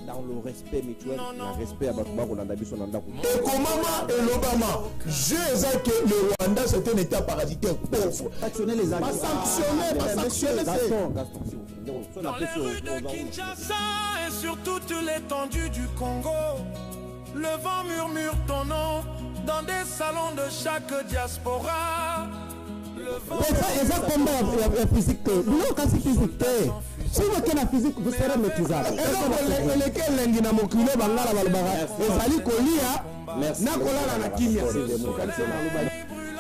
dans le respect mutuel, le respect à et l'Obama, que le Rwanda c'est un état parasitaire pauvre. Sanctionner les agents. Sanctionner. Dans les rues de Kinshasa et sur toute l'étendue du Congo, le vent murmure ton nom dans des salons de chaque diaspora. Le vent physique. Si vous êtes physique, vous serez maîtrisable.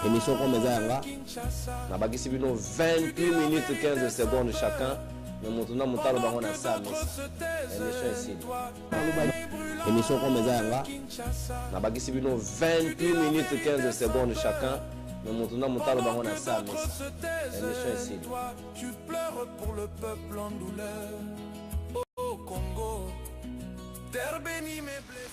Émission comme les Ayanga, na bagisi bino 28 minutes 15 secondes chacun. Mais maintenant, mon talent on a ça. Émission ici. Émission comme les Ayanga, na bagisi bino 28 minutes 15 secondes chacun. Mais maintenant, mon talent on a ça. Émission ici. Tu pleures pour le peuple en douleur. Au Congo, terre bénie mes blessés.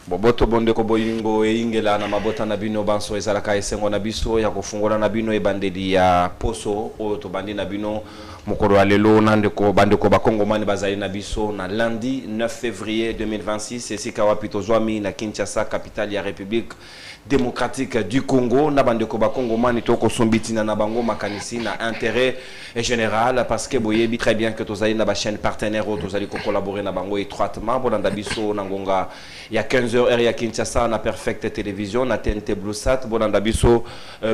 Boboto bondeko boyingo ingela na mabota na bino banso ezalaka esengo na biso ya kofungola na bino ebandeli ya poso o to bandi na bino mokolo alelo nandeko bandeko bakongomani bazali na biso na lundi 9 février 2026 esika wapi tozwami na Kinshasa, capitale ya République démocratique du Congo. Na bandeko bakongomani toko sombitina na bango makanisi na intérêt général parce que boyebi très bien que tozali na ba chaîne partenaire o tozali ko collaborer na bango étroitement bolanda biso na ngonga ya 15h heure ya Kinshasa na Perfect Télévision na TNT Bluesat bolanda biso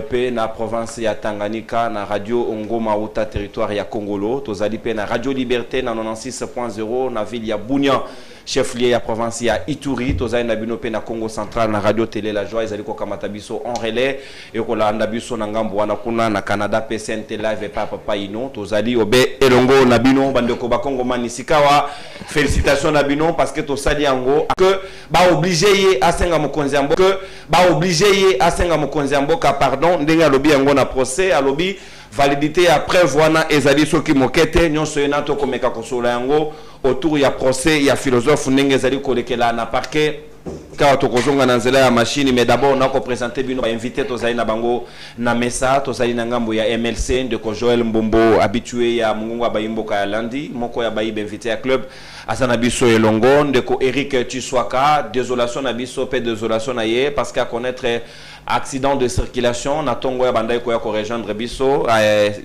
pe na province ya Tanganyika na radio Ngoma Uta territoire ya Congolo tozali pe na Radio Liberté na 96.0 na ville ya Bunia chef-lieu ya province ya Ituri tozali na bino pe na Congo central na Radio Télé La Joie ezali ko kamata biso en relais et ko landa biso na ngambo wana kuna na Canada PCNT live papa ino tozali obe elongo na bino bandeko bakongo manisikawa félicitations na bino parce que tosali yango que ba obligé ye asenga mokonzi ya mboka que ba obligé ye asenga mokonzi ya mboka pardon ndenge alobi yango na procès alobi validité après wana ezali soki mokete nyonso ena to komeka kosola yango autour ya procès ya philosophe ndenge ezali kolekela na parquet ka tokozonga na nzela ya machine mais d'abord on a présenter bino invité tozali na bango na mesa tozali na ngambo ya MLC de Joël Mbombo habitué ya mungu abayimboka ya lundi moko ya bayi invité ya club asana biso elongo ndeko Eric Tswaka désolation na biso pe désolation na ye parce qu'à connaître accident de circulation na tongo ya bandai ko ya ko rejoindre biso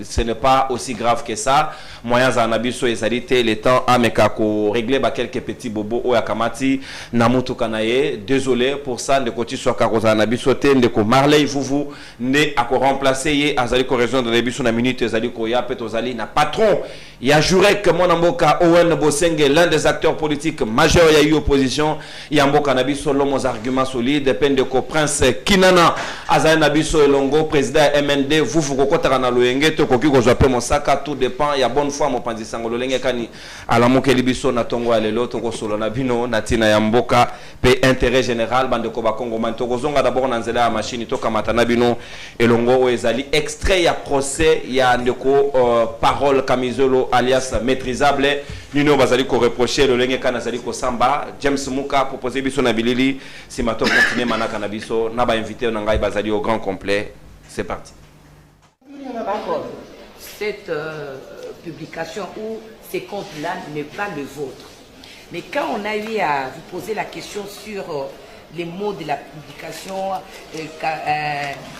ce n'est pas aussi grave que ça moyens za na biso ezalité le temps ameka ko régler ba quelques petits bobos o ya kamati na mutuka na ye désolé pour ça ndeko Tswaka ko za na biso te ndeko Marley Vuvu ne a ko remplacer ye azali ko rejoindre na biso na minute ezali ko ya peto zali na patron ya Jurek mona mboka Owen Bosenge l'un des acteurs politiques majeurs ya opposition ya mboka na biso l'homme aux arguments solides pende ko prince Kinana azali na biso elongo président MND Vuvu kokotaka na loyenge to koki ko zwape mosaka tout dépend ya bonne foi mopanzi sango lolenge kani ala mokeli biso na tongo ya lelo to ko solo na bino na tina ya mboka pe intérêt général bande ko bakongo man to kozonga d'abord na nzela ya machine to kamata na bino elongo o ezali extrait ya procès ya ndeko parole Kamizolo alias maîtrisable nino bazali ko reprocher lolenge kana zali ko samba James Muka proposer biso na bilili si mato continuer manaka na biso na ba invité na ngai bazali au grand complet. C'est parti. D'accord. Cette publication ou ces comptes-là n'est pas le vôtre. Mais quand on a eu à vous poser la question sur les mots de la publication,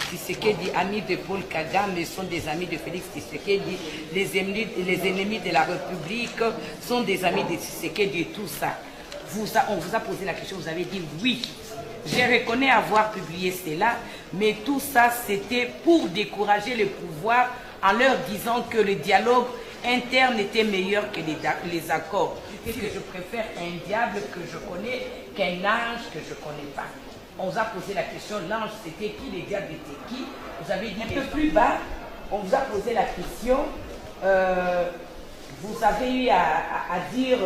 Tshisekedi, amis de Paul Kagame sont des amis de Félix Tshisekedi, les ennemis de la République sont des amis de Tshisekedi et tout ça. On vous a posé la question, vous avez dit oui. Je reconnais avoir publié cela, mais tout ça c'était pour décourager le pouvoir en leur disant que le dialogue interne était meilleur que les accords. Et que je préfère un diable que je connais qu'un ange que je ne connais pas. On vous a posé la question, l'ange c'était qui, les diables étaient qui? Vous avez dit un peu plus bas, on vous a posé la question, vous avez eu à dire,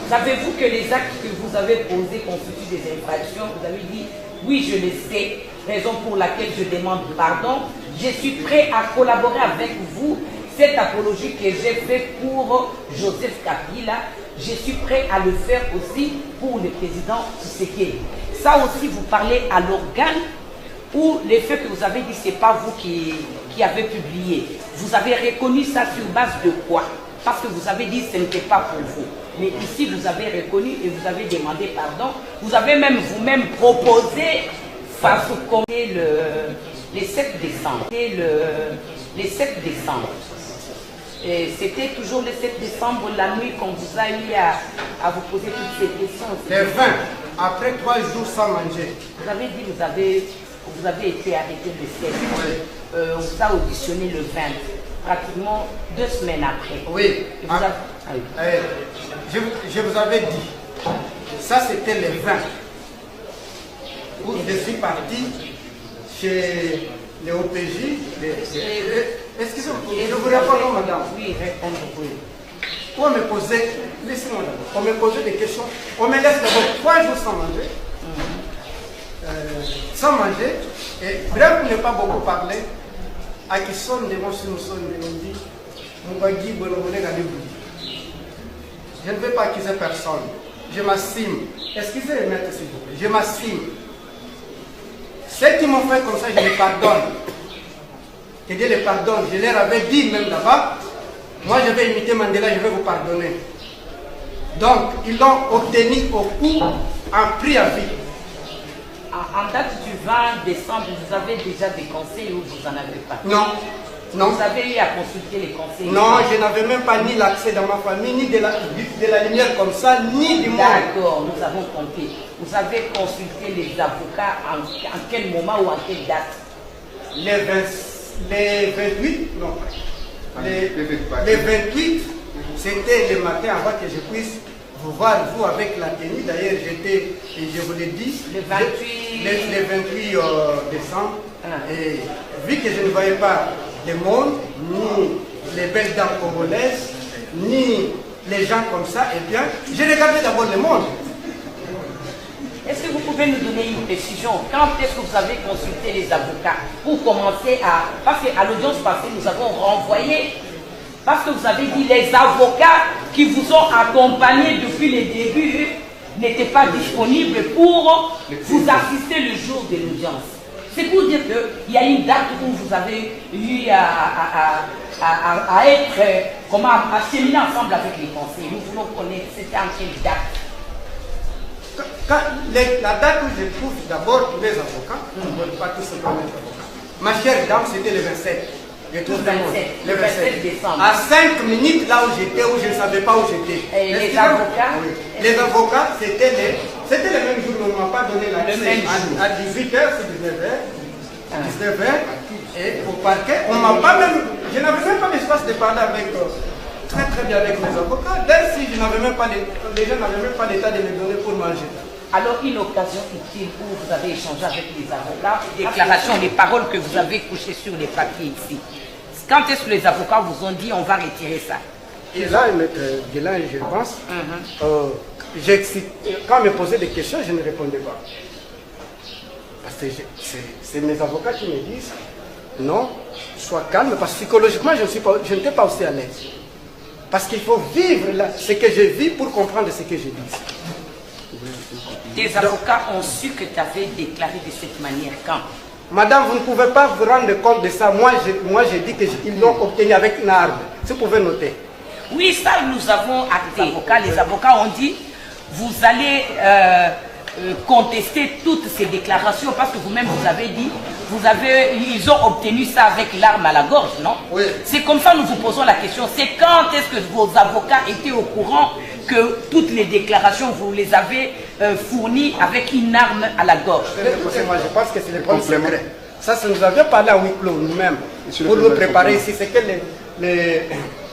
savez-vous que les actes que vous avez posés constituent des infractions? Vous avez dit, oui je le sais, raison pour laquelle je demande pardon. Je suis prêt à collaborer avec vous. Cette apologie que j'ai faite pour Joseph Kabila, je suis prêt à le faire aussi pour le président Tshisekedi. Ça aussi, vous parlez à l'organe ou les faits que vous avez dit, ce n'est pas vous qui avez publié. Vous avez reconnu ça sur base de quoi? Parce que vous avez dit que ce n'était pas pour vous. Mais ici, vous avez reconnu et vous avez demandé pardon. Vous avez même vous-même proposé face au comité le 7 décembre. Le 7 décembre. C'était toujours le 7 décembre, la nuit, qu'on vous a eu à vous poser toutes ces questions. Le 20, après 3 jours sans manger. Vous avez dit que vous avez été arrêté le 7. Oui. On vous a auditionné le 20, pratiquement 2 semaines après. Oui. Je vous avais dit, ça c'était le 20, où je suis parti chez les OPJ. Excusez-moi, je vous réponds, madame. Oui, répondez, oui. On me posait, laissez-moi d'abord, on me posait des questions. On me laisse d'abord 3 jours sans manger. Sans manger. Et bref, pour ne pas beaucoup parler, à qui sonne devant ce nous sommes, on dit, je ne vais pas accuser personne. Je m'astime. Excusez, maître, s'il vous plaît. Je m'astime. Ceux qui m'ont fait comme ça, je les pardonne. Que Dieu les pardonne. Je leur avais dit même là-bas, moi je vais imiter Mandela, je vais vous pardonner. Donc, ils l'ont obtenu au coup en prix à vie. En date du 20 décembre, vous avez déjà des conseils ou vous n'en avez pas? Non. Non. Vous avez eu à consulter les conseils? Non, je n'avais même pas ni l'accès dans ma famille, ni de la lumière comme ça, ni du monde. D'accord, nous avons compris. Vous avez consulté les avocats en quel moment ou en quelle date? Les 28, non. Les 28, c'était le matin avant que je puisse vous voir, vous, avec la tenue. D'ailleurs, j'étais, et je vous l'ai dit, le 28 décembre. Et vu que je ne voyais pas le monde, ni les belles dames congolaises, ni les gens comme ça, eh bien, j'ai regardé d'abord le monde. Est-ce que vous pouvez nous donner une précision? Quand est-ce que vous avez consulté les avocats pour commencer à... Parce qu'à l'audience passée, nous avons renvoyé, parce que vous avez dit les avocats qui vous ont accompagné depuis le début n'étaient pas disponibles pour vous assister le jour de l'audience. C'est pour dire qu'il y a une date où vous avez eu à être, comment, à cheminer ensemble avec les conseils. Nous voulons connaître, c'était en quelle date? La date où je trouve d'abord tous les avocats, pas tous simplement les avocats. Ma chère dame, c'était le 27. Je trouve le 27 décembre. À 5 minutes là où j'étais, où je ne savais pas où j'étais. Et les avocats? Oui. Les avocats, c'était le même jour, on ne m'a pas donné l'accès à 18h, c'est 19h. 19h. Et au parquet, on m'a pas même. Je n'avais même pas l'espace de parler avec. Très bien avec mes avocats. D'ailleurs, si je n'avais même pas les gens n'avaient même pas l'état de me donner pour manger. Alors, une occasion utile où vous avez échangé avec les avocats, déclaration, les paroles que vous avez couchées sur les papiers ici. Quand est-ce que les avocats vous ont dit on va retirer ça? Et là, maître Guélin, je pense, quand on me posait des questions, je ne répondais pas. Parce que c'est mes avocats qui me disent non, sois calme, parce que psychologiquement, je n'étais pas aussi à l'aise. Parce qu'il faut vivre là, ce que je vis pour comprendre ce que je dis. Tes avocats ont su que tu avais déclaré de cette manière quand? Madame, vous ne pouvez pas vous rendre compte de ça. Moi, j'ai dit qu'ils l'ont obtenu avec une arme. Si vous pouvez noter. Oui, ça, nous avons acté. Les avocats ont dit, vous allez contester toutes ces déclarations parce que vous-même, vous avez dit, ils ont obtenu ça avec l'arme à la gorge, non? Oui. C'est comme ça que nous vous posons la question. C'est quand est-ce que vos avocats étaient au courant que toutes les déclarations, vous les avez fournies avec une arme à la gorge? Moi, je pense que c'est le premier secret. Ça, nous avions parlé à huis clos nous-mêmes pour nous préparer ici. C'est que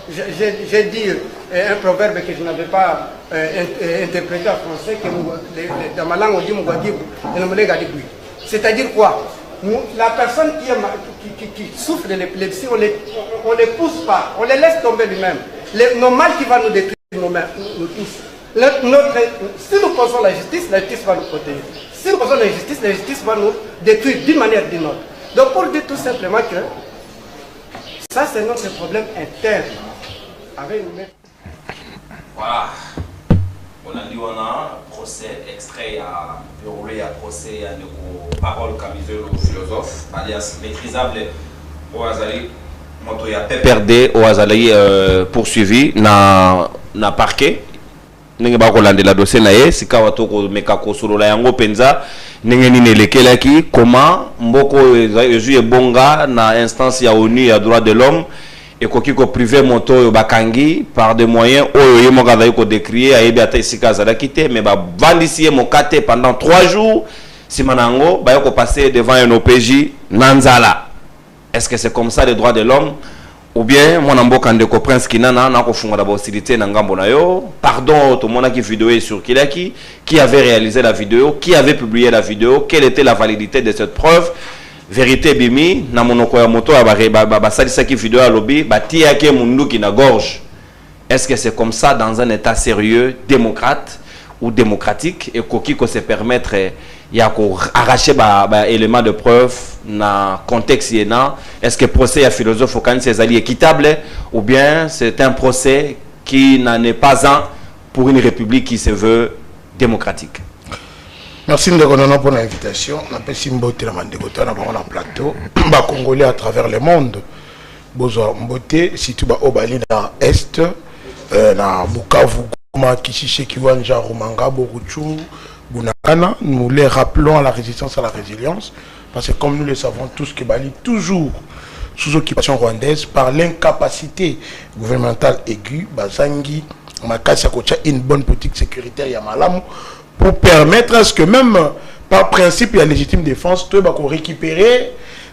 j'ai dit un proverbe que je n'avais pas interprété en français, que dans ma langue on dit Mougadibu, c'est-à-dire quoi? La personne qui souffre de l'épilepsie, on ne les pousse pas, on les laisse tomber lui-même. Nos mal qui va nous détruire, nous tous. Si nous pensons la justice va nous protéger. Si nous pensons la justice va nous détruire d'une manière ou d'une autre. Donc pour dire tout simplement que ça c'est notre problème interne. Avec nous-mêmes. Voilà. On a dit on a procès extrait à déroulé à procès à nos paroles camisées nos philosophes, alias maîtrisable au Azali, moto ya PPRD au Azali poursuivi na parquet. Nenge ba kolande la dossier na ye sika wato ko meka ko solola yango penza nenge ni nelekelaki comment mboko ezu ebonga na instance ya ONU ya droit de l'homme et ko privé moto bakangi par des moyens oyo ye mo kazali ko décrier ayebi ata esika za kité mais ba vandisi mo kate pendant 3 jours simanango ba ko passer devant un OPJ nanzala. Est-ce que c'est comme ça les droits de l'homme ou bien mon amboka ndeko prince kinana na ko funga d'abord hostilité na ngambo na yo pardon tout le monde qui vidéo sur qui avait réalisé la vidéo, qui avait publié la vidéo, quelle était la validité de cette preuve. Vérité bimi na monoko ya moto ba salisa ki vidéo à lobby ba tiake mundu ki na gorge. Est-ce que c'est comme ça dans un état sérieux démocrate ou démocratique et koki ko se permettre ya ko arracher ba élément de preuve na contexte yena? Est-ce que procès à philosophe au ses alliés équitable ou bien c'est un procès qui n'en est pas un pour une république qui se veut démocratique? Merci pour l'invitation. On appelle Simbote la Mandégote on a un plateau. Bah Congolais à travers le monde. Bozo Mbote, si tu vas au Bali dans Est, na Bukavu, Goma, Kishiche, Kiwanja, Rumanga, Boruchu, Bunakana, nous les rappelons à la résistance, à la résilience, parce que comme nous le savons tous que Bali toujours sous occupation rwandaise par l'incapacité gouvernementale aiguë, Bazangi, Makasi Akocha, une bonne politique sécuritaire Yamalam, pour permettre à ce que même par principe et la légitime défense, tout va récupérer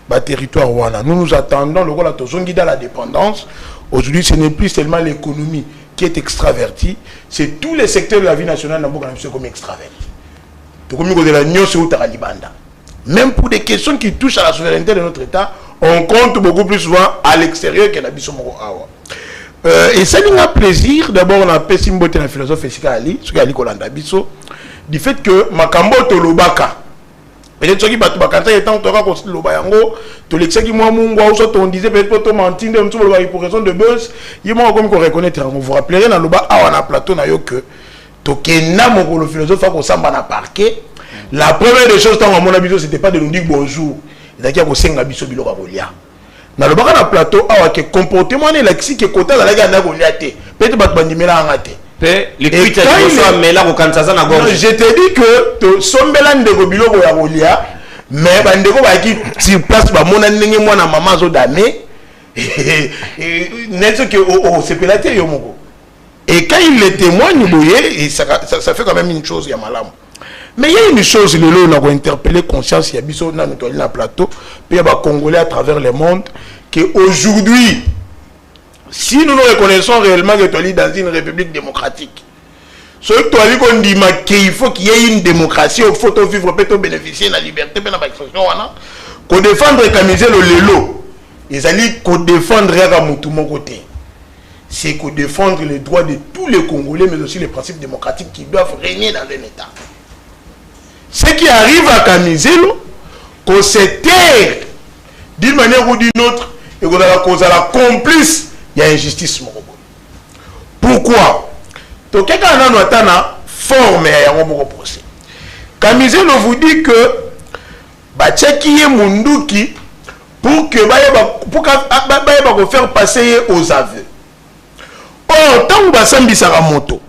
le territoire rwandais. Nous nous attendons le rôle de dans la dépendance. Aujourd'hui, ce n'est plus seulement l'économie qui est extravertie, c'est tous les secteurs de la vie nationale comme extravertis. Même pour des questions qui touchent à la souveraineté de notre État, on compte beaucoup plus souvent à l'extérieur que la Bissomoro Awa. Et ça nous a plaisir, d'abord on a Pessimbote la philosophe Esika Ali, ce Ali Kolanda Bisso, du fait que Makambo Tolobaka, peut-être ceux qui battent Bakanta étant Tora Lobayango, Tolexaki Mouamungwa, on disait peut-être pour mentir, pour raison de buzz, il m'a comme qu'on reconnaître, vous vous rappellerez dans le bas, on a plateau na yo que Tokena mon philosophe a qu'on s'en na parquet. La première des choses dans mon habitude c'était pas de nous dire bonjour, c'est-à-dire qu'on s'en habille sur Bilo Babolia. Dans le bas de plateau, il y a comportement qui est côté de la gare d'Agoliaté. Peut-être que tu vas les cuites mais là, je te dis que Sombelan de Gobilo Goyagolia, mais Bandego va qui sur place, mon année, moi, maman, Zodamé, n'est-ce que c'est pélaté, Yomogo. Et quand il le témoigne, ça fait quand même une chose, Yamalam. Mais il y a une chose, on a interpellé conscience, il y a Bissot dans le plateau, puis il y a des Congolais à travers le monde, qu'aujourd'hui, si nous nous reconnaissons réellement que tu es dans une république démocratique, ce que tu as dit qu'on dit qu'il faut qu'il y ait une démocratie, il faut vivre, peut bénéficier de la liberté, qu'on défendre et camiser le lélo, ils allaient qu'on défendre à tout mon côté. C'est qu'on défendre les droits de tous les Congolais, mais aussi les principes démocratiques qui doivent régner dans un État. Ce qui arrive à Kamizelo, qu'on se terre d'une manière ou d'une autre, et qu'on a la cause à la complice, il y a injustice. Pourquoi? Donc, quelqu'un a une forme à un procès. Kamizelo vous dit que Tcheki est Munduki pour que faire passer aux aveux. Or, tant que Basambi Saramoto,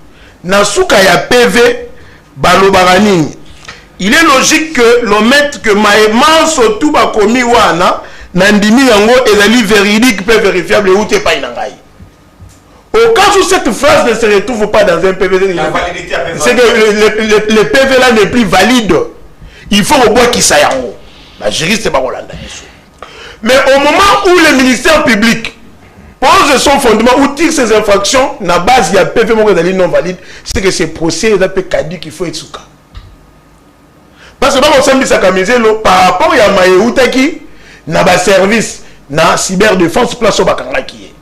Nasuka ya PV, Balobarani, il est logique que l'on mette que Maïman surtout a commis Wana, Nandimi Yango et véridique, peu vérifiable ou t'es pas inangaï. Au cas où cette phrase ne se retrouve pas dans un PV, c'est que le PV là n'est plus valide. Il faut au bois qui s'aille. La juriste c'est pas Rolanda. Mais au moment où le ministère public pose son fondement ou tire ses infractions, na base il y a PV non valide, c'est que ces procès est un peu caduc qu'il faut être sous cas. Parce que par rapport à Maïoutaki, na ba service, na cyberdéfense, place au Bakangaki.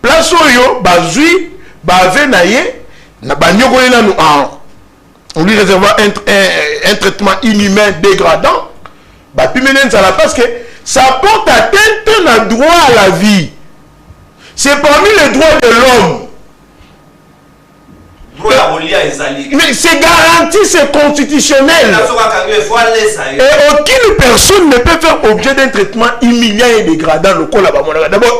Place au yo, bazui, bave naye, na banyoko nous on lui réserve un traitement inhumain dégradant, parce que ça porte atteinte à droit à la vie. C'est parmi les droits de l'homme. Mais c'est garanti, c'est constitutionnel. Et aucune personne ne peut faire objet d'un traitement humiliant et dégradant. D'abord,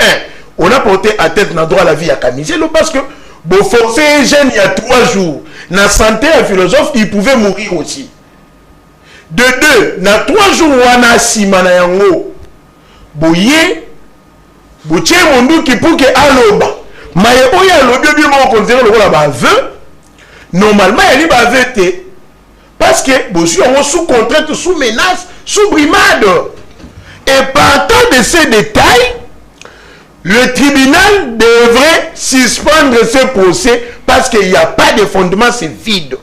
on a porté à tête dans droit à la vie à Kamizelo parce que bon, forcer un jeune il y a 3 jours, dans la santé un philosophe, il pouvait mourir aussi. De 2, dans 3 jours, on a Simana Yango. Boye, Boutier Mondou qui pour que Aloba. Mais il y a le bébé qui considère le vœu. Normalement, il y a vœu. Parce que, bon, si on est sous contrainte, sous menace, sous brimade. Et partant de ces détails, le tribunal devrait suspendre ce procès parce qu'il n'y a pas de fondement, c'est vide.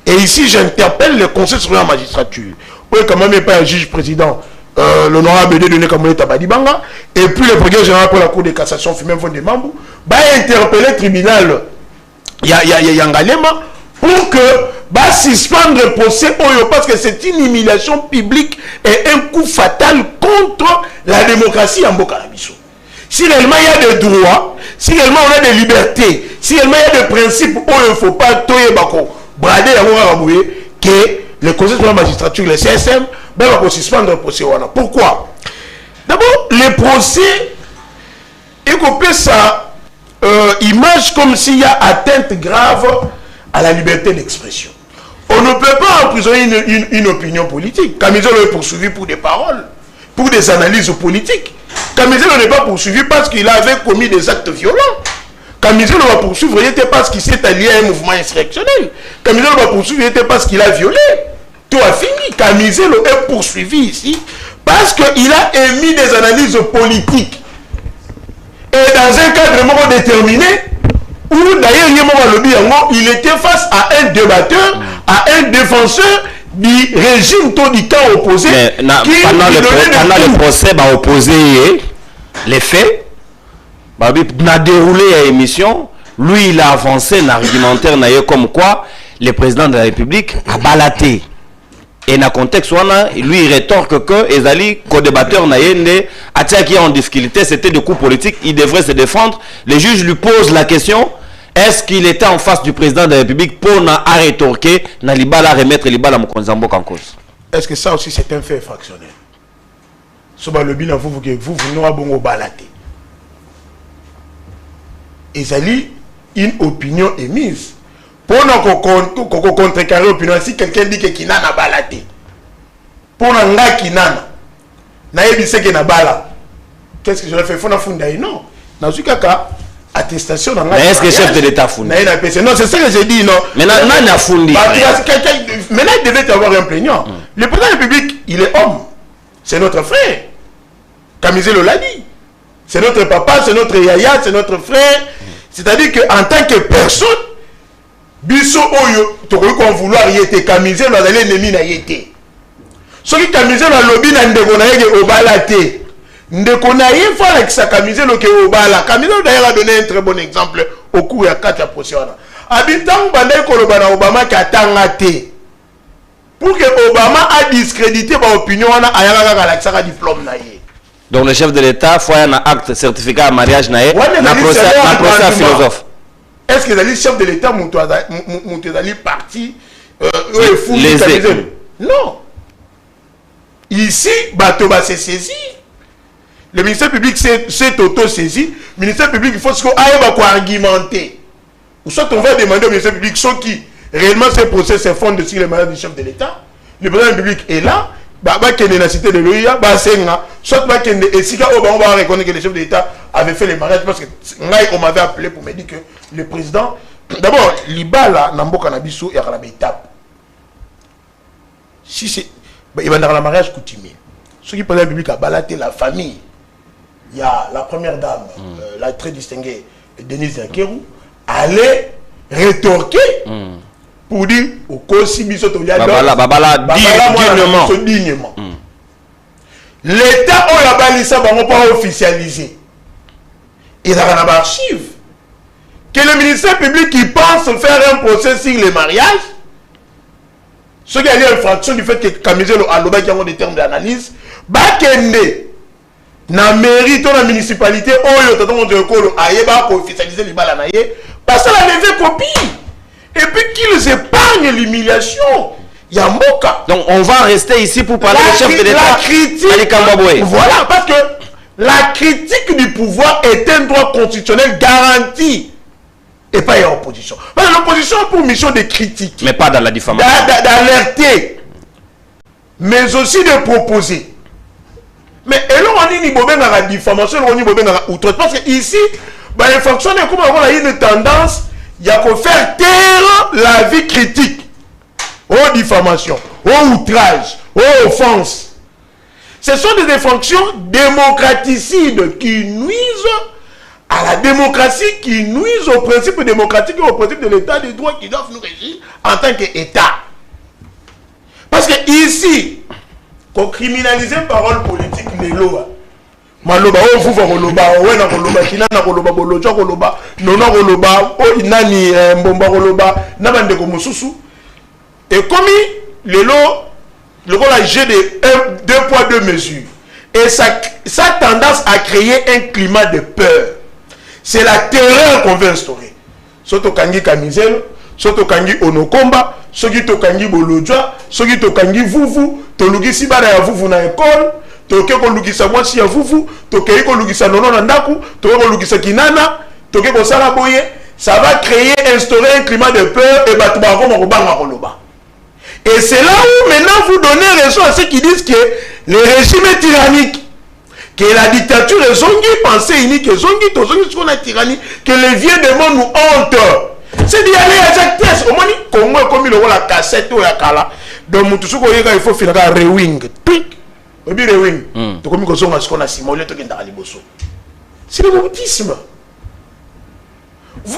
Et ici, j'interpelle le Conseil supérieur de la magistrature. Oui, quand même, il n'y a pas un juge président, l'honorable Denis Kamoué Tabadibanga, et puis le procureur général pour la Cour de cassation, Fumem Fondemambou, va interpeller le tribunal Yangalema pour que va suspendre le procès parce que c'est une humiliation publique et un coup fatal contre la démocratie en Bokarabiso. Si réellement il y a des droits, si réellement on a des libertés, si réellement il y a des principes où il ne faut pas toyer brader que le Conseil de la magistrature, le CSM, va suspendre le procès. Pourquoi? D'abord, le procès, il coupe sa image comme s'il y a atteinte grave à la liberté d'expression. On ne peut pas emprisonner une opinion politique. Kamizelo est poursuivi pour des paroles, pour des analyses politiques. Kamizelo n'est pas poursuivi parce qu'il avait commis des actes violents. Kamizelo va poursuivre parce qu'il s'est allié à un mouvement insurrectionnel. Kamizelo va poursuivre parce qu'il a violé. Tout a fini. Kamizelo est poursuivi ici parce qu'il a émis des analyses politiques. Et dans un cadre déterminé, où d'ailleurs il était face à un débatteur, à un défenseur du régime tout du camp opposé. Pendant le procès, va opposer les faits. Il a déroulé l'émission. Lui, il a avancé un argumentaire comme quoi le président de la République a balaté. Et dans le contexte, lui, il rétorque que les co-débatteurs qui en difficulté, c'était des coups politiques, il devrait se défendre. Le juge lui pose la question, est-ce qu'il était en face du président de la République pour rétorquer, remettre les balles à Mokonzambo en cause? Est-ce que ça aussi c'est un fait fractionnel? Vous n'avez balaté. Et ça une opinion émise. Pour nous contrecarrer l'opinion, si quelqu'un dit que Kinana a balaté, pour nous dire Kinana, qu'est-ce que je vais faire? Non. Dans ce cas, attestation. Mais est-ce que le chef de l'État fout? Non, c'est ça que j'ai dit. Non. Maintenant, il devait y avoir un plaignant. Le président de la République, il est homme. C'est notre frère. Kamizelo l'a dit. C'est notre papa, c'est notre yaya, c'est notre frère. C'est-à-dire qu'en tant que personne, biso oyo tokoki vouloir yete Kamizelo azali ennemi na yete. Soki Kamizelo alobi na ndeko na yeke obala te. Ndeko na ye faut alakisa Kamizelo ke obala. Kamizelo d'ailleurs a donné un très bon exemple au cours ya 4 procès wana. Habitant bandai koloba na Obama ki atanga te. Pour que Obama a discrédité ba opinion wana ayaka kaka alakisa diplôme na ye. Donc le chef de l'État faut un acte certificat de mariage na procès philosophe. Est-ce que le chef de l'État Moutouazali parti non. Ici, Batoba s'est saisi. Le ministère public s'est auto-saisi. Le ministère public, il faut argumenter. Ou soit on va demander au ministère public, soit qui réellement ce procès se fonde sur les mariage du chef de l'État. Le président de la République est là. Qui est la cité de l'OIA, soit et si on va reconnaître que le chef de l'État avait fait les mariages parce que on m'avait appelé pour me dire que le président, d'abord, l'Ibala, Nambo Kanabiso, il y a une étape. Si c'est, il va dans le mariage coutumier. Ceux qui prennent le public à balater la famille, il y a la première dame, la très distinguée Denise Nkerou, allait rétorquer. Pour dire au Kosibiso dignement. L'État a balisa pas officialisé. Il a un archive. Que le ministère public qui pense faire un procès sur les mariages, ce qui a une infraction du fait que Kamizelo a des termes d'analyse, Bakende, na mairie, dans la municipalité, on a officialisé les balles parce qu'elle a levé copie. et puis qu'ils épargnent l'humiliation. Yamboka. Donc on va rester ici pour parler du chef de l'État. La critique, voilà, parce que la critique du pouvoir est un droit constitutionnel garanti. Et pas une opposition. Parce que l'opposition a pour mission de critique. Mais pas dans la diffamation. D'alerter. Mais aussi de proposer. Mais et là on dit que la diffamation, on dit que outrage. Parce que ici, les fonctionnaires, comme on a une tendance, il y a qu'à faire taire la vie critique. Aux diffamations, aux outrages, aux offenses. Ce sont des fonctions démocraticides qui nuisent à la démocratie, qui nuisent au principe démocratique et au principe de l'état de droit qui doivent nous régir en tant qu'État. Parce que ici, qu'on criminalise une parole politique, les lois. Maloba, oh, vous va koloba, ouais, na koloba, kina na koloba, boloja koloba, nona koloba, oh, inani, mbomba koloba, nabande komosusu. Et comme le rôle a géré de 2 poids 2 mesures. Et ça a tendance à créer un climat de peur. C'est la terreur qu'on veut instaurer. Soto kangi kamizel, soto kangi onokomba, soki to kangi bolodja, soki to kangi vuvu, to lugisi bana ya vuvu na école, to ke ko lugisa mwasi ya vuvu, to ke ko lugisa nono na ndaku, to ko lugisa kinana, to ke ko sala boye, ça va créer, instaurer un climat de peur et batuba ko banga koloba. Et c'est là où maintenant vous donnez raison à ceux qui disent que le régime est tyrannique, que la dictature est zongi, pensée unique, zongi, to zongi sur la tyrannie, que les vieux démons nous hantent. C'est d'y aller à chaque pièce. Au moins, Congo est comme il aura la cassette ou la kala. Donc, il faut faire un rewing. Et puis, rewing. Donc, comme il faut qu'on a simulé, c'est le bouddhisme.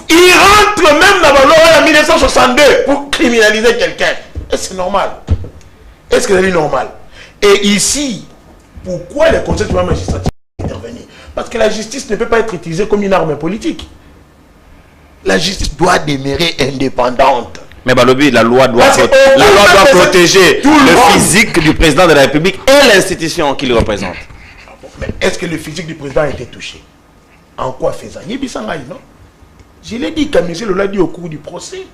Il rentre même dans la loi en 1962 pour criminaliser quelqu'un. Est-ce que c'est normal? Est-ce que c'est normal? Et ici, pourquoi le Conseil supérieur magistrature intervenir? Parce que la justice ne peut pas être utilisée comme une arme politique. La justice doit demeurer indépendante. Mais Balobi, la loi doit protéger le physique du président de la République et l'institution qu'il représente. Mais est-ce que le physique du président a été touché? En quoi faisant? Non? Je l'ai dit, Kamizé l'a dit au cours du procès.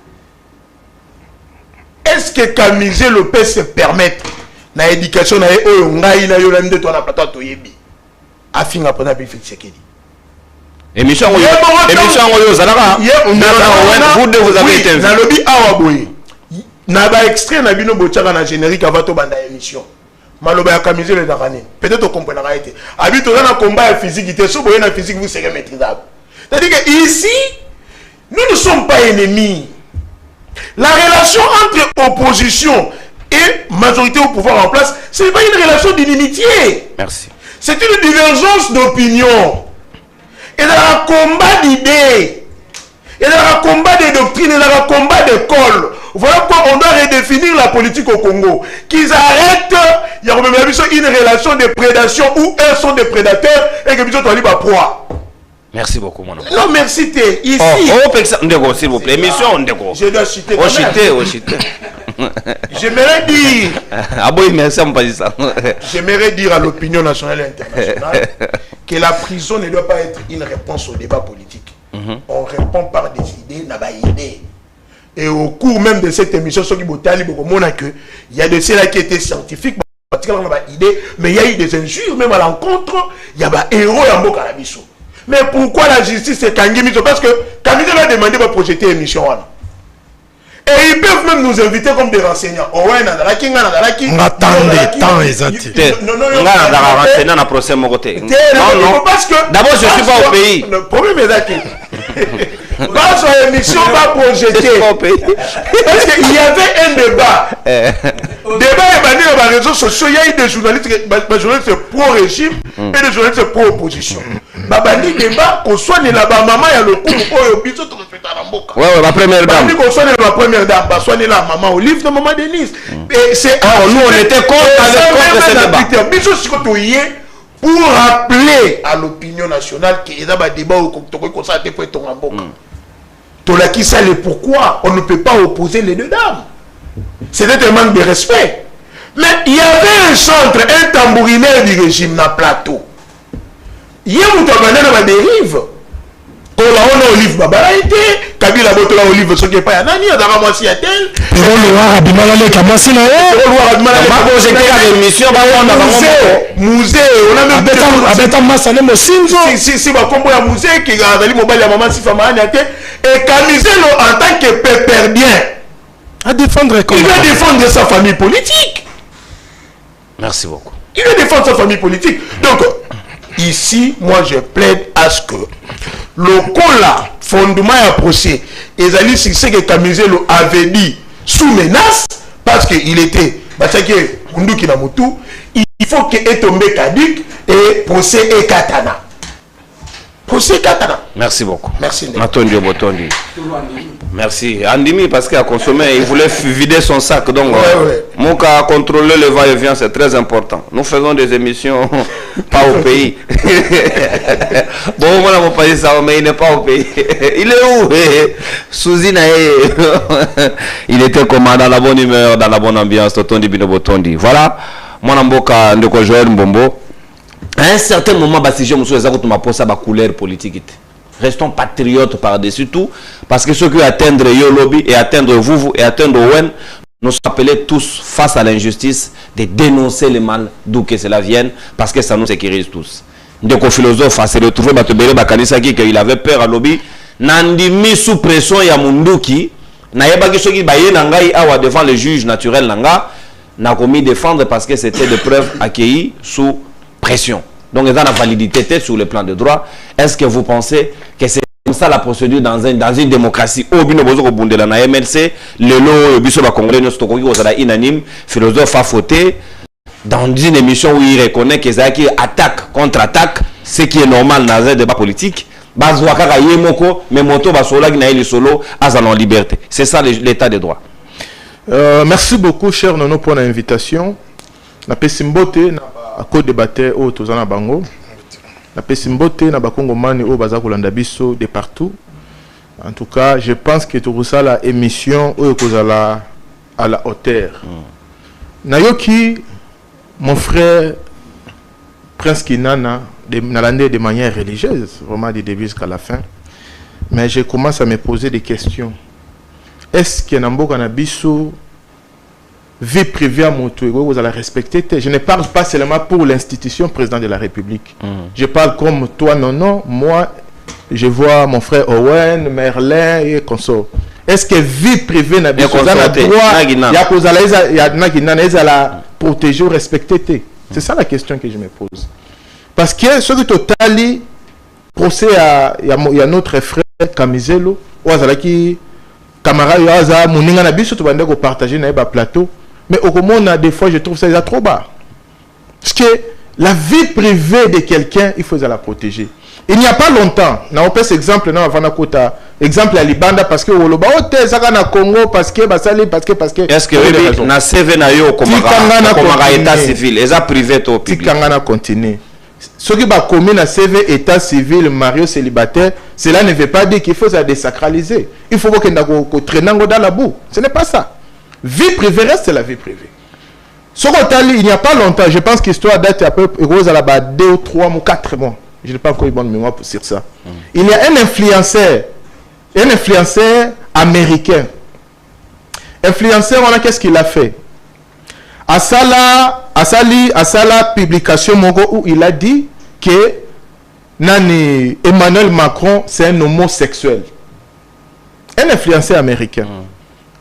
Est-ce que Kamizé le peut se permettre na éducation na ngai na yolande to na plateau to yebi afinga pona bi Tshisekedi émission oyo zalaka vous deux vous avez été na lobi awa boye na ba extrait na bino bochaka na générique avant to banda émission maloba ya Kamizé le dakane peut-être on comprend na été habito na combat ya physique te so boye na physique vous serez maîtrisable. C'est-à-dire que ici nous ne sommes pas ennemis. La relation entre opposition et majorité au pouvoir en place, ce n'est pas une relation d'inimitié. Merci. C'est une divergence d'opinion. Et dans un combat d'idées, et dans un combat de doctrines, et dans un combat d'école, voilà pourquoi on doit redéfinir la politique au Congo. Qu'ils arrêtent, il y a une relation de prédation où eux sont des prédateurs et que nous sommes à proie. Merci beaucoup, mon ami. Non, merci, t'es ici. S'il vous plaît, émission, je dois citer. J'aimerais dire. Ah bon, merci, on pas dit ça. J'aimerais dire à l'opinion nationale et internationale que la prison ne doit pas être une réponse au débat politique. On répond par des idées, n'a pas idée. Et au cours même de cette émission, ceux qui il y a de ceux-là qui étaient scientifiques, mais il y a eu des injures, même à l'encontre, il y a des héros en Bokarabiso. Mais pourquoi la justice est Kangimiso? Parce que Kamizé a demandé de projeter l'émission. Et ils peuvent même nous inviter comme des renseignants. Attendez, tant exact. Non, parce que d'abord, je ne suis pas au pays. Le problème est là. Dans son émission, va projeter. Parce qu'il y avait un débat. Débat émané dans les réseaux sociaux. Il y a eu des journalistes pro-régime et des journalistes pro-opposition. Babani débat, qu'on soit là bas maman, il y a le coup au biseau de respecter la mboka. Ouais, la première dame. Qu'on soit la première dame, soit là maman Olive, de maman Denise. Et c'est nous on était contre ce débat. Biseau si qu'on y est pour rappeler à l'opinion nationale qu'il y a un débat où on s'est fait ton mboka. Tolaki ça le pourquoi on ne peut pas opposer les deux dames. C'était un manque de respect. Mais il y avait un centre, un tambourinaire du régime dans le plateau. Il y a un dérive. On a Olive Babara été, Kabila botola olive soki pas ya nani azaka mwasi ya tel le war abimala le kamasi na émission musée on a même abeta masane mosinzo si ba kombo ya musée qui azali mobali ya maman Sifa Mahani ate et Kamizelo en tant que péperdien à défendre il va défendre sa famille politique. Merci beaucoup. Il va défendre sa famille politique. Donc ici moi je plaide à ce que le cola fondement à procès ezali c'est ce que Kamizelo avait dit sous menace parce que il était batake kunduki na mutu il faut que est tombé caduc et procès est katana. Procès katana. Merci beaucoup. Merci. Matondi Botondi. Merci. Andimi parce qu'il a consommé, il voulait vider son sac. Donc, mon cas contrôler le va-et-vient, c'est très important. Nous faisons des émissions pas au pays. Bon, on n'a pas dit ça, mais il n'est pas au pays. Il est où? Souzina, il était comment dans la bonne humeur, dans la bonne ambiance. Totondi Bino Botondi. Voilà. Mon amboka ndeko Joël Mbombo. À un certain moment, si je me souviens de ma couleur politique. Restons patriotes par-dessus tout, parce que ceux qui atteindre yo lobby et atteindre vous et atteindre Owen, nous sommes appelés tous face à l'injustice de dénoncer le mal d'où que cela vienne, parce que ça nous sécurise tous. Donc, philosophe a se retrouvé qu'il avait peur à lobby, nandi mis sous pression ya munduki, na yebaki soki baye nangai awa devant le juge naturel nanga, n'a commis défendre parce que c'était des preuves accueillies sous pression. Donc, il y a la validité sur le plan de droit. Est-ce que vous pensez que c'est comme ça la procédure dans une démocratie? Au bino bozo bundela na MLC, le lo biso ba congrès no stokoki ozala inanime, philosophe a fauté dans une émission où il reconnaît que Zaki attaque contre attaque, ce qui est normal dans un débat politique. Bazwa kaka yemoko, mais moto basola ki na eli solo azala en liberté. C'est ça l'état de droit. Merci beaucoup cher Nono pour l'invitation. Na pesimbote na à cause de bataille au Tozana Bango, la Pessimbote na Bakongomani au Bazakolanda Biso de partout. En tout cas, je pense que tout ça la émission au Kozala à la hauteur. Nayoki, mon frère Prince Kinana, n'allait de manière religieuse, vraiment du début jusqu'à la fin. Mais je commence à me poser des questions. Est-ce que Namboka Nabiso vie privée à mon tour, vous allez respecter. Je ne parle pas seulement pour l'institution président de la République. Je parle comme toi, non, moi, je vois mon frère Owen, Merlin et consort. Est-ce que vie privée n'a pas droit protéger ou respecter? C'est ça la question que je me pose. Parce que ce qui total procès il y a notre frère Kamizelo, qui camarade Yaza, Mouninga Nabiso, tu vas partager dans le plateau. Mais au moment des fois, je trouve ça trop bas. Parce que la vie privée de quelqu'un, il faut la protéger. Il n'y a pas longtemps, on peut cet exemple, exemple à Libanda, parce que Woloba, au Congo, parce que. Est-ce que na CV na yo comme état civil, et ça privé au public. Tikangana continue. Ce qui va commis na CV état civil, marié célibataire, cela ne veut pas dire qu'il faut ça désacraliser. Il faut que traîner dans la boue. Ce n'est pas ça. Vie privée reste la vie privée. Ce il n'y a pas longtemps, je pense que l'histoire date à peu près 2 ou 3 ou 4 mois. Je n'ai pas encore une bonne mémoire sur ça. Il y a un influenceur américain. Influenceur, voilà qu'est-ce qu'il a fait. À la publication où il a dit que Emmanuel Macron c'est un homosexuel. Un influenceur américain.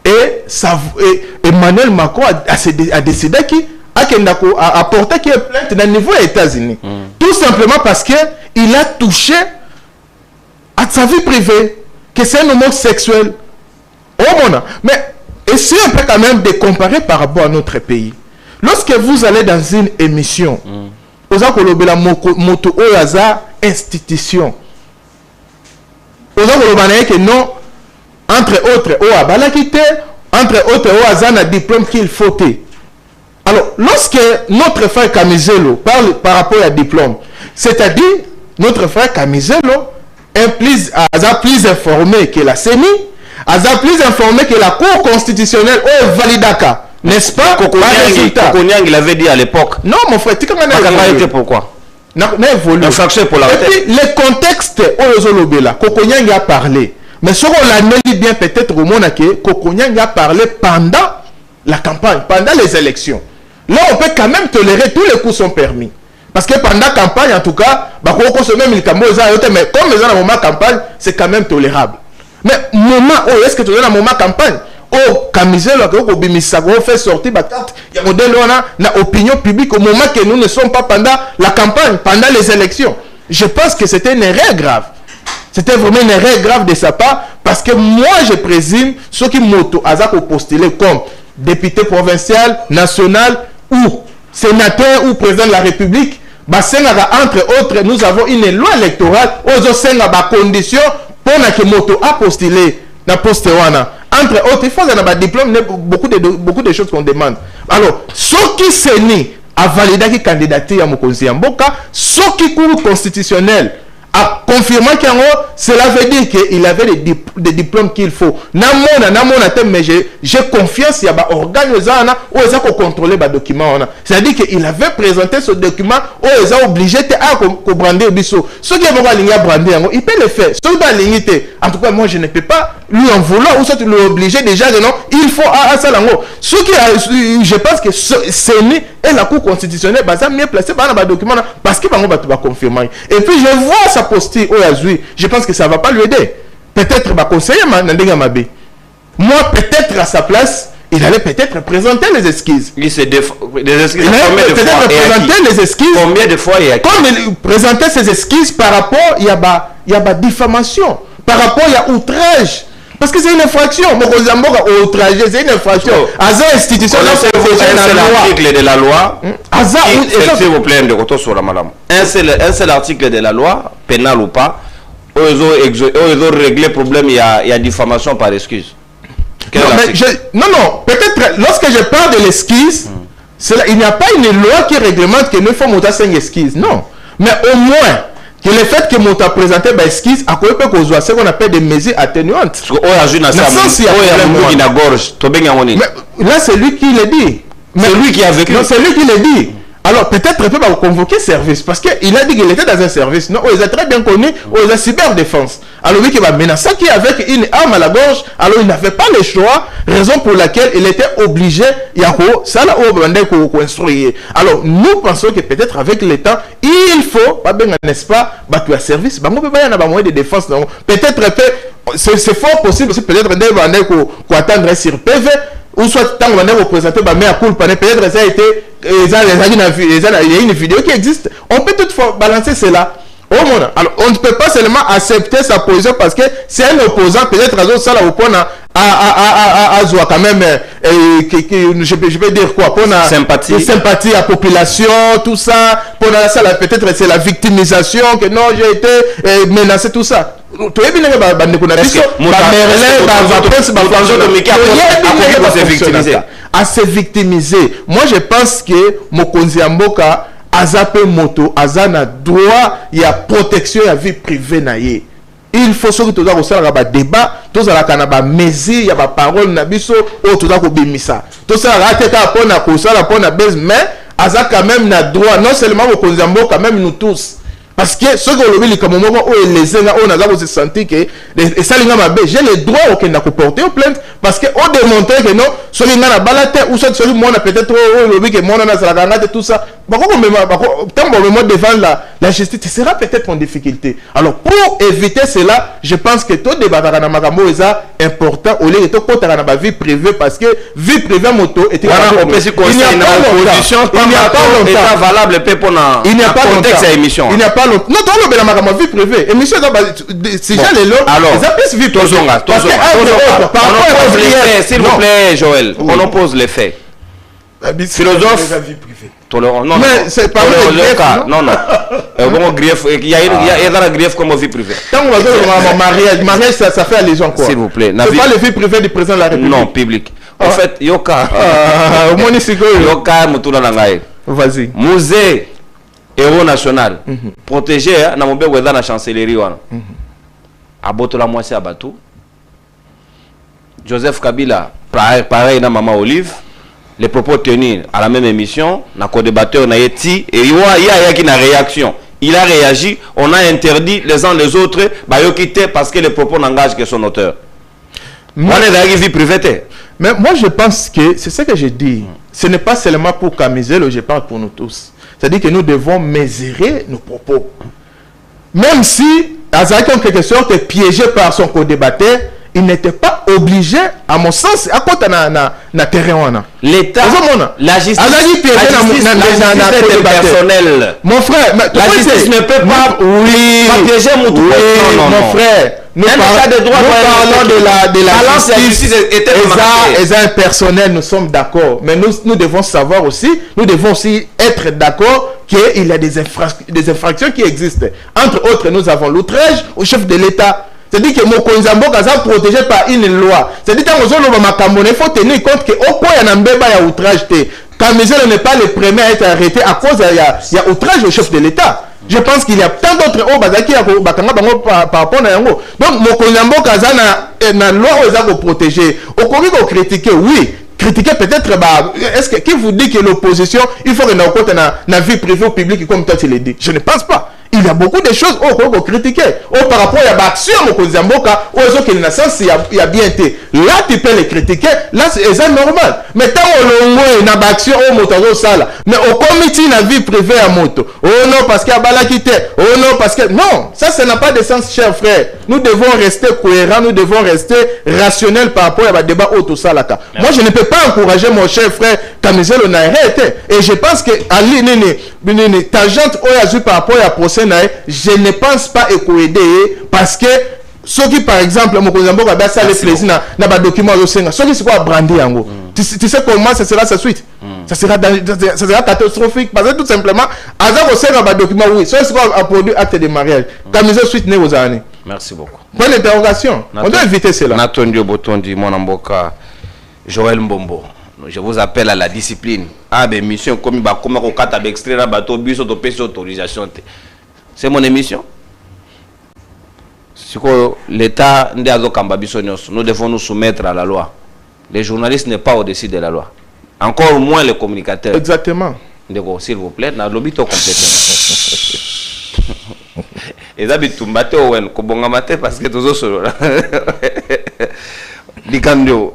Et Emmanuel Macron a décidé qu'il a apporté qu'il plainte dans le niveau des États-Unis. Tout simplement parce qu'il a touché à sa vie privée, que c'est un homosexuel. Mais essayez un peu quand même de comparer par rapport à notre pays. Lorsque vous allez dans une émission, vous avez la moto institution. Vous avez que non. Entre autres, entre autres, un diplôme qu'il faut. Alors, lorsque notre frère Kamizelo parle par rapport à diplôme, c'est-à-dire notre frère Kamizelo est plus informé que la CENI, est plus informé que la Cour constitutionnelle au Validaka, n'est-ce pas? Kokonyang, il avait dit à l'époque. Non, mon frère, tu comprends pourquoi? N'a évolué. Infraction pour la et puis, le contexte où Kokonyang a parlé. Mais ce qu'on l'a dit bien peut-être au monde que Kokonyang a parlé pendant la campagne, pendant les élections. Là, on peut quand même tolérer, tous les coups sont permis. Parce que pendant la campagne, en tout cas, mais comme ils ont un moment campagne, c'est quand même tolérable. Mais moment, est-ce que tu as un moment campagne? Camisel, on fait sortir, il y a modèle, on a opinion publique au moment que nous ne sommes pas pendant la campagne, pendant les élections. Je pense que c'était une erreur grave. C'était vraiment une erreur grave de sa part, parce que moi, je présume, ceux qui m'ont postulé comme député provincial, national, ou sénateur, ou président de la République, entre autres, nous avons une loi électorale, aux conditions pour que Moto a postulé dans poste. Entre autres, il faut avoir un diplôme, beaucoup de choses qu'on demande. Alors, ceux qui s'est né à valider qui candidature à Mokonzi Mboka, ceux qui courent constitutionnel, a confirmé cela veut dire qu'il avait les diplômes qu'il faut. Mais j'ai confiance, il y a des organes où ils ont contrôlé les documents. C'est-à-dire qu'il avait présenté ce document où ils ont obligé de brander biso. Ceux qui ont brander, il peut le faire. Ceux qui ont limité, en tout cas, moi je ne peux pas lui en vouloir ou soit lui obliger déjà que non, il faut à ça. Ceux qui, je pense que CENI et la Cour constitutionnelle, ils sont mieux placés dans les documents parce qu'ils vont confirmer. Et puis je vois ça poster au Azui, je pense que ça ne va pas lui aider. Peut-être conseiller moi, peut-être à sa place, il allait peut-être présenter les esquisses. Il s'est présenter les esquisses. Combien de fois il y a comme il présentait ses esquisses par rapport, il y a diffamation, par rapport, il y a outrage. Parce que c'est une infraction. Outrage, c'est une infraction. Aza institution, c'est l'article de la loi. S'il vous plaît, de retour sur la madame. Un seul article de la loi, pénal ou pas, où ils ont réglé le problème, il y a diffamation par excuse. Non, peut-être lorsque je parle de l'esquisse, il n'y a pas une loi qui réglemente que nous faut monter 5 esquisses. Non. Mais au moins, que le fait que mon présenté une esquisse, à quoi peut causer ce qu'on appelle des mesures atténuantes. Là, c'est lui qui le dit. C'est lui qui a vécu. Non, c'est lui qui le dit. Alors, peut-être il peut convoquer service. Parce qu'il a dit qu'il était dans un service. Non, il a très bien connu, il a cyberdéfense. Alors, lui qui va menacer, qui avec une arme à la gorge, alors il n'avait pas le choix, raison pour laquelle il était obligé, alors, nous pensons que peut-être avec le temps, il faut, n'est-ce pas, battre un service, on peut pas y avoir moyen de défense. Peut-être, c'est fort possible, peut-être, qu'on attendrait sur PV, ou soit tant qu'on va représenter mais à cool peut-être ça a été il y a une vidéo qui existe, on peut toutefois balancer cela. Alors on ne peut pas seulement accepter sa position parce que c'est un opposant, peut-être ça là au point à quand même je peux dire quoi pour sympathie à la population, tout ça pour ça peut-être c'est la victimisation que non j'ai été menacé, tout ça. À se victimiser. Moi je pense que Mokonzi Mboka Azape Moto Azana droit, il y a protection à la vie privée naïe. Il faut que tu aies un débat, tu aies un mesure, il y a des paroles, tu aies un bimisa. Tu aies un base, mais Aza quand même na droit, non seulement au Konzambo, quand même nous tous. Parce que ce que l'on dit comme moment où les gens ont se senti que ça j'ai le droit auquel n'a porter plainte parce que on démontrer que non celui n'a balate ou celui moi peut-être le que moi na la granate tout ça tant qu'on devant la justice sera peut-être en difficulté. Alors pour éviter cela, je pense que tout débat dans makambo est important au lieu de tout côté dans ma vie privée parce que vie privée moto était il n'y a pas valable pour il n'y a pas contexte à émission. Il n'y a pas non, tu as ma vie privée. Émission, si j'ai les lots, ils vie privée. S'il vous plaît, Joël, on oppose les faits. Philosophe. Non, mais c'est pas le non. Il y a un grief comme vie privée. Quand on va mariage, ça fait allusion quoi. S'il vous plaît. C'est pas le vie privée du président de la République. Non, public. En fait, Yoka. Vas-y. Musée héros national protégé na mobile dans la chancellerie wana abotola mwasi abatu Joseph Kabila pareil na Maman Olive, les propos tenus à la même émission na co-débatteur na yeti et il y a qui na réaction il a réagi, on a interdit les uns les autres, bah yo quitter parce que les propos n'engagent que son auteur. Moi, on est dans la vie privée. Mais moi, je pense que c'est ce que je dis. Ce n'est pas seulement pour Kamizelo, je parle pour nous tous. C'est-à-dire que nous devons mesurer nos propos. Même si, Azaki en quelque sorte, piégé par son co-débatteur, il n'était pas obligé, à mon sens, à quoi na terrain. L'État, la justice, est personnelle. Mon frère, la justice ne peut pas piéger mon tour. Mon frère, nous parlons de la justice personnelle, nous sommes d'accord. Mais nous devons savoir aussi, nous devons aussi être d'accord qu'il y a des infractions qui existent. Entre autres, nous avons l'outrage au chef de l'État. C'est-à-dire que Mokonzambo est protégé par une loi. C'est-à-dire que il faut tenir compte que au point il y a outrage. Kamizelo n'est pas le premier à être arrêté à cause il y a outrage au chef de l'État. Je pense qu'il y a tant d'autres qui par rapport à Yango. Donc Mokonzambo est na loi aux protéger. Au Congo critiquer, oui. Critiquer peut-être, est-ce que qui vous dit que l'opposition, il faut que nous compte na vie privée ou publique comme toi tu l'as dit. Je ne pense pas. Il y a beaucoup de choses qu'on critiquer. Par rapport à l'action au Kozamboka, il y a bien été. Là, tu peux les critiquer. Là, c'est normal. Mais tant qu'on a une action au moto sala, mais au comité la vie privée à moto. Oh non, parce qu'il y a balakité. Oh non, parce que non, ça n'a pas de sens, cher frère. Nous devons rester cohérents, nous devons rester rationnels par rapport à débat auto salaka. Moi, je ne peux pas encourager mon cher frère Kamizelo Nairete. Et je pense que Ali Nene, tangente au par rapport à procès. Je ne pense pas aider parce que ceux qui par exemple Mokonzambo a ça les plaisir na ba document yo senga ceux qui c'est quoi brandir yango tu sais comment ça sera sa suite ça sera catastrophique parce que tout simplement azar au senga ba document oui ceux qui a produit acte de mariage Kamizelo suite né aux années. Merci beaucoup. Point d'interrogation. On doit éviter cela. Natondio Botondi mon amboka Joël Mbombo. Je vous appelle à la discipline. Ah ben mission comme ba comment on cata extrait na bateau bus autorisation. C'est mon émission. L'État, nous devons nous soumettre à la loi. Les journalistes n'est pas au-dessus de la loi. Encore moins les communicateurs. Exactement. S'il vous plaît, dans l'obito complètement. Et ça, parce que tous autres. Dikandio,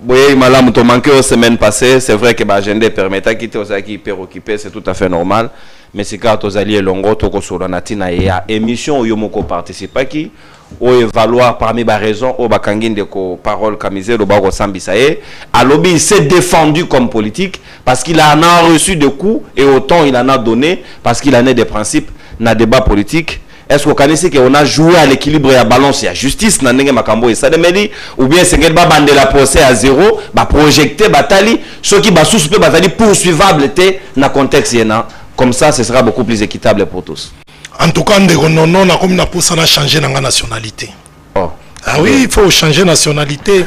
boye malam to manqué aux semaines passées, c'est vrai que l'agenda permettait quitter aux qui hyper occupé, c'est tout à fait normal. Mais c'est quand aux alliés longo toko sur la natina et à émission où yomoko participe qui ou évaluer parmi les raisons ou bakangin de ko parole Kamizelo bako sambisaye à lobby il s'est défendu comme politique parce qu'il en a reçu des coups et autant il en a donné parce qu'il en a des principes dans débat politique. Est-ce qu'on connaît qu'on a joué à l'équilibre et à balance et à justice dans le makambo et ça de medi ou bien c'est qu'elle va bander la procès à zéro va projeter batali ceux qui va sous batali poursuivable était dans contexte yena. Comme ça, ce sera beaucoup plus équitable pour tous. En tout cas, on a comme pour ça changer la nationalité. Oh. Ah oui, il faut changer la nationalité.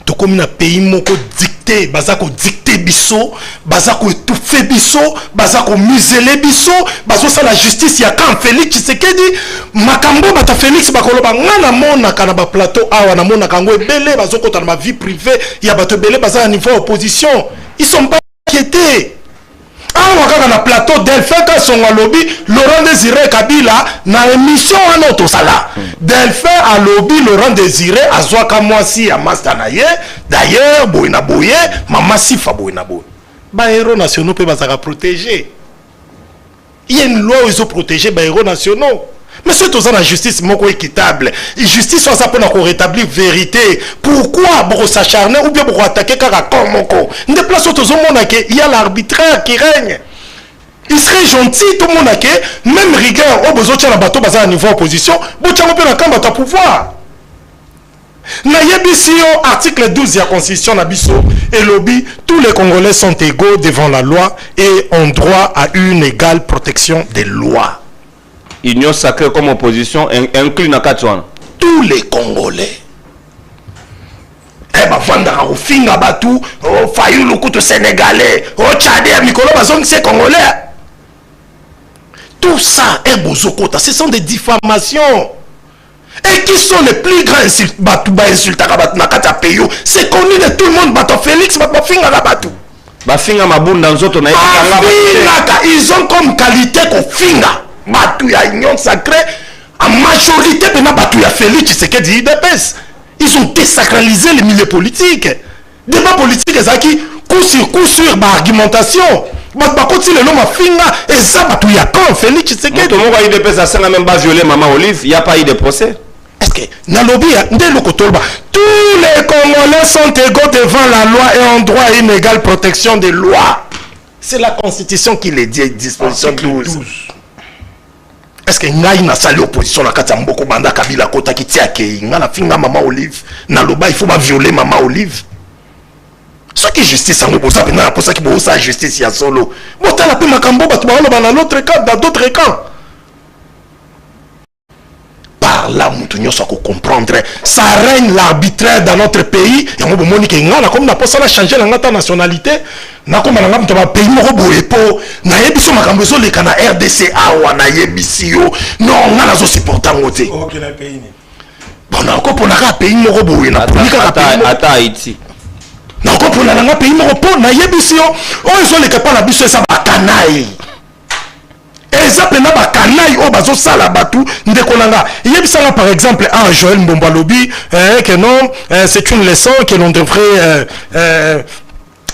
Tout comme un pays moko dicté, bazako dicté biso, bazako étouffé biso, bazako muselé biso, bazo ça la justice ya quand Félix Tshisekedi makambo bata Félix bakoloba ngana mona kana ba plateau awa na mona kango ebele bazoko ta ma vie privée, ya bato belé bazana niveau opposition, ils sont pas inquiétés. Ah, on a un plateau Delphin quand son lobby, Laurent Désiré Kabila, na émission en auto sala. Delphin a lobby Laurent Désiré, à Zouaka Mwasi, à Mastanaye, d'ailleurs, Boina Boye, Mama Sifa Boina Boye. Bah, héros nationaux peuvent être protégés. Il y a une loi où ils ont protégé les héros nationaux. Mais c'est tout ça la justice moko équitable. La justice soit ça pour rétablir vérité. Pourquoi pour s'acharner ou bien pour attaquer Karakon moko? Ne déplace tout le monde il y a l'arbitraire qui règne. Il serait gentil tout le monde même rigueur au besoin de la bateau basé à niveau opposition, vous avez un camp de pouvoir. Nayebisio article 12 de la constitution nabiso et lobby tous les Congolais sont égaux devant la loi et ont droit à une égale protection des lois. Union sacrée comme opposition inclut na Katouan. Tous les Congolais. Eh ben vanda au finga batu, au Fayou le couteau sénégalais, au Tchadien Mikolo bazong c'est Congolais. Tout ça est bozokota, ce sont des diffamations. Et qui sont les plus grands insultes? Batouba insulta kabat nakata peyo. C'est connu de tout le monde. Bato Félix, bato finga kabatu. Bafinga mabunda nzoto na ils ont comme qualité qu'on finga. Batou ya Union Sacrée, en majorité, Batou ya Félix Tshisekedi IDPS. Ils ont désacralisé les milieux politiques. Débat politique, c'est qui coup sur argumentation. Bakoti le nom finga et ça Batou ya quand Félix Tshisekedi. Tout le monde a IDPS ça n'a même pas violé Maman Olive, il n'y a pas eu de procès. Est-ce que Nalobi tous les Congolais sont égaux devant la loi et ont droit à une égale protection des lois. C'est la Constitution qui les dit, disposition 12. Est-ce que Ngaï n'a sali opposition à Katamboko Banda Kabila Kota qui tient que Ngana Finga Maman Olive, Naloba il faut pas violer Maman Olive. Ce qui est justice en opposant, pour ça qui peut aussi justice il y a solo. Bon, t'as la paix Makambo, dans l'autre camp, dans d'autres camps. Par là, nous sommes comprendre. Ça règne l'arbitraire dans notre pays. Et on a comme on a changé la nationalité. Na comme on a pays pour na yebiso makambezo le kana RDCA ou na yebisio. Non, on a zo supportant côté. OK na pays ni. Bon na ko pour na pays moko boye na politika pays. Ata Haïti. Na ko pour na pays moko pour na yebisio. O zo le kapa na biso ça ba kanai. Exemple na ba kanai o bazo sala batu ndekolanga yebisanga par exemple à Joël Mbombalobi que non c'est une leçon que l'on devrait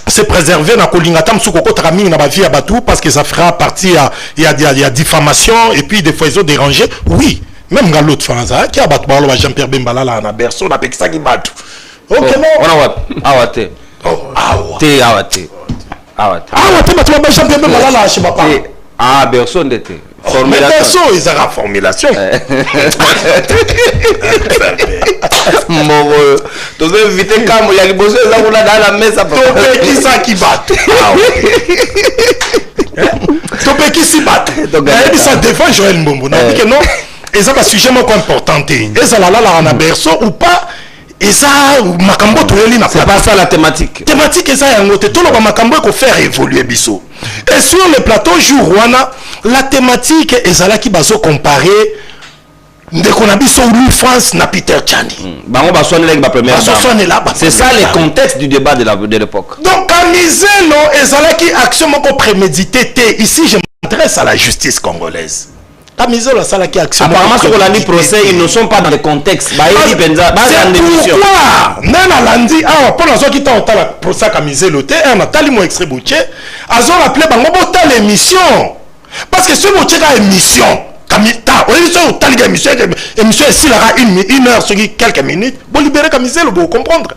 se préserver na kolingata msukoko traming na ba vie à batu parce que ça fera partie il y a diffamation et puis des fois ils ont dérangé oui même dans l'autre France qui a batu ba Jean-Pierre Bembala là na berceau na pekisa ki batu OK non on a awate te awate batu ba Jean-Pierre Bembala là je sais pas. Ah, personne n'était. Formulation, ils ont la formulation. Tu veux éviter quand il y a des besoins dans la messe. Tu qui ça qui bat. Tu qui s'y bat. Et ça défend Joël Mbombo. Non, et ça va sujet important. Et ça là on a berceau ou pas. Et ça, Makambo Toureli c'est pas ça la thématique. Thématique, et ça, il y a tout le Makambo qu'il faut faire évoluer Bissot. Et sur le plateau Jourouana, la thématique est ça là qui va se comparer. Dès qu'on a Bissot, lui, France, na Peter Tchani. C'est ça le contexte du débat de l'époque. Donc, à Miselo, et ça là qui action prémédité. Ici, je m'adresse à la justice congolaise. Apparemment, sur le procès, ils ne sont pas dans le contexte. C'est pourquoi, Nana Landi, pour les gens qui ont le procès à Miselo, on a tellement extrait Bouché, ils ont appelé l'émission. Parce que ce Bouché a une émission. Émission ici, il y aura une heure, quelques minutes, pour libérer Miselo, pour comprendre.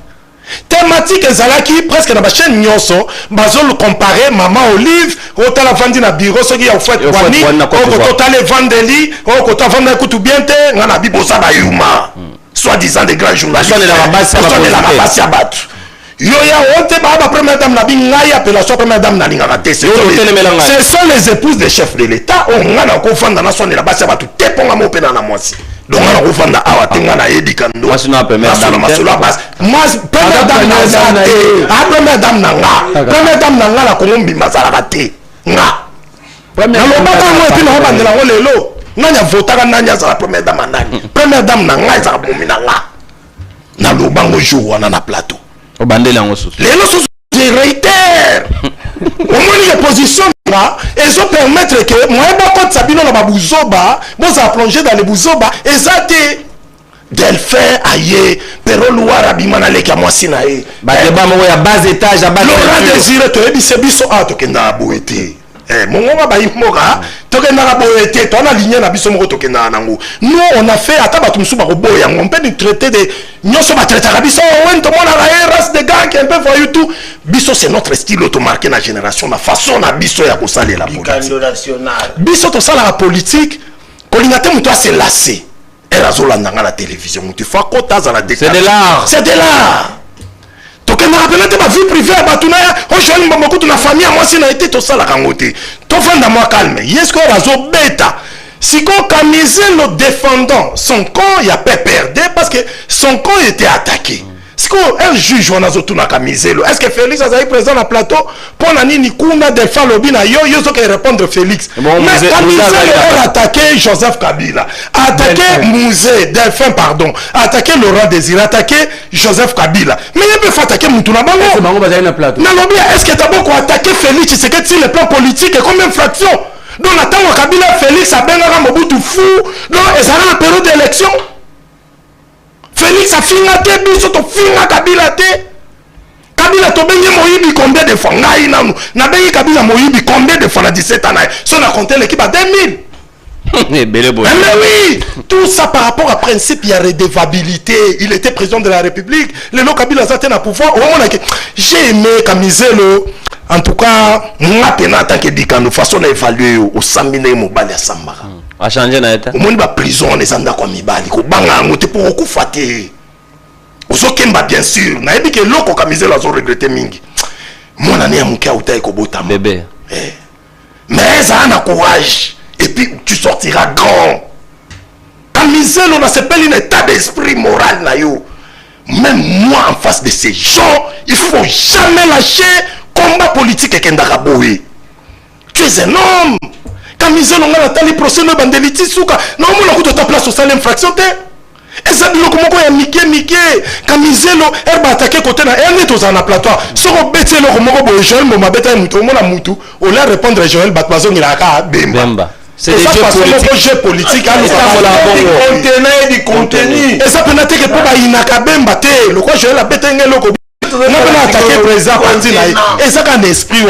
Thématique ezalaki presque na ba chaîne nyonso bazol comparer Maman Olive otala vandi na bureau soki ya fait kwani o totale vandeli o kota vanda kutu biente ngana bibosa ba yuma soi-disant des grands journalistes de la base ya batu yo ya onte ba première dame na bingai appellation première dame na linga te ce sont les épouses des chefs de l'état o ngana ko vanda na sonne la base ya batu te ponga mo pena na mwasi. Donc on va vendre à Watenga na Edikando. Moi je n'ai première dame. Moi première dame na première dame na première dame na la Kolombi mazala te. Nga. Première dame na puis na bandela lelo. Nanya votaka nanya za la première dame nani. Première dame na nga za bomi na nga. Na lobango jour wana na plateau. O bandela ngo susu. Lelo susu je réitère. Au moins les positions ils ont permettre que moi quand Sabino na babuzoba bon ça plonger dans les buzoba et ça te Delphin aye pero luara bimana leka mwasi na e ba débat mo ya bas étage à bas Laurent Désiré to ebiso biso to kenda boete mongonga ba imoka to kenda boete to na ligne na biso moko to kenda nango nous on a fait ata batu musu ba boya on peut nous traiter de nyoso ba traiter biso on to mona la race de gars qui un peu voyou tout biso c'est notre style automarqué na génération na façon na biso ya kosala la politique biso to sala la politique kolingate muto a se lasser et azolanda na télévision muto faut kotaza la c'est de l'art to kena rappeler te ba vie privée ba tuna o jeune mbongo kutu na famille moi si na été to sala kangote to vanda moi calme yesko razo beta si qu'on camisait le défendant son camp il y a pas perdu parce que son camp était attaqué. Si un juge on a surtout na Kamizelo, est-ce que Félix a été présent à plateau pour nani kuna de faire lobby na yo yo qui répondre Félix. Mais Kamizelo a attaqué Joseph Kabila, attaqué Mouzé, Delphin pardon, attaqué Laurent Désiré, attaqué Joseph Kabila. Mais il peut faire attaquer Moutouna Bango. C'est bango bazali na plateau. Na lobby est-ce que t'as beaucoup attaqué Félix c'est que sur le plan politique et combien de fractions? Donc, attends, Kabila Félix a bien Mobutu fou. Donc, et ça a une période d'élection. Félix a fini à te, biso to fini à Kabila te. Kabila to benye Moïbi combien de fois? Na benye Kabila Moïbi combien de fois na 17 ans? Si on a compté l'équipe à 2000. Mais oui, tout ça par rapport à principe, il y a redevabilité. Il était président de la République. Le lot Kabila Zaten à pouvoir. J'ai aimé Kamizelo. En tout cas, moi, en tant que dikano, façon d'évaluer au Samine Mobali à Sambara. A changé na été. Au moins, la prison, on est en d'accord Mibali. Au Banga, on est pour beaucoup fatigué. Au Sokemba, bien sûr. Na ebi que l'oko Kamizelo a regretté Mingi. Mon année à Moukia Outa et Kobotama. Bébé. Mais ça a un courage. Et puis tu sortiras grand. Kamizelo, on a s'appelle un état d'esprit moral. Même moi, en face de ces gens, il faut jamais lâcher. Combat politique et Kendaraboé. Tu es un homme. Kamizelo, on a tali procès de bandeliti souka. Non, on a de ta place au salon fraction. Et ça, le comment il y a Mickey. Kamizelo, elle va attaquer côté là. Elle est aux anaplatoires. Si on bête le comment Joël, mon bête est moutou, mon amoutou. On l'a répondre à Joël Batmazon, il a qu'à Bemba. C'est des jeux politiques. Du contenu. Et ça peut être que pour Inaka Bemba, le quoi Joël a bête un loco. On a attaqué le président. Et ça, un esprit,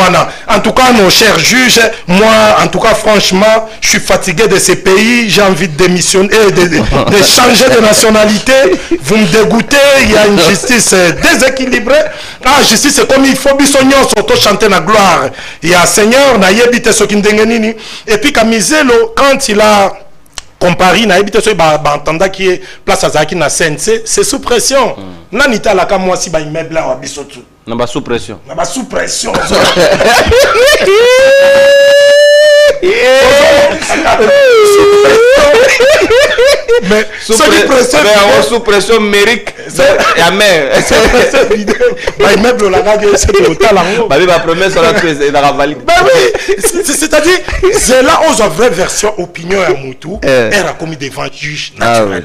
en tout cas, nos chers juges, moi, en tout cas, franchement, je suis fatigué de ces pays. J'ai envie de démissionner, de changer de nationalité. Vous me dégoûtez. Il y a une justice déséquilibrée. Ah, justice, c'est comme il faut bisognon, surtout chanter la gloire. Il y a Seigneur, na yebite sokindengenini. Et puis, Kamizelo, quand il a comparé, na yebite entendant qui est place à Zaki na CNC, c'est sous pression. Nanita la moi si ba immeuble là bisotu. Na ba sous pression. Na ba sous pression. Mais sous pression mérique ya mère. Ba immeuble la gage c'est le talent. Ba ba première sur la dans valide. Bah oui, c'est-à-dire c'est là où la vraie version opinion à Moutou elle a commis devant juge naturel.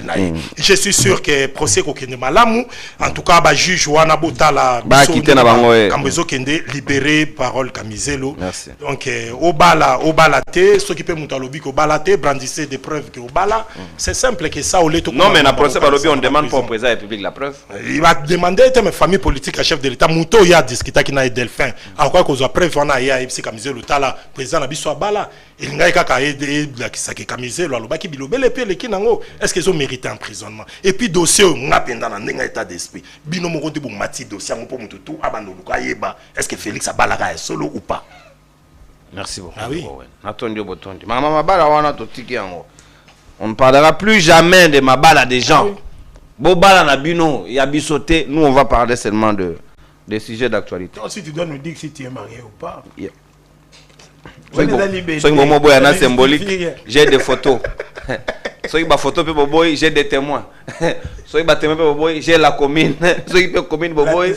Je suis sûr que procès ko kende malamu en tout cas ba juge wana botala ba quitter na bango Kambezo kende libérer parole Kamizelo. Donc au bala te ce qui peut monter lobby ko bala te brandissez des preuves que au bala c'est simple que ça au leto. Non mais na procès ba lobby on demande pas au président de la République la preuve. Il va demander mes familles politiques à chef de l'état Mouto il y a discuté qui na Delphin à quoi qu'on a preuve on a ya MC Kamizelo tala président na biso bala il ngai kaka aider la kisaki Kamizelo alobaki bilobele pe leki nango est-ce qu'ils ont mérité emprisonnement et puis dossier ngapenda na ndenga état d'esprit bino moko te bo mati dossier ngo po mututu abando luka yeba est-ce que Félix abalaka solo ou pas. Merci beaucoup. Ah oui. Natondi botondi. Maman mabala wana totiki yango. On ne parlera plus jamais de mabala des gens. Oui. Bobala na bino ya bisoté, nous on va parler seulement de des sujets d'actualité. Si tu dois nous dire si tu es marié ou pas. Yeah. Soki momo boy ana symbolique, j'ai des photos. Soki ba photo pe boboy, j'ai des témoins. Soki ba témoin pe boboy, j'ai la commune. Soki pe commune boboy.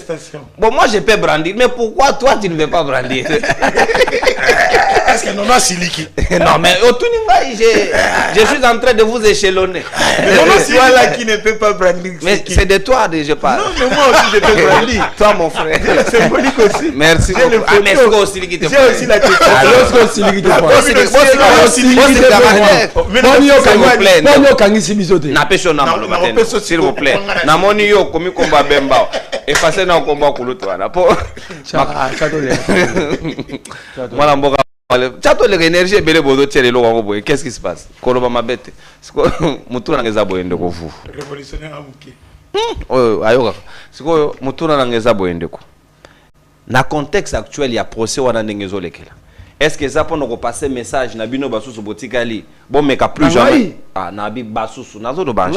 Bon moi je peux brandir, mais pourquoi toi tu ne veux pas brandir? Est-ce que Nona Siliki? Non mais au tout je suis en train de vous échelonner. C'est toi là qui ne peut pas brandir. Mais c'est de toi que je parle. Non mais moi aussi je peux brandir. Toi mon frère. La symbolique aussi. Merci beaucoup. Ah mais c'est aussi qui te j'ai aussi la question. S'il vous plaît. Namoni yo komi komba bemba. Effacez na komba kulutu wana. Po. Mwana mboka. Chato le énergie bele bodo tiele lo wango boye. Qu'est-ce qui se passe? Koloba mabete. Siko mutuna ngeza boyende ko fu. Révolutionnaire amuki. Oh ayoka. Siko mutuna ngeza boyende ko. Na contexte actuel il y a procès wana ndengezo lekela. Est-ce que ça pour nous passer message na bino basusu botikali bon mais ka plus jamais ah na bi basusu nazo do banche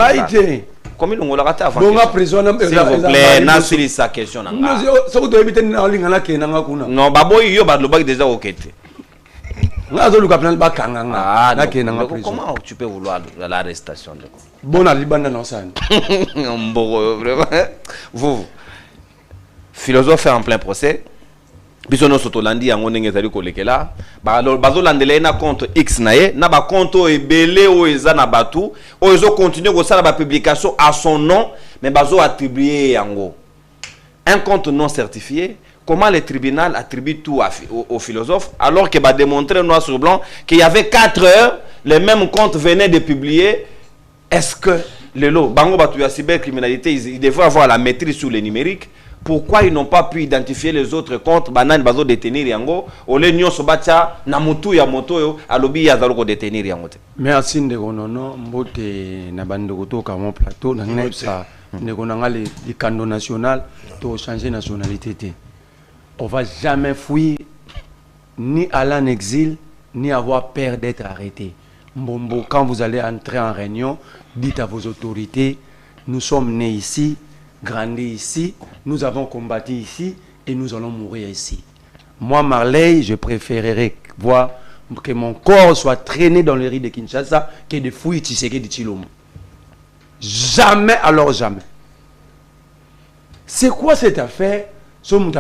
comme il ngolaka ta avant bonga prison s'il vous plaît na sili sa question na nga so ko do ebite na linga na kena nga kuna non baboy yo ba lobaki déjà okete ngazo luka plan ba kanga nga na kena nga prison comment tu peux vouloir l'arrestation de quoi bon ali banda na sane mboro vraiment vous philosophe en plein procès bisono sotolandi yango ndenge ezali kolekela bazolandela na compte X na ye na ba compte ebele o eza na batu o ezo continuer kosala ba publication à son nom mais bazo attribuer yango un compte non certifié comment le tribunal attribue tout aux philosophes, alors qu'il va démontrer noir sur blanc qu'il y avait 4 heures, les mêmes comptes venaient de publier. Est-ce que les lots, Bango Batouya cybercriminalité, ils devraient avoir la maîtrise sur le numérique? Pourquoi ils n'ont pas pu identifier les autres comptes? Banan bazo détenir yango, ole nyo sobacha na mutu ya moto alobi ya zaloko détenir yango te. Merci ndeko nono mbote na bandeko to ka mon plateau na ngesa ndeko nanga le kando national to changer nationalité te. On va jamais fuir ni aller en exil ni avoir peur d'être arrêté. Mbombo, quand vous allez entrer en réunion, dites à vos autorités, nous sommes nés ici, grandis ici, nous avons combattu ici et nous allons mourir ici. Moi, Marley, je préférerais voir que mon corps soit traîné dans les rues de Kinshasa que de fouiller Tshisekedi Tshilombo. Jamais, alors jamais. C'est quoi cette affaire?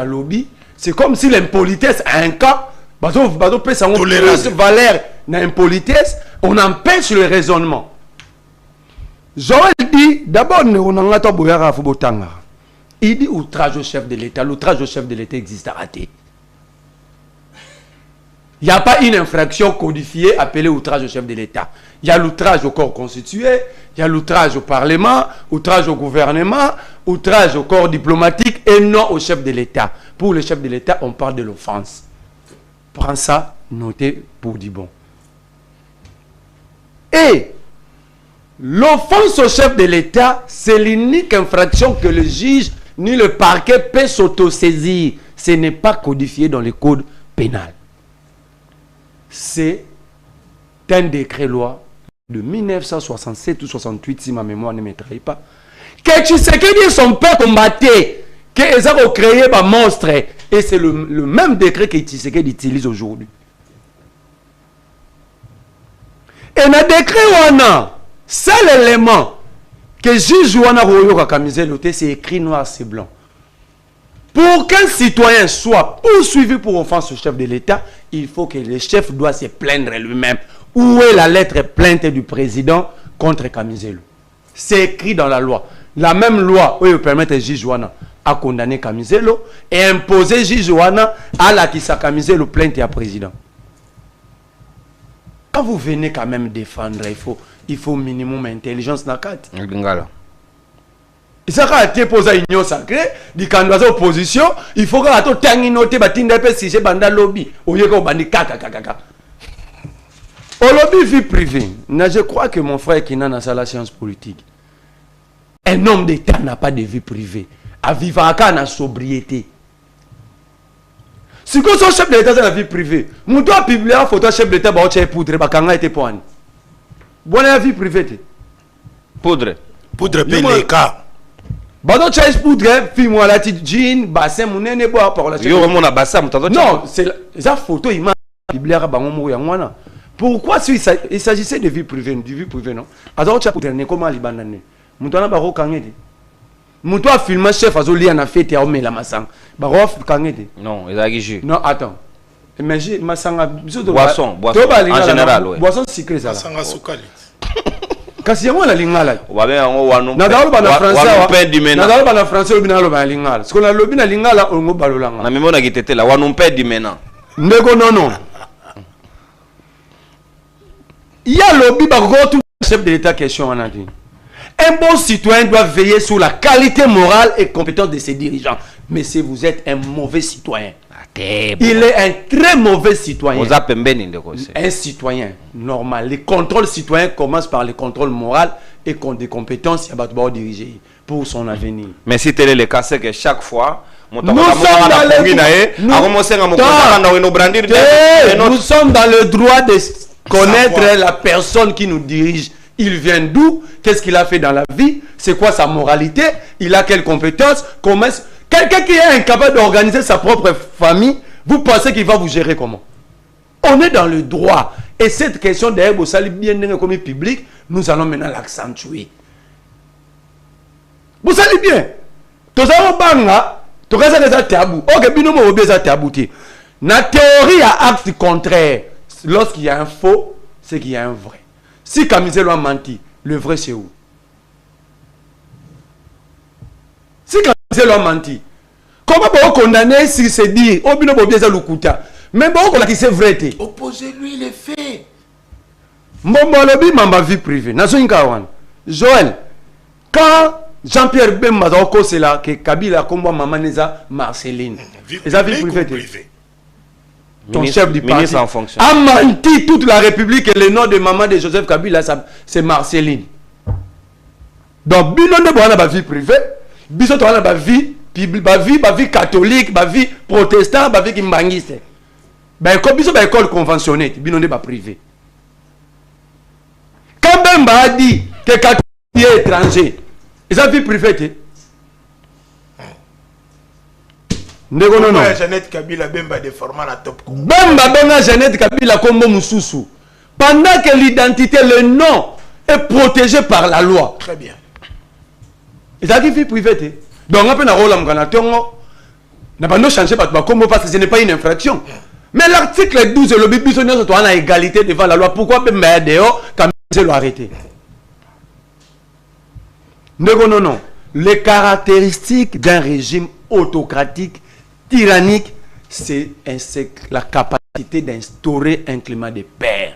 Lobby, c'est comme si l'impolitesse a un cas, valeur l'impolitesse, on empêche le raisonnement. J'aurais dit, d'abord, il dit outrage au chef de l'État. L'outrage au chef de l'État existe à rater. Il n'y a pas une infraction codifiée appelée outrage au chef de l'État. Il y a l'outrage au corps constitué, il y a l'outrage au Parlement, outrage au gouvernement, outrage au corps diplomatique et non au chef de l'État. Pour le chef de l'État, on parle de l'offense. Prends ça, notez pour du bon. Et l'offense au chef de l'État, c'est l'unique infraction que le juge ni le parquet peut s'autosaisir. Ce n'est pas codifié dans le code pénal. C'est un décret-loi de 1967 ou 68, si ma mémoire ne me trahit pas, que Tshisekedi son peuple combattait, que les ont créé un monstre. Et c'est le même décret que Tshisekedi utilise aujourd'hui. Et dans le décret, seul élément que juge Wana Royo Kamiselo, c'est écrit noir, c'est blanc. Pour qu'un citoyen soit poursuivi pour offense au chef de l'État, il faut que le chef doit se plaindre lui-même. Où est la lettre plainte du président contre Kamiselo? C'est écrit dans la loi. La même loi où il permet au juge Wana à condamner Kamiselo et imposer juge Wana à la Kisa Kamiselo plainte à président. Quand vous venez quand même défendre, il faut minimum intelligence dans la carte. Ça a été posé à l'union sacrée, dit quand nous avons opposition, il faut que nous tengions noté si c'est banda lobby. Au lieu qu'on bandi kaka. Au lobby vie privée, je crois que mon frère qui n'a pas la science politique, un homme d'État n'a pas de vie privée. À vivre à la sobriété. Si vous êtes chef de l'État, c'est la vie privée. Vous devez publier une photo chef de l'État, vous avez poudre, vous avez poudre. Vous avez la vie privée. Poudre. Poudre PLK. Bado chase poudre, fille-moi la petite jean, bassin, mon nez, bois par la non, c'est la photo, il m'a publié à Bangomo Yangwana. Pourquoi il s'agissait de vie privée, non? Alors, tu as poudre, comment les bananes? Moutona Baro Kangedi. Moutoua filmé chef Azoli en a fait et a omis la massang. Barof Kangedi. Non, il a guiché. Non, attends. Mais j'ai massang. Boisson, en général, oui. Boisson sucrée, ça. Massanga Soukali. Kasi yango la lingala. Wabe yango wanu. Na dawo bana français. Wanu pe dimena. Na dawo bana français obina lo bana lingala. Parce que la lobi na lingala ongo balolanga. Na memo na kitete la wanu pe dimena. Ndeko non. Il y a lobby bako tout chef de l'état question en a dit. Un bon citoyen doit veiller sur la qualité morale et compétence de ses dirigeants. Mais si vous êtes un mauvais citoyen, il est un très mauvais citoyen. Un citoyen normal. Les contrôles citoyens commencent par les contrôles moraux et des compétences qu'il va diriger pour son avenir. Mais si tel est le cas, c'est que chaque fois, nous sommes dans le droit de connaître la personne qui nous dirige. Il vient d'où? Qu'est-ce qu'il a fait dans la vie? C'est quoi sa moralité? Il a quelles compétences? Comment? Quelqu'un qui est incapable d'organiser sa propre famille, vous pensez qu'il va vous gérer comment? On est dans le droit. Et cette question d'ailleurs, vous savez bien comme public, nous allons maintenant l'accentuer. Vous savez bien. Tout ça, on banga, tout ça, c'est tabou. Ok, bien, nous, on a tabou. La théorie a acte contraire. Lorsqu'il y a un faux, c'est qu'il y a un vrai. Si Kamiselo a menti, le vrai c'est où? Si Kamiselo a menti, Comment vous condamner si c'est dit au bino bo bieza lukuta. Mais bon qu'on a qui c'est vrai. Opposez-lui les faits. Mbomolobi mamba vie privée. Nazo inkawan. Joël, quand Jean-Pierre Bemba c'est là que Kabila combat maman neza Marceline. Les avis privés. Ton chef du parti a menti toute la République et le nom de maman de Joseph Kabila c'est Marceline. Donc bino ne boana ba vie privée, biso to ba vie catholique, ba vie protestant, ba vie kimbangiste. Ben comme biso ba école conventionnée, bino ne ba privé. Quand Bemba a dit que catholique est étranger, ils ont vie privée. Non. Jeannette Kabila Bemba de format à top. Bemba benga Jeannette Kabila Kombo Mususu. Pendant que l'identité, le nom est protégé par la loi. Très bien. Ils ont vie privée. Donc on peut rôle n'a pas changé parce que ce n'est pas une infraction. Mais l'article 12 le bibi a égalité devant la loi. Pourquoi Bemba dehors quand c'est arrêté? Non. Les caractéristiques d'un régime autocratique, tyrannique, c'est la capacité d'instaurer un climat de paix.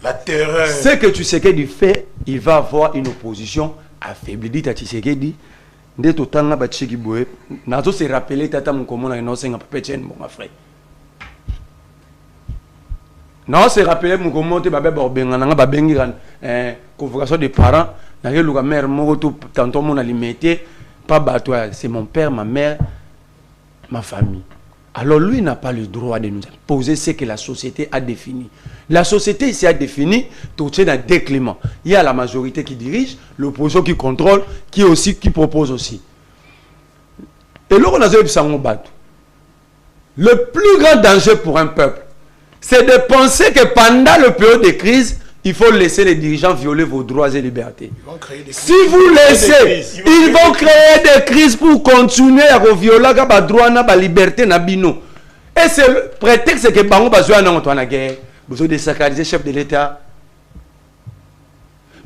La terreur. Ce que Tshisekedi fait, il va avoir une opposition affaiblie. Dit à Tshisekedi, dès tout temps, Tshisekedi n'a pas se rappelé tata Mukomona et non c'est un peu mon frère. Non, c'est rappelé Mukomona et Babé Borbenga, Babengi, convocation des parents. La mère, tantôt mon alimité, pas batois, c'est mon père, ma mère, ma famille. Alors lui n'a pas le droit de nous poser ce que la société a défini. La société ici a défini, tout est dans deux climats. Il y a la majorité qui dirige, l'opposition qui contrôle, qui propose aussi. Et là, on a le plus grand danger pour un peuple, c'est de penser que pendant le période de crise, il faut laisser les dirigeants violer vos droits et libertés. Si vous laissez, ils vont créer des crises pour continuer à violer les droits et les libertés. Et c'est le prétexte que Bango Bazoua n'a pas de guerre. Vous avez désacralisé le chef de l'État.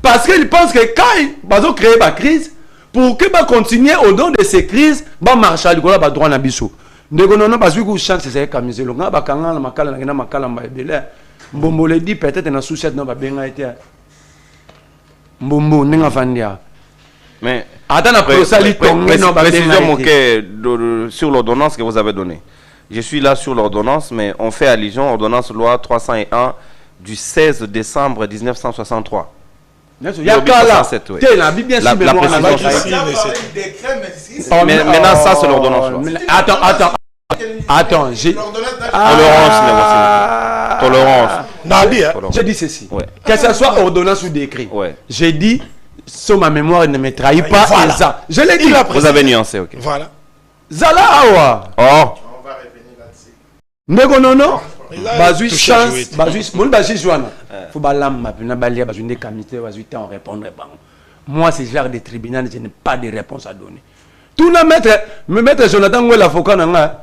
Parce qu'ils pensent que quand ils ont créé la crise, pour que continuer au nom de ces crises, ils vont marcher à droit et biso. Non, parce que vous chantez, c'est comme ça. Mbombo le dit peut-être dans sous-chef non pas bien été. Mbombo n'enga fandia. Mais attends précision sur l'ordonnance que vous avez donnée. Je suis là sur l'ordonnance, mais on fait allusion à l'ordonnance loi 301 du 16 décembre 1963. Il y a qu'à là. La précision. Mais maintenant ça c'est l'ordonnance loi. Attends, j'ai tolérance. J'ai dit ceci. Ouais. Que ce soit ordonnance ou décret. Ouais. J'ai dit, sur ma mémoire ne me trahit pas. Voilà. Ça. Je l'ai dit. Vous avez nuancé, ok. Voilà. Zala awa. Oh. On va revenir là-dessus. Non. Bazui chance. Bazui. Mon bazui joana. Faut balam ma pena balia bazui des comités bazui temps répondre. Moi, c'est genre de tribunal, je n'ai pas de réponse à donner. Tout le maître Jonathan Ngwela Foka nanga.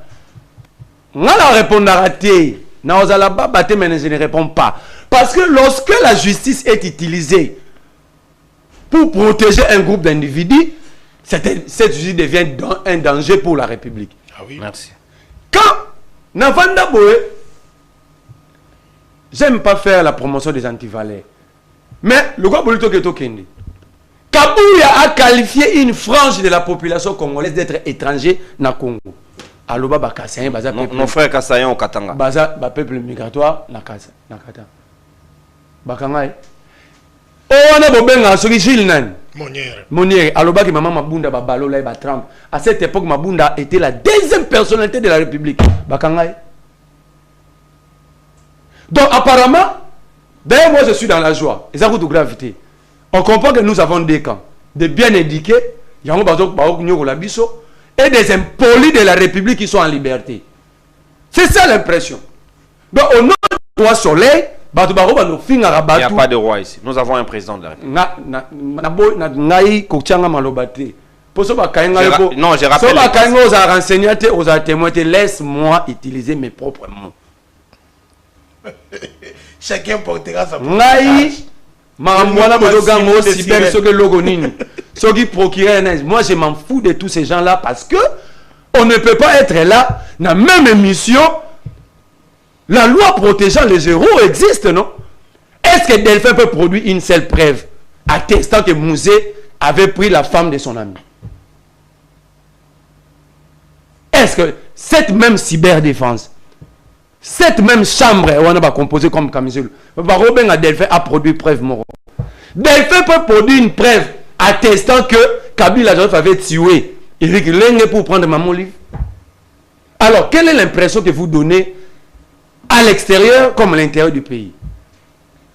Ngala répondra raté. Mais je ne réponds pas. Parce que lorsque la justice est utilisée pour protéger un groupe d'individus, cette justice devient un danger pour la République. Ah oui. Merci. Quand Navanda Boé, j'aime pas faire la promotion des antivalets, mais le gars Bolito Keto Kendi, Kabouya a qualifié une frange de la population congolaise d'être étranger dans le Congo. Aloba Bakassayen, Baza peuple. Mon frère Kassayen au Katanga. Baza peuple migratoire na Katanga. Bakanga. On a bobenga soki Gilles nan. Monière. Aloba ki maman Mabunda babalo là ba trempe. À cette époque Mabunda était la deuxième personnalité de la République. Bakanga. Donc apparemment, d'ailleurs moi je suis dans la joie. Et ça coûte de gravité. On comprend que nous avons des camps, des bien éduqués, yango bazok baok nyoko la biso. Et des impolis de la République qui sont en liberté. C'est ça l'impression. Donc au nom du roi Soleil, il n'y a pas de roi ici. Nous avons un président de la République. Non, j'ai rappelé. Laisse-moi utiliser mes propres mots. Chacun portera sa propre moi je m'en fous de tous ces gens là parce que On ne peut pas être là, dans la même émission. La loi protégeant les héros existe, non? Est-ce que Delphin peut produire une seule preuve attestant que Mouzé avait pris la femme de son ami? Est-ce que cette même cyberdéfense, cette même chambre, on a composé comme camisole, Robin Delphin a produit preuve morale? Delphin peut produire une preuve attestant que Kabila Joseph avait tué Eric Lenge pour prendre Maman Livre. Alors, quelle est l'impression que vous donnez à l'extérieur comme à l'intérieur du pays?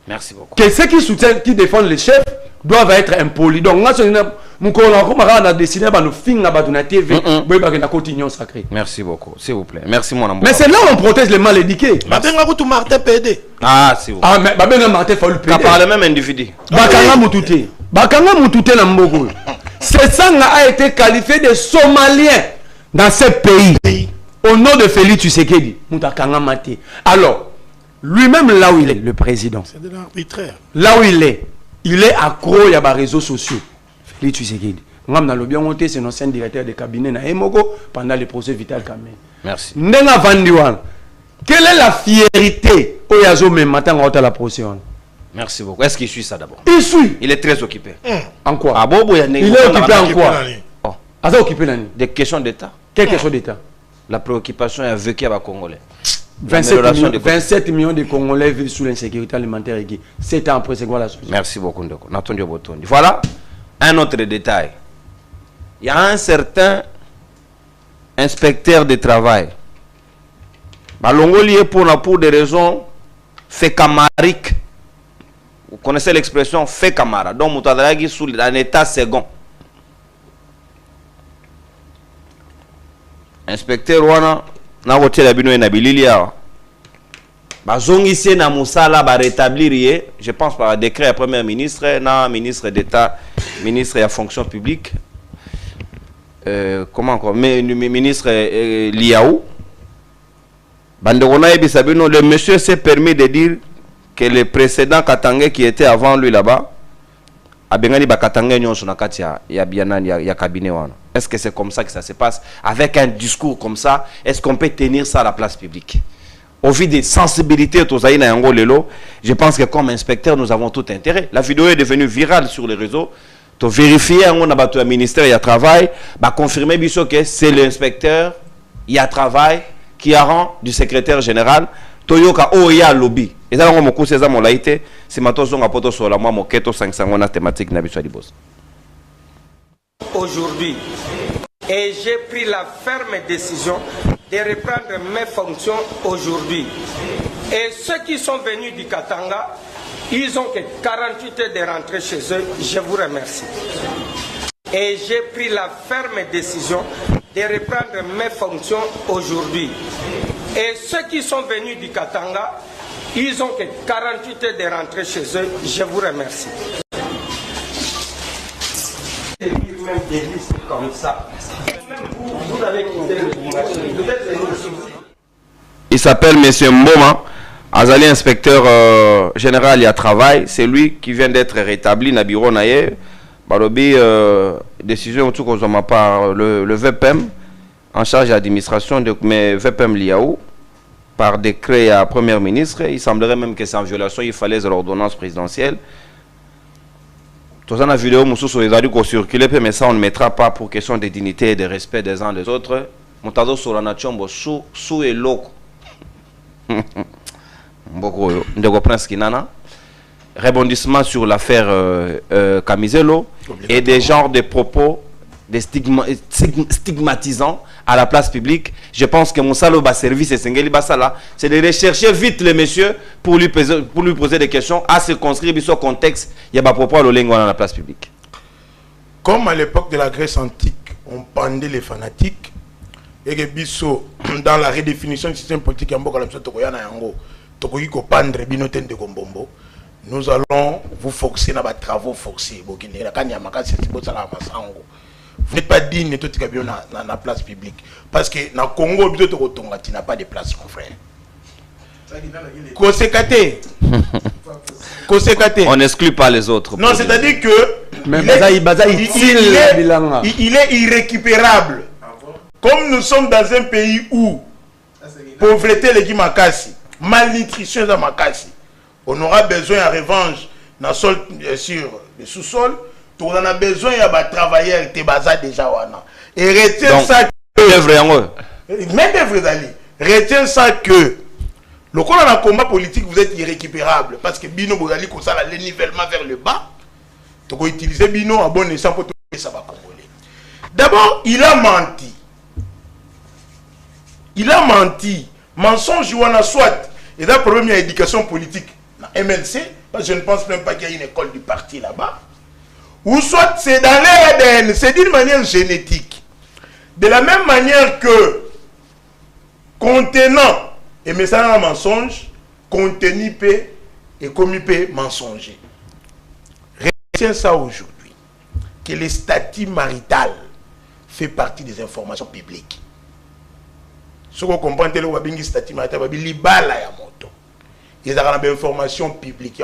Merci beaucoup. Que ceux qui soutiennent, qui défendent les chefs doivent être impolis. Donc, moi, on a décidé de faire TV. Merci beaucoup, s'il vous plaît. Merci, mon amour. Mais c'est là où on protège les mal éduqués. Martin PD. Ah, s'il vous plaît. Ah, mais Martin faut le payer. Par le même individu. Bakanga Moutouté. Bakanga Moutouté dans Mbogo. Ce sang a été qualifié de Somalien dans ce pays. Au nom de Félix Tshisekedi. Moutakanga Maté. Alors, lui-même là où il est, le président. C'est de l'arbitraire. Là où il est accro, il y a des réseaux sociaux. Félix Tshisekedi. C'est un ancien directeur de cabinet na Emogo pendant le procès Vital Kamerhe. Merci. Ndenga Vandiwan. Quelle est la fierté au Yazo même matin à la procès? Merci beaucoup. Est-ce qu'il suit ça d'abord? Il suit. Il est très occupé. En quoi? Ah bon, il est occupé en quoi? Oh. Ah, ça occupé l'année. Des questions d'État. Quelle question d'État? La préoccupation est vécue à Congolais. 27 millions de Congolais vivent sous l'insécurité alimentaire. 7 ans après, c'est quoi la solution? Merci beaucoup, Ndeko. Voilà un autre détail. Il y a un certain inspecteur de travail. Balongo lié pour des raisons fécamariques. Vous connaissez l'expression fécamara. Donc, Moutadragi sous un état second. Inspecteur Wana, na wote la bino na bililia. Bazongisi na musala ba rétablir, je pense par décret à premier ministre, na ministre d'État, ministre à fonction publique. Comment encore? Mais ministre Liaou. Banderona et Sabino, le monsieur s'est permis de dire que le précédent Katangé qui était avant lui là-bas, a bengani ba Katangé nyon sonakati ya bianan ya cabinet wana. Est-ce que c'est comme ça que ça se passe? Avec un discours comme ça, est-ce qu'on peut tenir ça à la place publique? Au vu des sensibilités Tozaïna et Angolelo, je pense que comme inspecteur, nous avons tout intérêt. La vidéo est devenue virale sur les réseaux. Tu vérifier, on a battu un ministère, il y a travail, bah confirmer que c'est l'inspecteur, il y a travail, qui a rang du secrétaire général, Toyoka Oya Lobby. Et ça, on m'a dit que c'est ma tozo à poto sur la moi, mon keto 500 thématique n'habitude du boss. Aujourd'hui, et j'ai pris la ferme décision de reprendre mes fonctions aujourd'hui. Et ceux qui sont venus du Katanga, ils ont que 48 heures de rentrer chez eux. Je vous remercie. Et j'ai pris la ferme décision de reprendre mes fonctions aujourd'hui. Et ceux qui sont venus du Katanga, ils ont que 48 heures de rentrer chez eux. Je vous remercie. Même des listes comme ça. Vous avez il s'appelle M. Mboma, Azali inspecteur général à travail. C'est lui qui vient d'être rétabli dans le bureau naïe. Barobi décision tout qu'on par le VPM en charge de l'administration de mais VPM Liaou par décret à premier ministre. Il semblerait même que c'est en violation, il fallait l'ordonnance présidentielle. Tout ça dans la vidéo, Moussou les a dit qu'on circulait, mais ça on ne mettra pas pour question de dignité et de respect des uns des autres. Montado sur la nation, sous et loco. Beaucoup de Prince Kinana. Rebondissement sur l'affaire Camiselo et des genres de propos des stigmatisants à la place publique. Je pense que mon saloba service et Sengeli Basala, c'est de rechercher vite le monsieur pour lui poser des questions, à circonscrire son contexte. Il y a pas propos à l'olengwa dans la place publique. Comme à l'époque de la Grèce antique, on pendait les fanatiques et que Bisso, dans la redéfinition du système politique, nous allons vous forcer dans les travaux forcés. Vous n'êtes pas digne de tout ce dans la place publique. Parce que dans le Congo, tu n'as pas de place, mon frère. On n'exclut pas les autres. Non, c'est-à-dire que mais il est irrécupérable. comme nous sommes dans un pays où pauvreté les makasi, malnutrition est makasi, on aura besoin en revanche dans sol sur le sous-sol, on a besoin de travailleurs qui sont déjà wana. Et retiens ça que même retiens ça que le coup dans le combat politique vous êtes irrécupérable parce que Bino Bozali comme ça le nivellement vers le bas. Tu peux utiliser Bino à bon escient pour tout ça va congolais. D'abord, il a menti. Il a menti. Mensonge ou en soit. Et là, le problème, il y a l'éducation politique. MLC, parce que je ne pense même pas qu'il y ait une école du parti là-bas. Ou soit c'est dans l'ADN, c'est d'une manière génétique. De la même manière que contenant et message en mensonge, contenu paix et commis paix mensonger. Retiens ça aujourd'hui, que le statut marital fait partie des informations publiques. Ce qu'on comprend, c'est que le statut marital est libala ya moto. Il y a des informations publiques.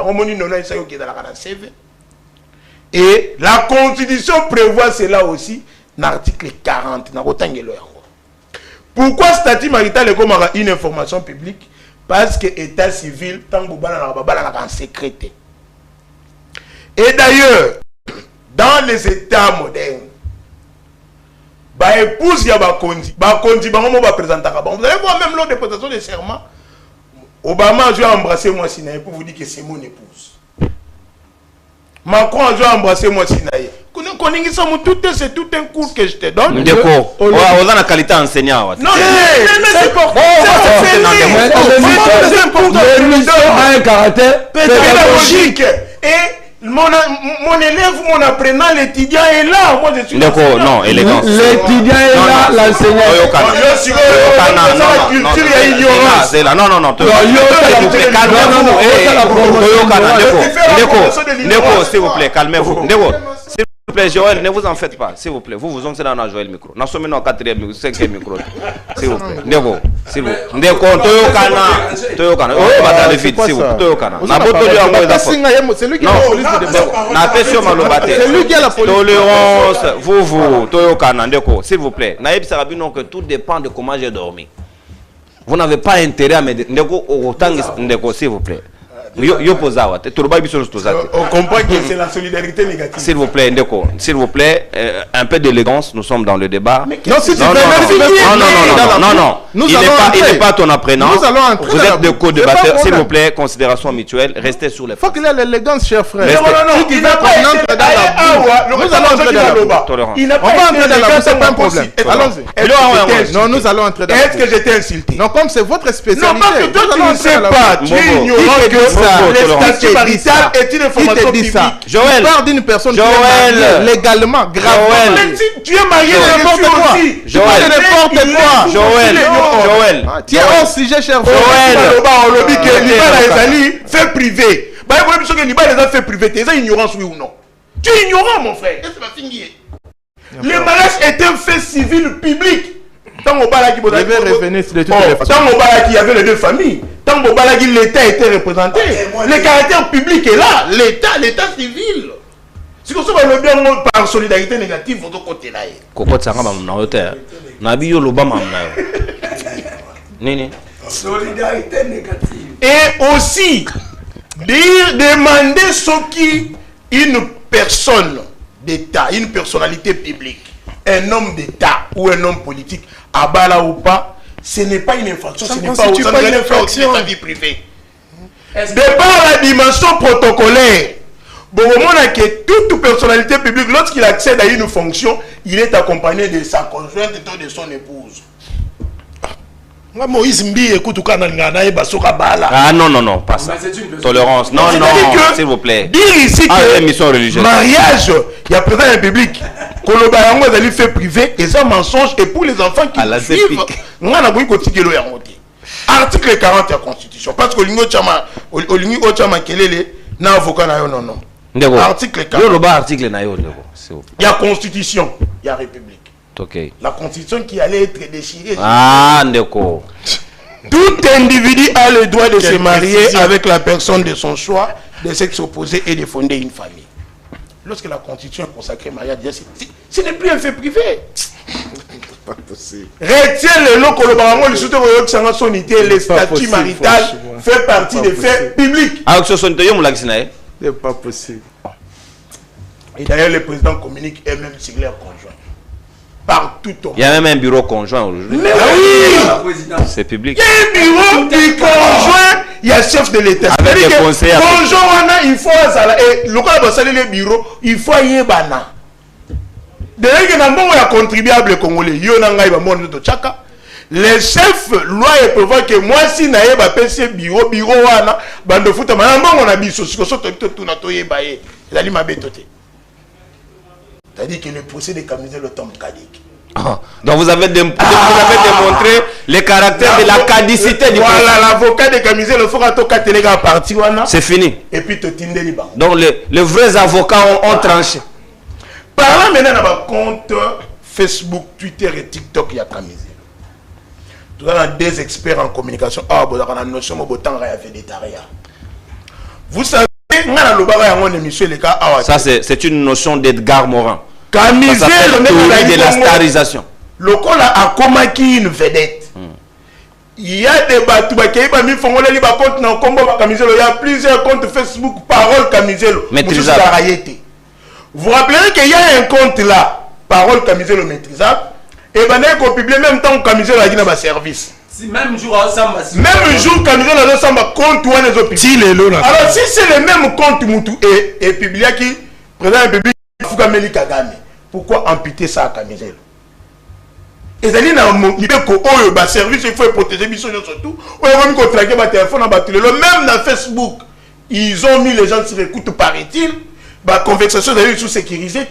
Et la Constitution prévoit cela aussi dans l'article 40. Pourquoi le statut marital est comme une information publique? Parce que l'état civil, tant que vous en secret. Et d'ailleurs, dans les États modernes, épouse ya bakondi bango ba présenter. Vous allez voir même lors de présentation de serment, Obama a dû embrasser moi Sinaï pour vous dire que c'est mon épouse. Macron a dû embrasser moi Sinaï. C'est tout un cours que je te donne. D'accord. On a la qualité enseignant. Non, c'est important. C'est un caractère pédagogique. Et mon élève, mon apprenant, l'étudiant est là. Moi, je suis d'accord, non, élégance. L'étudiant est là, l'enseignant. S'il vous plaît, calmez-vous. S'il vous plaît, Joël, ne vous en faites pas. S'il vous plaît, vous vous entrez dans Joël micro. Nous sommes maintenant au 4e micro, 5e micro. S'il vous plaît. Ndeko, s'il vous plaît. Ndeko, Toyokana. Oh, bataille vite, s'il vous plaît. Toyokana. C'est lui qui a la police de débat. C'est lui qui a la police. Tolérance, vous, Toyokana, Ndeko, s'il vous plaît. Naïb Sarabino, que tout dépend de comment j'ai dormi. Vous n'avez pas intérêt à me dire. Ndeko, Ndeko, s'il vous plaît. On comprend que c'est la solidarité négative. S'il vous plaît, Ndeko, s'il vous plaît, un peu d'élégance, nous sommes dans le débat. Non, il n'est pas ton apprenant. Vous êtes de co-débatteurs. S'il vous plaît, considération mutuelle, restez sur les faits. Il faut qu'il ait l'élégance, cher frère. Non, il n'a pas entrer dans la boue. Nous allons entrer dans la boue. Il n'a pas entré dans la boue, c'est pas un problème. Allons-y. Non, nous allons entrer dans la boue. Est-ce que j'étais insulté? Non, comme c'est votre spécialité. Non, parce que toi, tu ne sais pas. Tu es ignorant que le statut marital est une information publique. Joël, tu parles d'une personne qui est mariée légalement, gravement. Tu es marié n'importe quoi. Joël, Joël, tu es hors sujet, cher frère. Joël, on le dit que l'Iba les fait privé. Bah, il faut que l'Iba les a fait privé. Tu es ignorant, oui ou non? Tu es ignorant, mon frère. Le mariage est un fait civil public. Tant au Balaki, il y avait les deux familles. Tant au Balaki, l'État était représenté. Le caractère public est là. L'État civil. Si vous avez le bien par solidarité négative, votre côté là. Solidarité négative. Et aussi, demander ce qui une personne d'État, une personnalité publique, un homme d'État ou un homme politique, à Bala ou pas, ce n'est pas une infraction, ce n'est pas une infraction de la vie privée. De par la dimension protocolaire, bon, que toute personnalité publique, lorsqu'il accède à une fonction, il est accompagné de sa conjointe et de son épouse. Moïse Mbi, écoute, ah non, pas ça. Tolérance, non, s'il vous plaît. Dire ici que mariage, il y a présent un public. Kolobayango est fait privé, et ça mensonge, et pour les enfants qui suivent, on a voulu continuer le remonter. Article 40 de la Constitution, parce que l'Union Chama Kelele n'a avocat non. Article 40. Il y a Constitution, il y a République. Okay. La Constitution qui allait être déchirée. Ah, d'accord. Tout individu a le droit de se marier avec la personne de son choix, de sexe opposé et de fonder une famille. Lorsque la Constitution est consacrée au mariage, ce n'est plus un fait privé. pas possible. Retiens le lot que le baron le soutien au sang sonité, les statuts maritales fait partie des faits publics. Alors que ce sont c'est pas possible. Et d'ailleurs, le président communique et même sigler conjoint. Partout au monde. Il y a même un bureau conjoint aujourd'hui. Mais oui! C'est public. Il y a un bureau du conjoint, il y a chef de l'État. Avec des conseillers. Conjoint, il faut et le cas de le bureau, il faut y avoir. D'ailleurs, il y a un contribuable congolais. Il y a un chaka. Les chefs loi et prévoit que moi si naé ba PC bureau wana bande foot manamba on a biso siko soto tout na toye baé la lima betoté. C'est-à-dire que le procès de camisole le tombe caduc. Donc vous avez démontré le caractère de la caducité du procès. Voilà, l'avocat de camisole le fera to katelega parti wana. C'est fini. Et puis to tinde liba. Donc les vrais avocats ont tranché. Parlant maintenant dans compte Facebook, Twitter et TikTok il y a camisole. Nous avons des experts en communication. Vous savez, ça c'est une notion d'Edgar Morin. Ça théorie de la starisation. Le col a commis une vedette. Il y a des bateaux qui il y a plusieurs comptes Facebook, Parole Camiselo. Maîtrisable. Vous rappelez qu'il y a un compte là, Parole Camiselo maîtrisable. Et ben on publie même temps Camisole a dit dans ma service. Si même jour ensemble. Même jour Camisole a ensemble compte ou les autres. Alors si c'est le même compte Moutou et publié qui présent public Foukameli Kagame, pourquoi amputer ça à Camisole? Et ça dit dans mon service il faut protéger Bisson surtout. On a même contracté ma téléphone en battu. Même dans Facebook, ils ont mis les gens sur écoute paraît-il. Bah conversation d'ailleurs sous sécurisé.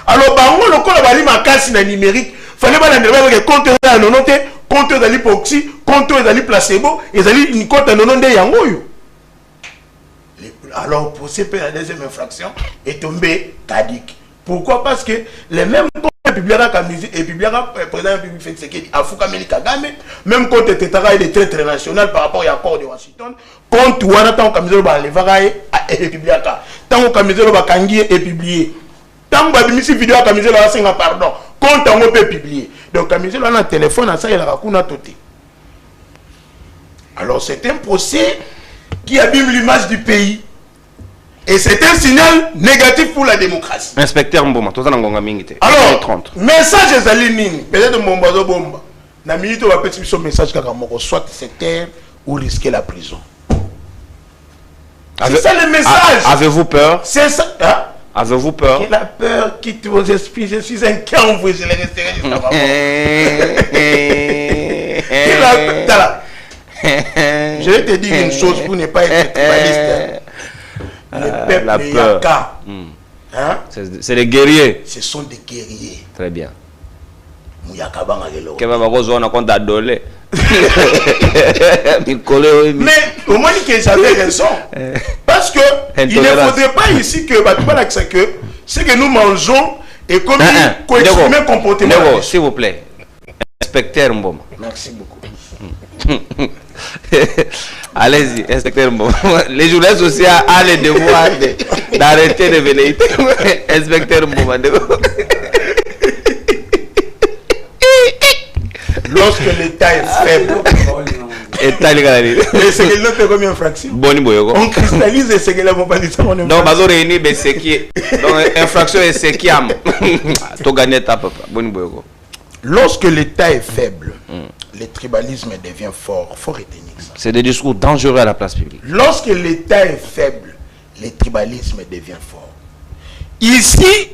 Alors bah on le col va ma casse numérique. Fallait pas l'enlever compteur à nonote, compteur d'alipoxy, compteur d'aliplacebo, et une compte à nonon de yangoyo. Alors, pour ces la deuxième infraction est tombé caduc. Pourquoi? Parce que les mêmes comptes publiera et publiera président public fait ce qu'il dit à Foukameli Kagame, même compte Tétara et très très national par rapport à l'accord de Washington, compte où on attend Camisole va les varailler et publier. Tant que Camisole va kangier et publier. Tant que la vidéo à Camisole va s'en pardon. Quand on peut publier. Donc, Camisole a un téléphone, ça, il a un toté. Alors, c'est un procès qui abîme l'image du pays. Et c'est un signal négatif pour la démocratie. Inspecteur Mboma, tout ça, on mingi. Alors, message est allé peut-être Mbombazo Bomba. Na minute, on va peut-être son message soit c'est terre ou risquer la prison. C'est ça le message. Avez-vous peur? C'est ça. Hein? Avez-vous peur? La peur quitte vos esprits. Je suis un camp, vous, je l'ai resté jusqu'à ma mort. Je vais te dire une chose pour ne pas être tribaliste. La peur. Hein? C'est des guerriers. Ce sont des guerriers. Très bien. Mais au moins que j'avais raison. Parce que il ne faudrait pas ici que ce que nous mangeons est comme un comportement. S'il vous plaît. Inspecteur Mboma. Merci beaucoup. Allez-y, inspecteur Mboma. Les journalistes aussi ont le devoir d'arrêter de venir. Inspecteur Mboma. Lorsque l'État est faible, et c'est qu'il fait combien de fractions? On cristallise et c'est qu'il a mon pas dit ça. Donc, on réunit ce qui est. Donc, infraction et ce qui a. Tu gagnes ta papa. Lorsque l'État est faible, le tribalisme devient fort. Faut retenir ça. C'est des discours dangereux à la place publique. Lorsque l'État est faible, le tribalisme devient fort. Ici,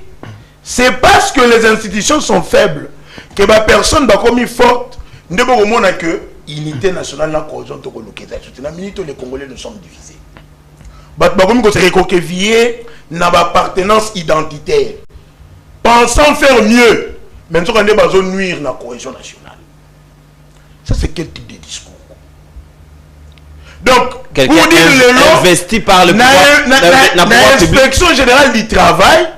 c'est parce que les institutions sont faibles que ma personne va comme forte. Ne pas remonter que l'unité nationale n'a cohésion de la minute où les Congolais nous sommes divisés. Bah comme que c'est recroquevillé dans l'appartenance identitaire. Pensant faire mieux, même si on est besoin de nuire la cohésion nationale. Ça c'est quel type de discours? Donc, pour dire le lot, investi par le pouvoir, l'inspection générale du travail,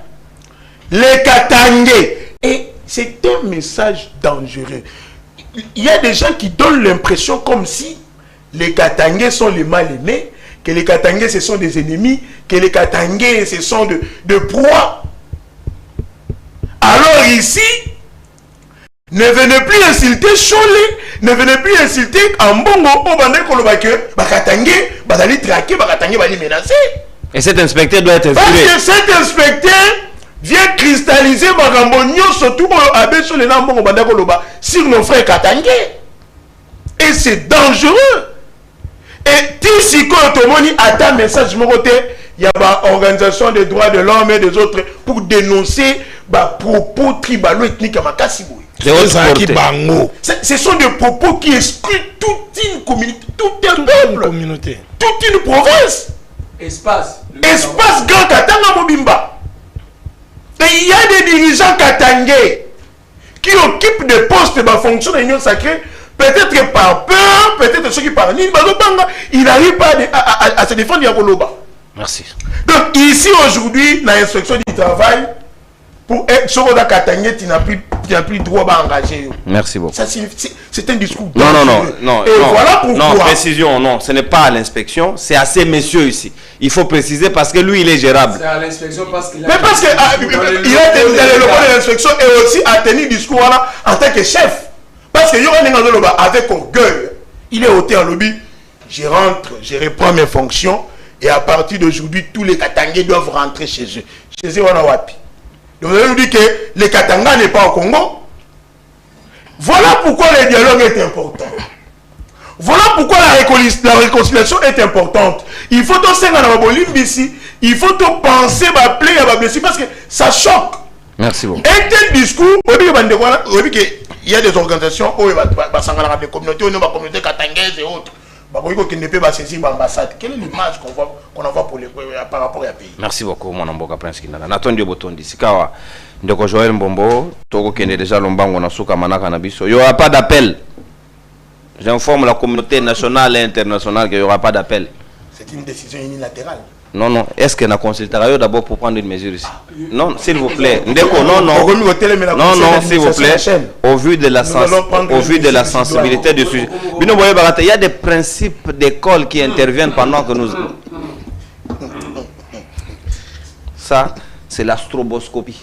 les Katangais. Et c'est un message dangereux. Il y a des gens qui donnent l'impression comme si les Katangais sont les mal-aimés, que les Katangais ce sont des ennemis, que les Katangais ce sont de proies. Alors ici, Ne venez plus insulter Cholé, ne venez plus insulter Ambongo, au bandé Kolobake, Bakatangé, Badali traqué, Bakatangé, Bali menacé. Et cet inspecteur doit être parce viré. que cet inspecteur vient cristalliser Bagambonio, surtout Abbé Cholé, Nambongo, Bandé Koloba, sur nos frères Katangé. Et c'est dangereux. Et Tissiko Otomoni a un message, mon côté, il y a une organisation des droits de l'homme et des autres pour dénoncer les propos tribaux ethniques à Makasiboué. Ce sont des propos qui excluent toute une communauté, tout un peuple, toute une province. Espace Grand Katanga Mobimba. Et il y a des dirigeants katangais qui occupent des postes de fonction de l'Union sacrée, peut-être par peur, peut-être ceux qui parlent, il n'arrive pas à se défendre Yakoloba. Merci. Donc ici aujourd'hui, dans l'inspection du travail, pour être sur le Katangé, tu n'as plus droit à engager. Merci beaucoup. C'est un discours. Non. Et voilà pourquoi. Non, précision, non, ce n'est pas à l'inspection, c'est à ces messieurs ici. Il faut préciser parce que lui, il est gérable. C'est à l'inspection parce qu'il a... Mais parce qu'il a tenu dans le local de l'inspection et aussi a tenu discours là en tant que chef. Parce que Yoran Nengandoloba, avec orgueil, il est ôté en lobby. Je rentre, je reprends mes fonctions et à partir d'aujourd'hui, tous les Katangais doivent rentrer chez eux. Chez eux, on a wapi. Donc, vous dit que les Katanga n'est pas au Congo. Voilà pourquoi le dialogue est important. Voilà pourquoi la réconciliation est importante. Il faut penser à la Bolivie, il faut penser à la plaie, à la blessure, parce que ça choque. Merci beaucoup. Un tel discours, il y a des organisations, des communautés, des communautés katangaises et autres. Qui ne peut pas saisir l'ambassade. Quelle est l'image qu'on envoie par rapport à pays? Merci beaucoup, mon amboka Prince Kindala. Natondi Botondi. Sikawa, Ndeko Joël Mbombo, Togo Kende déjà Lombango Nasuka Manaka Nabiso. Il n'y aura pas d'appel. J'informe la communauté nationale et internationale qu'il n'y aura pas d'appel. C'est une décision unilatérale. Non. Est-ce qu'il y a un consultateur d'abord pour prendre une mesure ici? Non, s'il vous plaît. Ndeko, non, s'il vous plaît. Au vu de la sensibilité du sujet. Il y a des principes d'école qui interviennent pendant que nous... Ça, c'est la stroboscopie.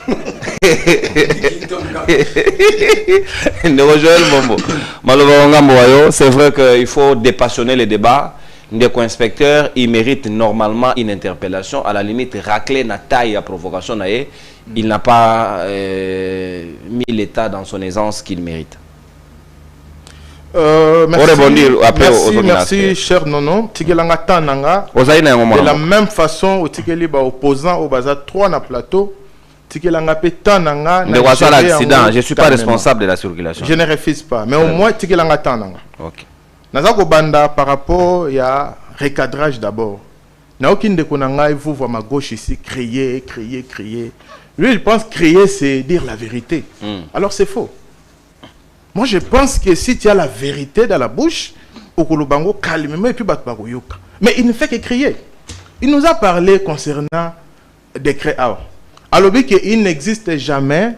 C'est vrai qu'il faut dépassionner les débats. Ndeko inspecteur, il mérite normalement une interpellation. À la limite, racler na taille à provocation. Il n'a pas mis l'État dans son aisance qu'il mérite. Merci, cher Nono. De la même façon, au Tigeliba opposant au Bazar 3 na plateau, Tigelanga Petananga. L'accident, je ne suis pas responsable de la circulation. Je ne refuse pas, mais au moins Tigelanga Tananga. Ok. Nazako Banda par rapport il y a recadrage d'abord. Naokinde Konanga, vous voyez ma gauche ici crier. Lui, il pense crier, c'est dire la vérité. Alors c'est faux. Moi, je pense que si tu as la vérité dans la bouche, Okolobango calmement et puis Batbagoyoka. Mais il ne fait que crier. Il nous a parlé concernant décret A. Alors qu'il n'existe jamais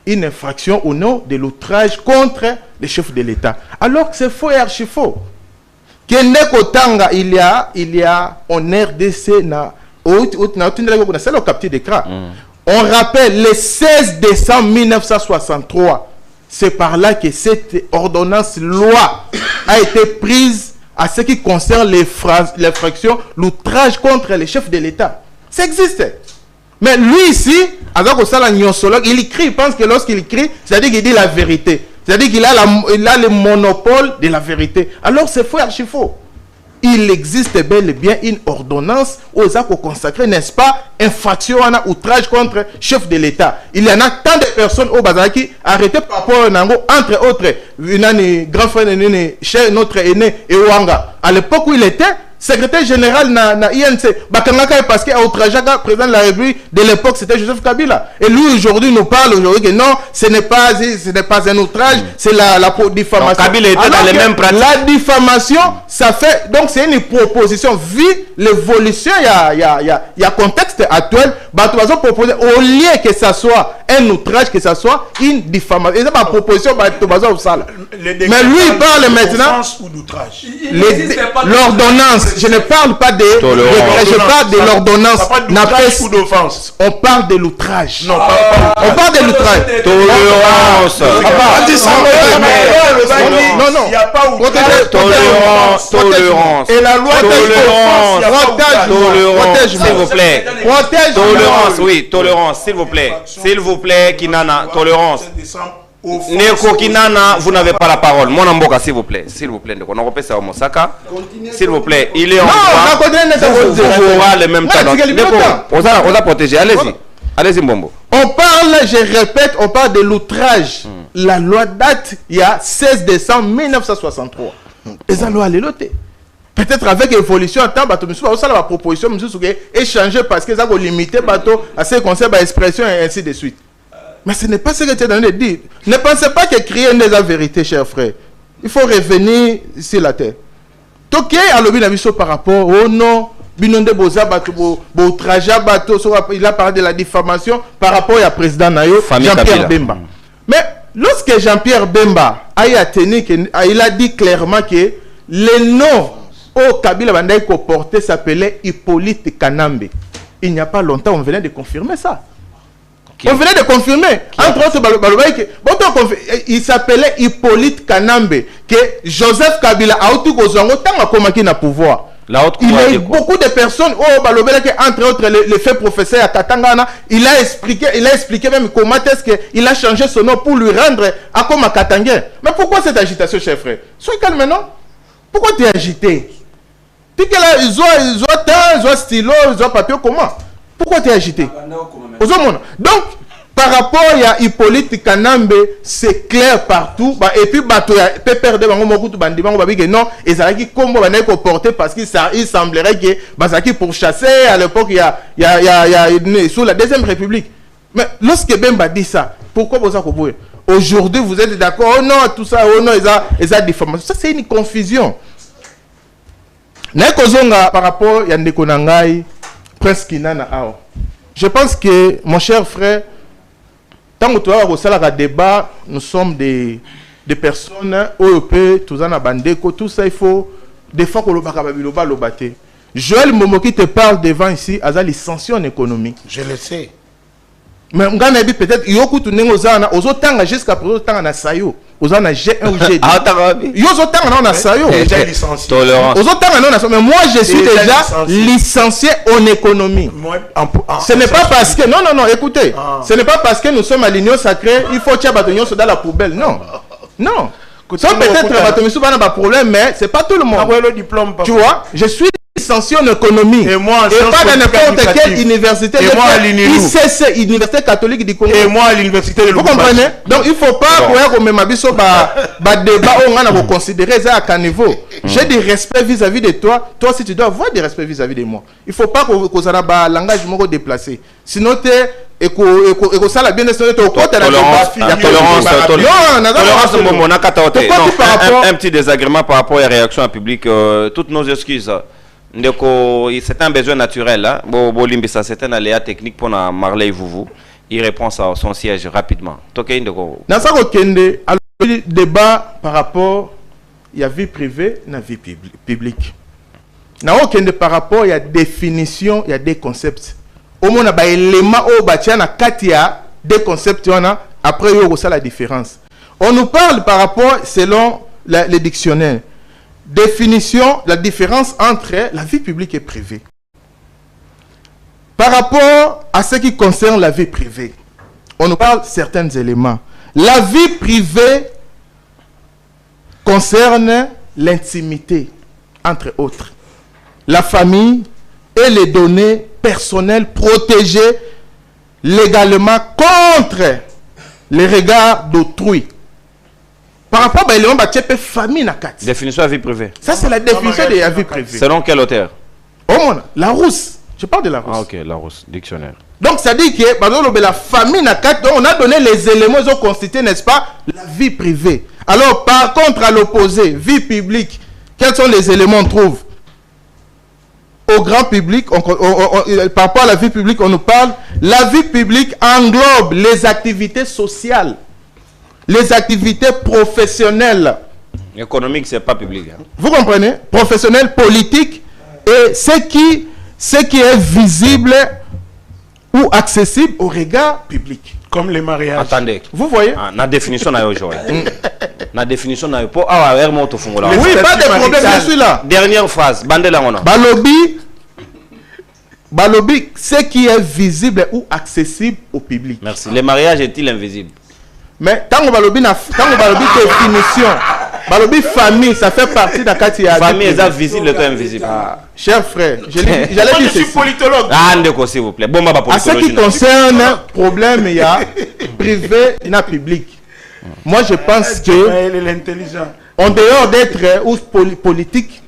une infraction au nom de l'outrage contre les chefs de l'État. Alors que c'est faux et archi faux. Kotanga, il y a en RDC, c'est le capture d'écran. On rappelle le 16 décembre 1963. C'est par là que cette ordonnance loi a été prise à ce qui concerne l'infraction, l'outrage contre les chefs de l'État. Ça existe. Mais lui ici, il écrit, il pense que lorsqu'il écrit, c'est-à-dire qu'il dit la vérité. C'est-à-dire qu'il a le monopole de la vérité. Alors c'est faux, archi faux. Il existe bel et bien une ordonnance aux actes consacrés, n'est-ce pas, infraction, outrage contre chef de l'État. Il y en a tant de personnes au Bazaki arrêtées par rapport à Nango, entre autres, grand frère notre aîné Ewanga. À l'époque où il était secrétaire général na INC, Bakangaka parce qu'il a outragé le président de la République de l'époque, c'était Joseph Kabila. Et lui aujourd'hui nous parle aujourd'hui que non, ce n'est pas un outrage, c'est la diffamation. Donc, Kabila était dans les mêmes pratiques. La diffamation, ça fait, donc c'est une proposition, vu l'évolution, il y a contexte actuel, Batoazo propose au lieu que ça soit un outrage, que ça soit une diffamation. Et c'est ma proposition, Batoazo au sale. Mais lui il parle maintenant, l'ordonnance. je ne parle pas de je parle de l'ordonnance. On parle de l'outrage. On parle de l'outrage. Tolérance. Non. Il n'y a pas Tolérance. Et la loi Tolérance, s'il vous plaît. Tolérance, oui, tolérance, s'il vous plaît. S'il vous plaît, Kinana, tolérance. Neko Kinana, vous n'avez pas la parole. Mon amboka, s'il vous plaît. S'il vous plaît, on a repéré ça au Mosaka. S'il vous plaît, il est en train. Vous aurez le même temps. On a protégé. Allez-y. Allez-y, Mbombo. On parle, je répète, on parle de l'outrage. La loi date il y a 16 décembre 1963. Et ça loi est peut-être avec l'évolution, tant que la proposition échanger parce que ça va limiter à ce qu'on sait l'expression et ainsi de suite. Mais ce n'est pas ce que tu es en train de dire. Ne pensez pas que créer une vérité, chers frères. Il faut revenir sur la terre. Toké a lobby par rapport au nom. Il a parlé de la diffamation par rapport au président Nayo, Jean-Pierre Bemba. Mais lorsque Jean-Pierre Bemba il a dit clairement que le nom au Kabila Bandaï qu'on portait s'appelait Hippolyte Kanambe. Il n'y a pas longtemps, on venait de confirmer ça. On venait de confirmer. Entre autres, il s'appelait Hippolyte Kanambe, que Joseph Kabila a eu au pouvoir. Il y a eu beaucoup de personnes, entre autres les faits professeurs à Katangana, il a expliqué même comment est-ce qu'il a changé son nom pour lui rendre à comme à Katangé. Mais pourquoi cette agitation, chef frère? Sois calme maintenant. Pourquoi tu es agité? Tu dis que là, ils ont stylo, ils ont papier, comment? Pourquoi tu es agité? Donc, par rapport à Hippolyte Kanambe, c'est clair partout. Et puis, peut perdre non, et ça qui comme on porté parce qu'il semblerait que pour chasser à l'époque, il y a sous la Deuxième République. Mais lorsque Bemba dit ça, pourquoi vous avez aujourd'hui, vous êtes d'accord? Oh non, tout ça, oh non, ils ont diffamation. Ça, c'est une confusion. Par rapport à Ndeko Nangai, Prince Kinana Ao. Je pense que, mon cher frère, tant que tu as un débat, nous sommes des personnes OEP, tout ça, tout ça, il faut des fois que le battre. Joël Momoki te parle devant ici, à la licencié en économie. Je le sais. Mais peut-être il y a autant jusqu'à présent na sayo ozana G1 ou G2 il y a autant na sayo déjà licencié tolérance mais moi je suis déjà licencié en économie. Ce n'est pas parce que non écoutez, ce n'est pas parce que nous sommes à l'union sacrée il faut tirer batonnion dans la poubelle, non ça peut-être batonnion pas un problème, mais c'est pas tout le monde. Tu vois, je suis licencié en économie et moi pas dans n'importe quelle université. Et moi à l'ICC, Université catholique du Congo. Et moi à l'université de Lubumbashi. Vous comprenez? Donc il faut pas qu'on me mabiso débat on a considérer ça à quel niveau. J'ai du respect vis-à-vis de toi. Toi aussi tu dois avoir du respect vis-à-vis de moi. Il faut pas qu'on ça un langage moko déplacé. Sinon tu et ça la bien un petit désagrément par rapport à la réaction publique. Toutes nos excuses. C'est un besoin naturel. C'est un aléa technique pour Marley Vouvou. Il répond à son siège rapidement. Dans le débat par rapport à la vie privée et la vie publique. Par rapport à la définition, il y a des concepts. Au moins, il y a des éléments qui des concepts. Après, il y a la différence. On nous parle par rapport, selon les dictionnaires, définition, la différence entre la vie publique et privée. Par rapport à ce qui concerne la vie privée, on nous parle de certains éléments. La vie privée concerne l'intimité, entre autres. La famille et les données personnelles protégées légalement contre les regards d'autrui. Par rapport à l'élément de famille, définition de la vie privée. Ça, c'est la définition de la vie privée. Selon quel auteur? Larousse. Je parle de Larousse. Ah, ok, Larousse, dictionnaire. Donc, ça dit que la famille, on a donné les éléments qui ont constitué, n'est-ce pas, la vie privée. Alors, par contre, à l'opposé, vie publique, quels sont les éléments qu'on trouve? Au grand public, par rapport à la vie publique, on nous parle, la vie publique englobe les activités sociales, les activités professionnelles. Économique, c'est pas public. Vous comprenez? Professionnelles, politiques, et ce qui est visible ou accessible au regard public. Comme les mariages. Attendez. Vous voyez? La définition n'a pas la définition n'a pas. Oui, pas de problème, je suis là. Dernière phrase. Bandela ngona. Balobi, ce qui est visible ou accessible au public. Merci. Le mariage est-il invisible? Mais tant que Balobi définition, Balobi famille, ça fait partie de la catégorie. Famille est visible ou invisible? Cher frère, j'allais dire je suis politologue. Ah, s'il vous plaît. Bon, à ce qui concerne problème, il y a privé et public. Moi, je pense que, en dehors d'être ou politique,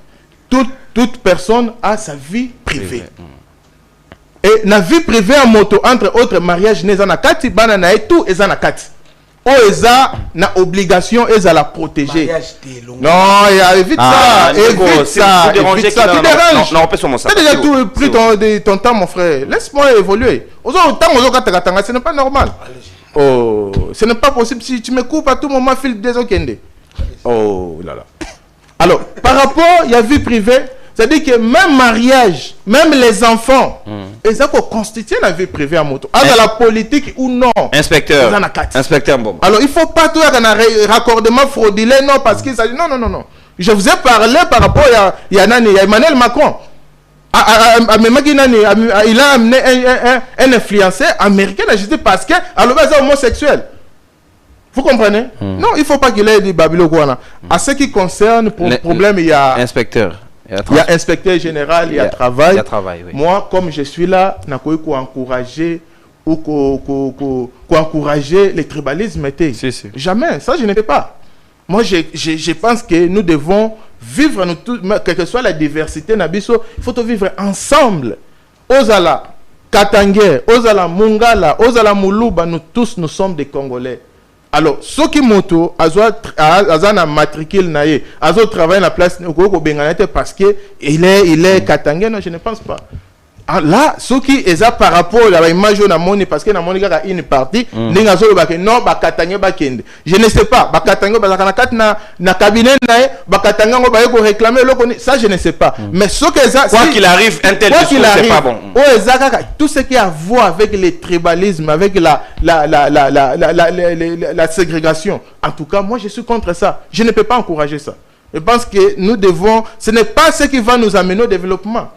toute personne a sa vie privée. Et la vie privée en moto, entre autres mariages, n'est en a kati, banana et tout, est en a kati. Oeza na obligation et à la protéger. Non, évite ça, évite ça, évite ça. Tu déranges. Non, on ça. Tu as déjà tout pris ton temps, mon frère. Laisse-moi évoluer. Ce n'est pas normal. Oh, ce n'est pas possible. Si tu me coupes à tout moment, fil des okende. Oh là là. Alors, par rapport, il y a vie privée. C'est-à-dire que même mariage, même les enfants, ils ont constitué la vie privée en moto. Dans la politique ou non. Inspecteur bon. Alors, il ne faut pas tout un raccordement frauduleux, non, parce qu'il s'agit... Non. Je vous ai parlé par rapport à Emmanuel Macron. Il a amené un influenceur américain à justice parce qu'il est homosexuel. Vous comprenez? Non, il ne faut pas qu'il ait dit Babylone. À ce qui concerne le problème, il y a... Inspecteur. Il y a inspecteur général, il y a travail. Oui. Moi, comme je suis là, je n'ai encourager ou encourager le tribalisme. Jamais, ça je ne fais pas. Moi, je pense que nous devons vivre, quelle que soit la diversité, il faut vivre ensemble. Ozala, Katangé, Ozala, Mungala, Ozala, Moulouba, nous tous, nous sommes des Congolais. Alors, ceux qui moto, azana matricule naie, azo travaille la place parce que il est katangé, non, je ne pense pas. Là, ceux qui est par rapport à l'image de Namoni, parce que Namoni a une partie, non, katangé bakende. Je ne sais pas, katangé na cabinet nae, katangé ba réclamer ça je ne sais pas. Mais ce que ça, quoi qu'il arrive, un tel discours c'est pas bon. Tout ce qui a à voir avec le tribalisme, avec la ségrégation, en tout cas, moi je suis contre ça. Je ne peux pas encourager ça. Je pense que nous devons, ce n'est pas ce qui va nous amener au développement.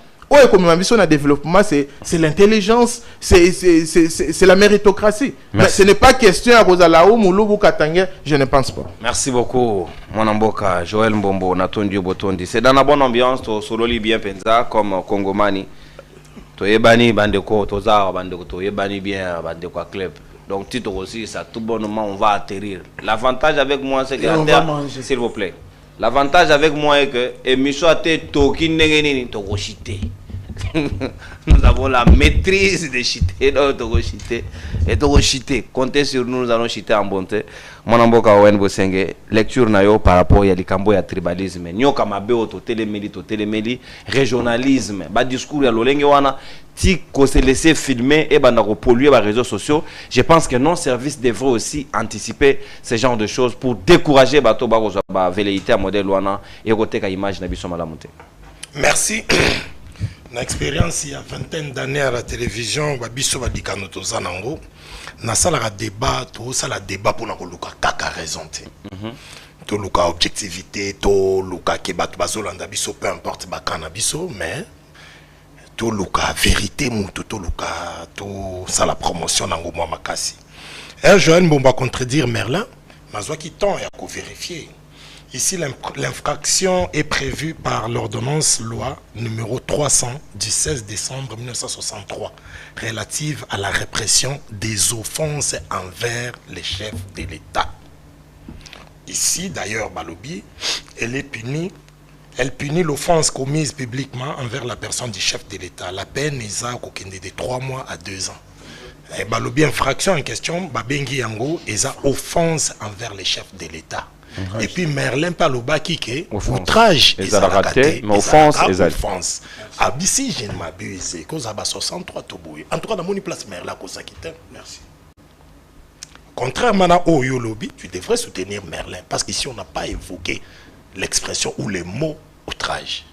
Comme ma mission de développement, c'est l'intelligence, c'est la méritocratie. Mais ce n'est pas question à Rosalaou, Mouloubou, Katangé, je ne pense pas. Merci beaucoup, mon amboka, Joël Mbombo, Natondi Botondi. C'est dans la bonne ambiance, tu sololi bien penza comme Congomani. Tu es banni, bandeko, Tozar, bandeko, tu es banni bien, bandeko club. Donc, titre aussi, ça, tout bonnement, on va atterrir. L'avantage avec moi, c'est que s'il vous plaît. L'avantage avec moi est que émission a été toki nengeni tokoshite. Nous avons la maîtrise de chiter, et tokoshite. Comptez sur nous, nous allons chiter en bonté. Mon amboka Owen Bosenge, lecture nayo par rapport à likambo ya tribalisme. Nyoka mabe to telemeli, régionalisme, ba discours ya lolenge wana ti ko se laisser filmer et banda ko polluer les réseaux sociaux. Je pense que non service devrait aussi anticiper ce genre de choses pour décourager bato ba ba velléité à modèle wana et koteka image na biso malamuté. Merci. Une expérience il y a vingtaine d'années à la télévision, babiso ba dikano to zanango. Na sala débat, tout ça la débat pour na koluka kaka raison te. To luka objectivité, to luka ke bato bazolanda biso peu importe ba cannabis mais to luka vérité mutu to luka to ça la promotion nango moi makasi. Un jeune bon va contredire Merlin, mazwa qui tend à vérifier. Ici, l'infraction est prévue par l'ordonnance loi numéro 300 du 16 décembre 1963 relative à la répression des offenses envers les chefs de l'État. Ici, d'ailleurs, Balobi, elle punit l'offense commise publiquement envers la personne du chef de l'État. La peine est de 3 mois à 2 ans. Et Balobi, infraction en question, Babengi Yango, est offense envers les chefs de l'État. Et puis Merlin Paloba qui est outrage et raté, mais offense. Abissi, je ne m'abuse, cause à 63 Toboué. En tout cas, dans mon place Merlin, cause qui merci. Contrairement à Oyolobi, tu devrais soutenir Merlin parce qu'ici on n'a pas évoqué l'expression ou les mots outrage.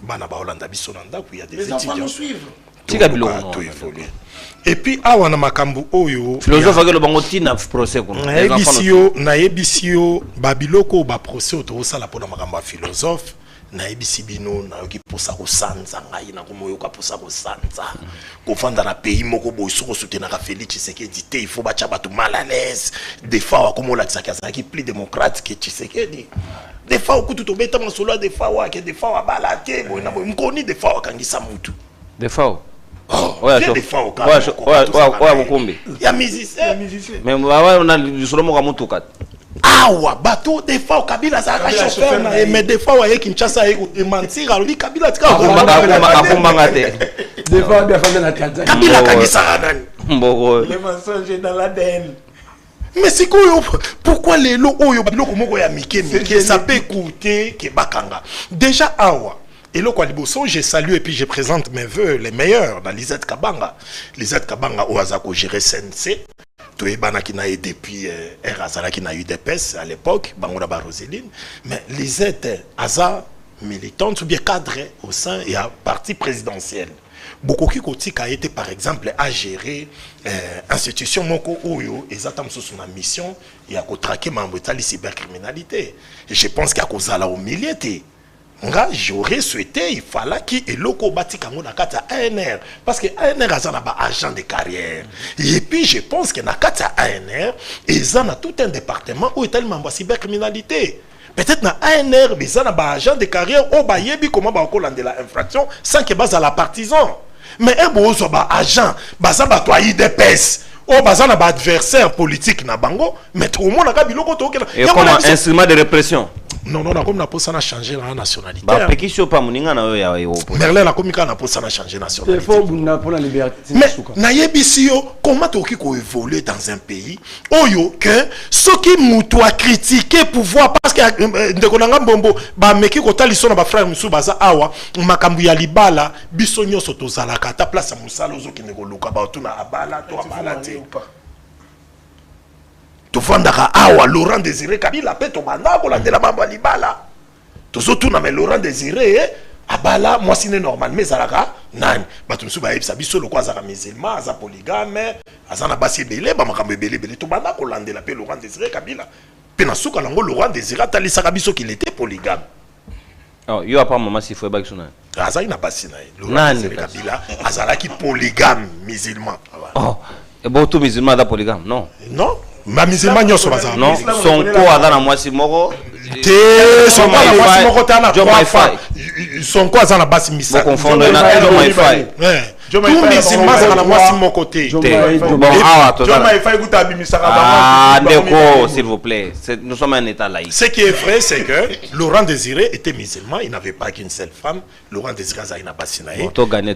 bana ba Hollanda biso na ndako, il y a des les enfants nous étudiants. suivent. Tika biloko Tout évolue. Et puis awa na makambo oyo philosophe ke lo bango tina procès ko na ebisio ba biloko ba procès to sala pona makambo ya philosophe na ebisi bino na yoki posa ko sanza ngai na komoyo ka posa ko sanza ko fanda na pays moko boy soko soutenir ka Félix Tshisekedi te il faut ba chaba tout mal à l'aise des fois comme la tsaka qui plus démocrate que Tshisekedi des fois ko tout beta masolo des fois wa ke des fois wa balate boy na boy mkoni des fois wa kangisa mutu des fois ouais mukumbi ya musicien mais on a solo mo ka mutuka awa bato des fois Kabila ça ka chauffeur na mais des fois wa Kinshasa e mentir alors Kabila tika akumba te des fois na Tanzanie Kabila kangisa nani mboko Les mensonges dans l'ADN. mais c'est quoi pourquoi les lots oyo biloko moko ya mike ça peut coûter que bakanga déjà awa et le Kwaliboso, je salue et puis je présente mes voeux les meilleurs dans Lisette Kabanga. Lisette Kabanga au Azako géré CNC. Toebana qui n'a eu depuis Erazala qui n'a eu des pèses à l'époque, Bangoura Roseline. Mais Lisette Aza militante ou bien cadre au sein et à parti présidentiel. Beaucoup qui a été par exemple à gérer institution Moko Oyo et ça sous son mission et à traquer ma cybercriminalité. Et je pense qu'il y a cause au milieu. J'aurais souhaité, il fallait qu'il y ait loko bati kango na kata ANR parce que ANR a un agent de carrière et puis je pense que na kata ANR ils ont tout un département où est tellement de cybercriminalité. Peut-être na ANR ils ont un agent de carrière au bayebi comment ba kolande la infraction sans que base à la partisan. Mais un bozo ba agent baza ba toi IDPS au baza na ba adversaire politique na bango mais tout le monde a biloko to et comme instrument de répression. Non, comme la poste a changé la nationalité. Merlin la communication na poste a changé nationalité. Pour la liberté. Mais naïebisio, comment tu as évolué dans un pays oyo que ceux qui moutoient critiquer pouvoir parce que de konanga bombo ba meki ko taliso na ba frère musu baza awa makambu ya libala biso nyoso tozala kata place musala ozo ki ndeko luka ba tuna abala to abala te. Tofandaka awa Laurent Désiré Kabila pe to banda ko landela bamba libala to surtout na mais Laurent Désiré abala moi c'est normal mais zalaka nani batu musu ba yebisa biso lokwa zaka musulman aza polygame azana basi belé ba makambe belé to banda ko landela pe Laurent Désiré Kabila pe na suka lango Laurent Désiré talisaka biso qu'il était polygame. Oh yo apa mama si foi bakisuna azali na basi na Laurent Désiré Kabila azalaki polygame musulman. Oh et bon tout musulman da polygame non non. Ma musulman nyoso baza non son ko azana mwasi moko te son ko na mwasi moko tana son ko azana basi misa confondre na John Maifai tout musulman azana mwasi moko te bon awa to John Maifai guta bimisaka ah ndeko s'il vous plaît nous sommes un état laïque. Ce qui est vrai c'est que Laurent Désiré était musulman, il n'avait pas qu'une seule femme. Laurent Désiré azali na basi na ye donc na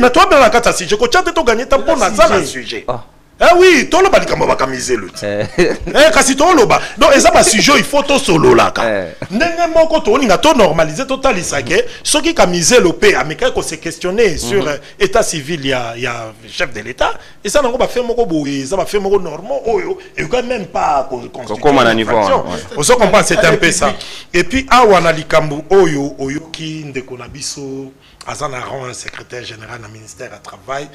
toi ben la kata si je ko chante to gagner tant pour na ça sujet. Ah oui, tout le monde va camiser le. Kasi tout le monde. Donc ça va sujet il faut tout solo là. N'engue moko to ninga to normaliser total isake. Ceux qui camiser le pays américain ko se questionner sur état civil il y a chef de l'état et ça n'ongo ba faire moko boye, ça va faire moko normal oyo et quand même pas comme à niveau. On se comprend c'est un peu ça. Et puis awana likambu oyo ki ndeko na biso azana rang un secrétaire général du ministère du travail.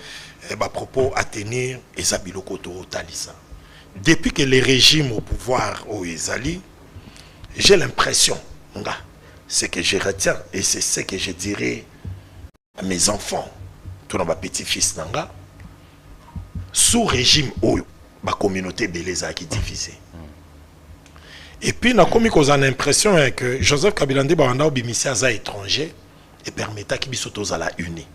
À propos à tenir et Zabiloko Talisa. Depuis que les régimes au pouvoir au Ezali, j'ai l'impression, ce que je retiens et c'est ce que je dirais à mes enfants, tout dans ma petit-fils Nanga, sous régime où ma communauté beleza qui divisée. Et puis, na komi qu'on a l'impression que Joseph Kabila Nde Bawanda Obimisi aza étranger et permettait qu'il soit à la unie.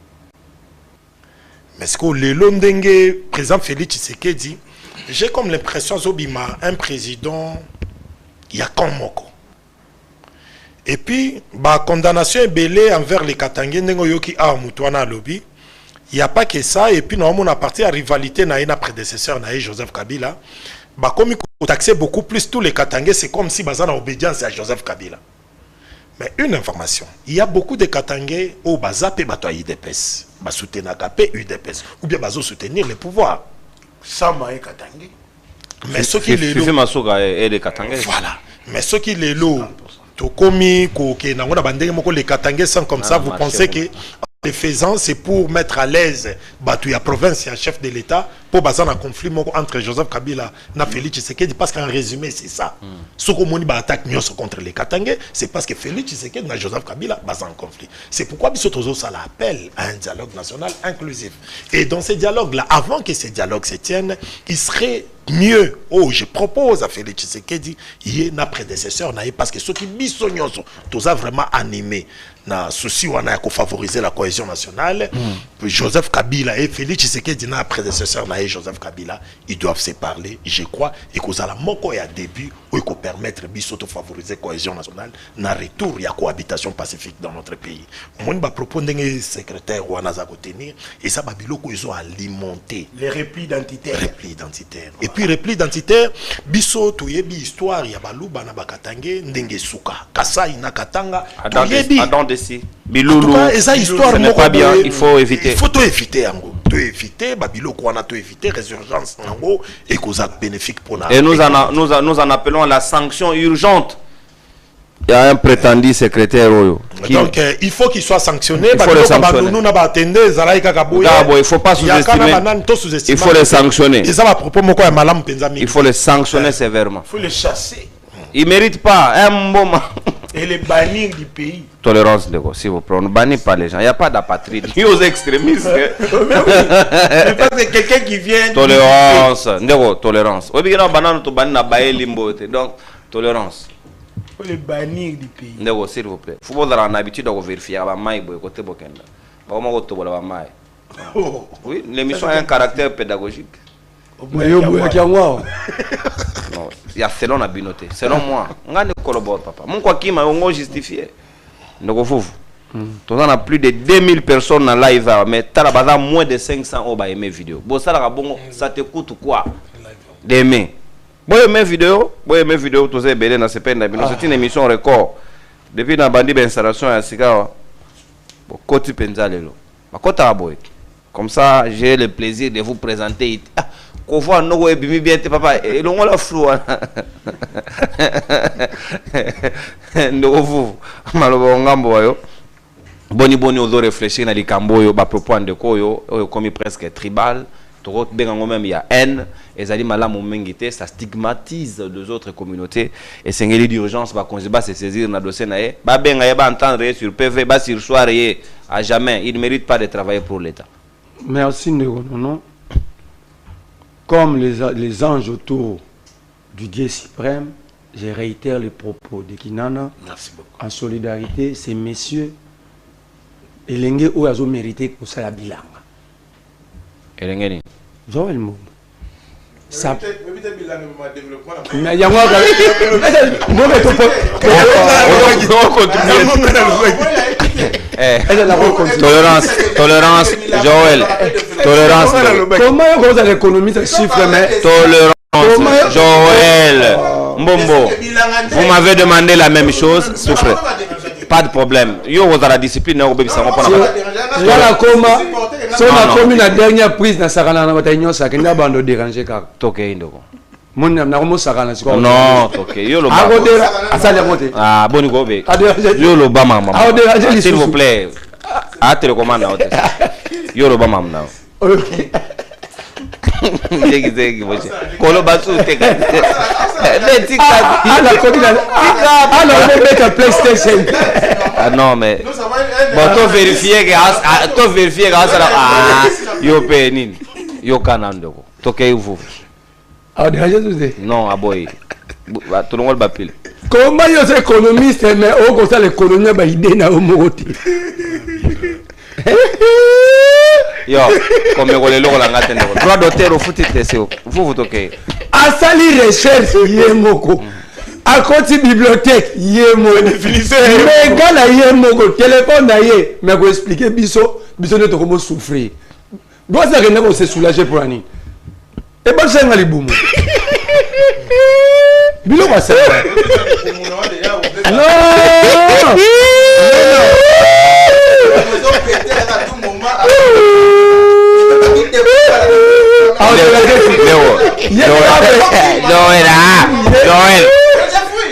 Mais ce que le Londenge, président Félix Tshisekedi, j'ai comme l'impression Zobima, un président, il y a comme Moko. Et puis, la condamnation est belée envers les Katangais, Nengoyoki a Moutouana lobby. Il n'y a pas que ça. Et puis, nous avons partie à rivalité dans notre prédécesseur, Joseph Kabila. Comme il taxait beaucoup plus tous les Katangais, c'est comme si ils ont obédience à Joseph Kabila. Mais une information, il y a beaucoup de Katangais au Bazapé Batoa UDPS, soutenir UDPS, ou bien Bazo soutenir le pouvoir. Sama et Katangais. Mais ceux qui les lots. Voilà. Mais ceux qui les lots, Tokomi koke na ngona bandenge moko les Katangais sont comme ça, vous pensez que les faisant c'est pour mettre à l'aise batu ya province ya chef de l'État pour baser un conflit entre Joseph Kabila na Félix Tshisekedi, parce qu'en résumé c'est ça. Ce qu'on moni ba attaque nyonso contre les Katangais, c'est parce que Félix Tshisekedi na Joseph Kabila base en conflit. C'est pourquoi biso tozo ça l'appel à un dialogue national inclusif. Et dans ces dialogues là, avant que ces dialogues se tiennent, il serait mieux, je propose à Félix Tshisekedi, il y a un prédécesseur, parce que ceux qui biso nyonso toza vraiment animé na souci wana ya favoriser la cohésion nationale. Joseph Kabila et Félix Tshisekedi na prédécesseur na Joseph Kabila, ils doivent se parler, je crois, et que ça la moko ya début ou qu'on permettre biso de favoriser la cohésion nationale na retour il y a cohabitation pacifique dans notre pays. Moi ba proposer un secrétaire wana za tenir et ça ba biloko ils ont alimenté les replis identitaires. Et puis repli identitaire biso toyebi histoire ya baluba na bakatange ndenge suka kasai na katanga toyebi Biloulou, esa histoire ce n'est pas bien, il faut éviter. Il faut tout éviter yango. Tout éviter babiloko wana tout éviter résurgence yango et cause bénéfique pour et nous en appelons la sanction urgente. Il y a un prétendu secrétaire qui... Donc il faut qu'il soit sanctionné. Il faut le sanctionner. Il faut pas sous-estimer. Il faut le sanctionner. Il faut le sanctionner sévèrement. Il faut le chasser. Il ne mérite pas un moment. Et les bannir du pays. Tolérance, s'il vous plaît. On ne bannit pas les gens. Il n'y a pas d'apatride. Il y a aux extrémistes. C'est pas quelqu'un qui vient. Tolérance. Tolérance. Donc, tolérance. Il faut les bannir du pays. S'il vous plaît. Il faut avoir l'habitude de vérifier. Oui, l'émission a un caractère pédagogique. Non, il y a selon la binoté. Selon moi, on a collabore papa. Mon quoi qui m'a justifié. Donc on a plus de 2000 personnes en live, mais tu as moins de 500 qui ont aimé vidéo. Bon ça ça te coûte quoi d'aimer? Bon aimer vidéo, tout ça belé dans ce peine. C'est une émission record. Depuis la bandi d'installation à Sikawa. Bon côté penzalelo. Ma côté aboy. Comme ça, j'ai le plaisir de vous présenter. Qu'on voit nous et bien papa et l'on la flou. Nous vous malobongambo boni aux réfléchir na likambo ba propos de koyo comme presque tribal. Tout bengango même il y a haine et ali malamu mengité ça stigmatise les autres communautés et c'est une d'urgence va conjuba se saisir na dossier naé ba benga ba entendre sur PV ba sur soirée à jamais il ne mérite pas de travailler pour l'État. Merci non. Comme les anges autour du Dieu suprême, je réitère les propos de Kinana. Merci beaucoup. En solidarité, ces messieurs, Elenge ou azo mérité pour ça la bilanga. Elenge Joël Moum. Ça. Tolérance, Joël. Tolérance. Comment on a l'économie de chiffre, mais tolérance, Joël. Mbombo, vous m'avez demandé la même chose, souffrez. Pas de problème. Yo, vous avez la discipline, vous avez la coma. Si on a commis la dernière prise dans Sarana, on a ça qui n'a pas de déranger. Non, ok. Yo le ah, bon, yo le bama, s'il vous plaît. Ah, tu le commandes. Yo le bama, Kolo basu teka. PlayStation. Ah non mais bon to vérifier que yo penin yo kanando to kay vous. Ah déjà tout non aboy. Tout le monde bapile. Comment yo c'est économiste mais au côté l'économie ba idée na o moti. Yo, comme le logo la ngate ndeko. Droit d'auteur au foot TCO. Vous toquez. A sali recherche yemoko. A côté bibliothèque yemo. Mais gala yemoko téléphone na yé. Mais vous expliquer biso ne to comment souffrir. Doit ça que ne se soulager pour ani. Et bon c'est ngali boum. Bilo quoi ça? Non.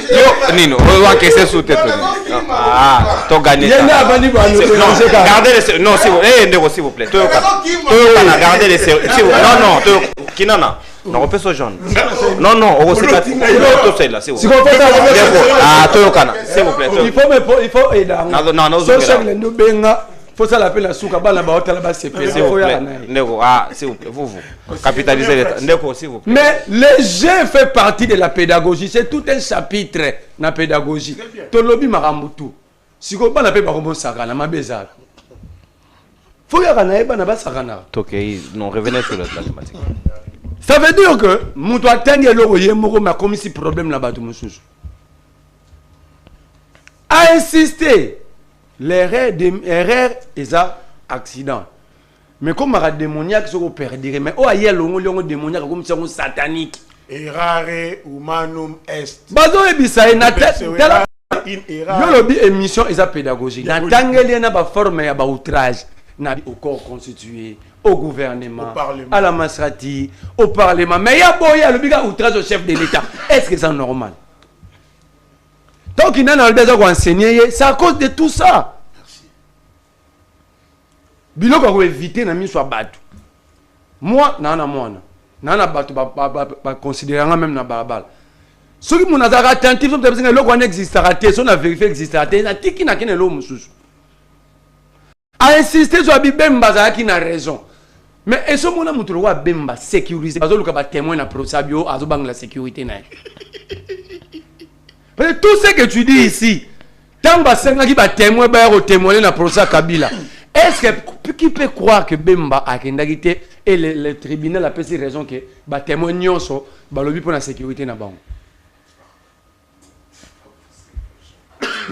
Yo, Nino, on va encaisser sous tête. Ah, tu gagnes. Gardez les. Non, s'il vous plaît. S'il vous plaît. Gardez les. Non, Kinana. Non, on peut se jaune. Non, on va se tout là, s'il vous plaît. Ah, s'il vous plaît. Il faut aider. Non, faut ça l'appeler la souka bala ba hôtel ba CP. S'il vous plaît. S'il vous plaît, vous capitalisez les s'il vous plaît. Mais les jeux fait partie de la pédagogie, c'est tout un chapitre na pédagogie. To lobi marambutu. Si ko ba na pe ba ko sakana mabeza. Faut ya kana ba na ba sakana. OK, non, revenez sur la thématique. Ça veut dire que mutu atenge loko yemoko ma komisi problème na batu mususu. A insister. L'erreur est un accident. Mais comme un démoniaque, c'est perdre. Mais oh, il y a un démoniaque comme c'est un satanique. Errare humanum est. Bazo ebisa na tête. Yo lobi émission est pédagogique. La tangeli na ba forme ya ba outrage na au corps constitué, au gouvernement, à la magistrature, au parlement. Mais il y a boya le biga outrage au chef de l'État. Est-ce que c'est normal? Donc, il n'a pas besoin d'enseigner, c'est à cause de tout ça. Bilo qu'on veut éviter na mi soit battu. Moi, nana battu ba considérer même na balabal. Ceux qui m'ont attentif, sont besoin que l'eau n'existe raté, son a vérifié existe raté, na tiki na kene l'eau mususu. A insister sur Bemba za qui n'a raison. Mais est-ce que mon amour doit Bemba sécuriser parce que le témoin na prosabio azo bang la sécurité na. Tout ce que tu dis ici, tant que tu vas témoigner dans le procès Kabila, est-ce que qui peut croire que Bemba a été et le tribunal a fait raison que les témoins sont pour la sécurité na banque.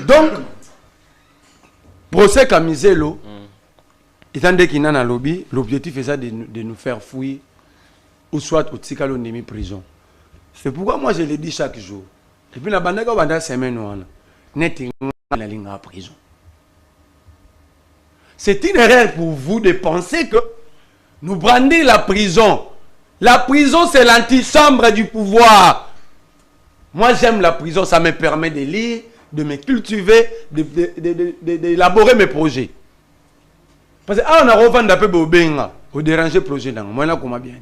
Donc, procès Kamizelo, étant donné qu'il y a un lobby, l'objectif est ça de nous faire fouiller ou soit au Tsikalo Nemi prison. C'est pourquoi moi je le dis chaque jour. Et puis la bande de semaine net en prison. C'est une erreur pour vous de penser que nous brandir la prison. La prison c'est l'antichambre du pouvoir. Moi j'aime la prison, ça me permet de lire, de me cultiver, d'élaborer mes projets. Parce que on a revendu un peu au déranger projet dans moi là comment bien.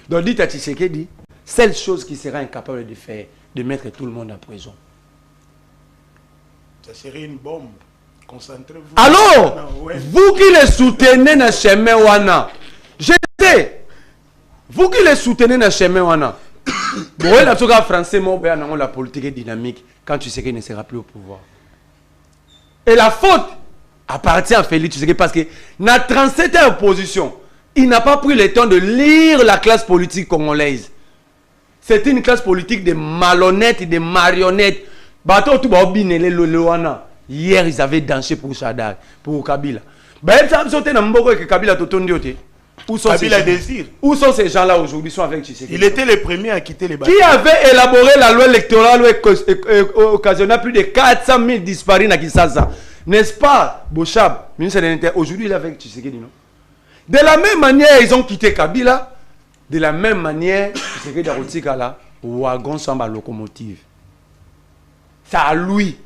Donc dit à Tshisekedi, seule chose qui sera incapable de faire, de mettre tout le monde en prison. Ça serait une bombe. Concentrez-vous. Alors, vous qui les soutenez dans le chemin Wana, je sais, vous qui les soutenez dans le chemin Wana, vous voyez la français, la politique est dynamique quand tu sais qu'il ne sera plus au pouvoir. Et la faute appartient à Félix Tshisekedi parce que dans 37e opposition, il n'a pas pris le temps de lire la classe politique congolaise. C'est une classe politique de malhonnêtes et de marionnettes. Hier, ils avaient dansé pour Chadar, pour Kabila. Où sont ces gens-là aujourd'hui? Ils sont avec Tshisekedi. Il était le premier à quitter les bâtiments. Qui avait élaboré la loi électorale occasionnant plus de 400 000 disparus à Kinshasa? N'est-ce pas, Bochab, ministre de l'Intérieur? Aujourd'hui, il est avec Tshisekedi, non? De la même manière, ils ont quitté Kabila. De la même manière, Tshisekedi a retiré là, wagon sans ma locomotive. C'est à lui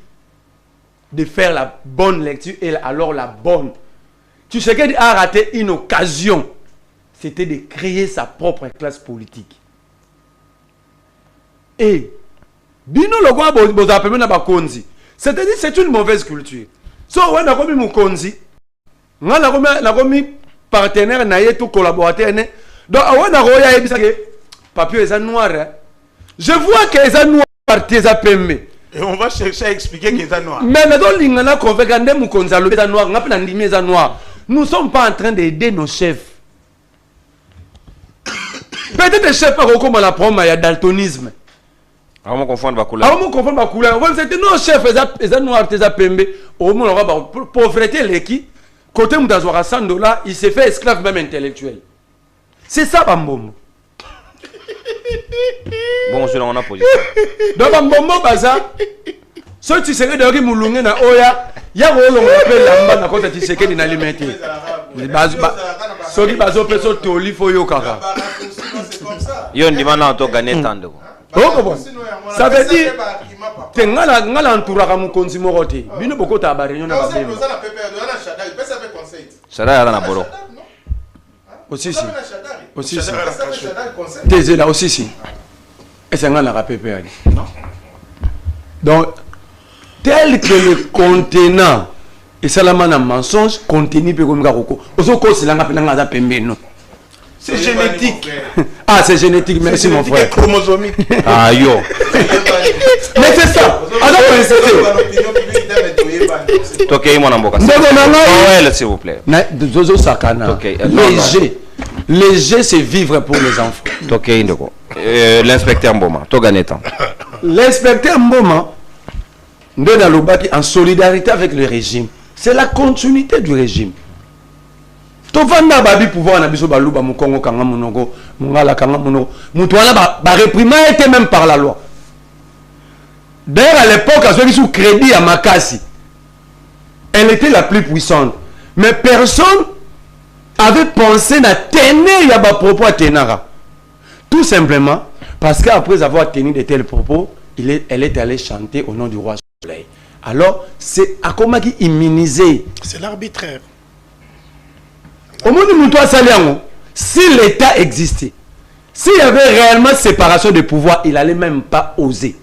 de faire la bonne lecture et alors la bonne. Tshisekedi a raté une occasion. C'était de créer sa propre classe politique. Et, Bino Logwa Bozapeme na Bakonzi. C'est-à-dire c'est une mauvaise culture. So, on a commis mon Konzi. On a commis partenaire, tout collaborateur. Donc, on a commis papier est noir. Je vois que les noirs partis à Pembe. Et on va chercher à expliquer qu'ils sont noirs. Mais nous ne sommes pas en train d'aider nos chefs. Peut-être les chefs comme la prendre, il y a daltonisme. On confondre la couleur. C'était nos chefs, ils sont noirs, ils sont Pembe. Au moins, pauvreté, l'équipe. Côté Moutazouara $100, il s'est fait esclave même intellectuel. C'est ça, Bambom. Bon, je l'en ai position. Donc, Bambom, Baza, si tu serais de Moulungé, na Oya, il y a un peu de côté de Tshisekedi dans l'alimenté. Ceux qui basent au peso, tu olives au Yokara. Yon demande à toi gagner tant de. Ça veut dire que ngala entouraka mukonzi morote. Bino boko ta ba réunion na ba. Shada na bolo. Aussi si. Aussi si. T'es là aussi si. Et c'est ngala PPA. Non. Donc tel que le contenant et ça la mana mensonge contenu pe comme garoko. Ozo ko silanga pe nga pembe non. C'est génétique. Ah, c'est génétique, merci mon frère. Chromosomique. Ah yo. Mais c'est ça. Alors, Ok, mon amboka. S'il vous plaît. Zozo Sakana. Léger. Léger, c'est vivre pour les enfants. Ok, Indoko. L'inspecteur Mboma. Toganetan. L'inspecteur Mboma, en solidarité avec le régime, c'est la continuité du régime. Tovanda babi pouvoir na biso baluba mukongo kanga munogo mungala kanga munogo mutuana ba réprimé était même par la loi. D'ailleurs à l'époque à ceux qui sous crédit à Makassi, elle était la plus puissante, mais personne avait pensé na tenir ya ba propos à Tenara. Tout simplement parce qu'après avoir tenu de tels propos, elle est allée chanter au nom du roi Soleil. Alors c'est Akoma qui immunisé. C'est l'arbitraire. Au moment où si l'État existait, s'il y avait réellement séparation de pouvoir, il n'allait même pas oser.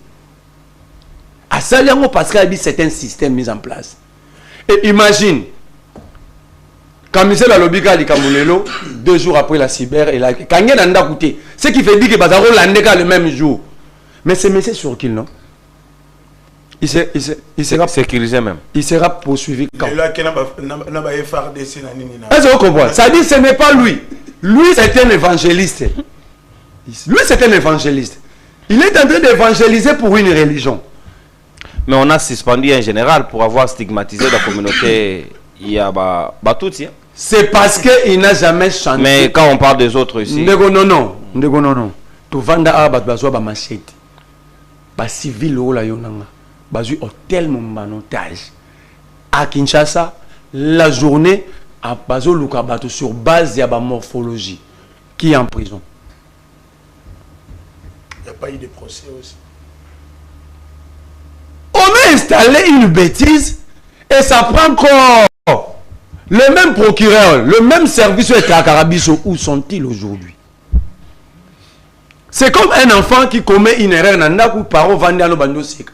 À Saliango, parce qu'il y a certains systèmes mis en place. Et imagine, quand Michel Alobika dit Kamulelo, 2 jours après la cyber, et là, quand il y a un côté, ce qui fait dire que Bazaro l'Andeka le même jour. Mais c'est monsieur sur qui, non? Il sera sécurisé même. Il sera poursuivi quand? Est-ce que vous comprenez? Ça dit ce n'est pas lui. Lui c'est un évangéliste. Lui c'est un évangéliste. Il est en train d'évangéliser pour une religion. Mais on a suspendu un général pour avoir stigmatisé la communauté. Il y a Batouti. C'est parce qu'il n'a jamais chanté. Mais quand on parle des autres ici. Non. Tu vanda a batouazwa machete. Ba civil ou la yonanga. Bazu hôtel Mombanotage. À Kinshasa, la journée, à Bazo Lukabato sur base de la morphologie. Qui est en prison? Il n'y a pas eu de procès aussi. On a installé une bêtise et ça prend encore le même procureur, le même service à Karabiso. Où sont-ils aujourd'hui? C'est comme un enfant qui commet une erreur ou parents vendent à l'Obandosik.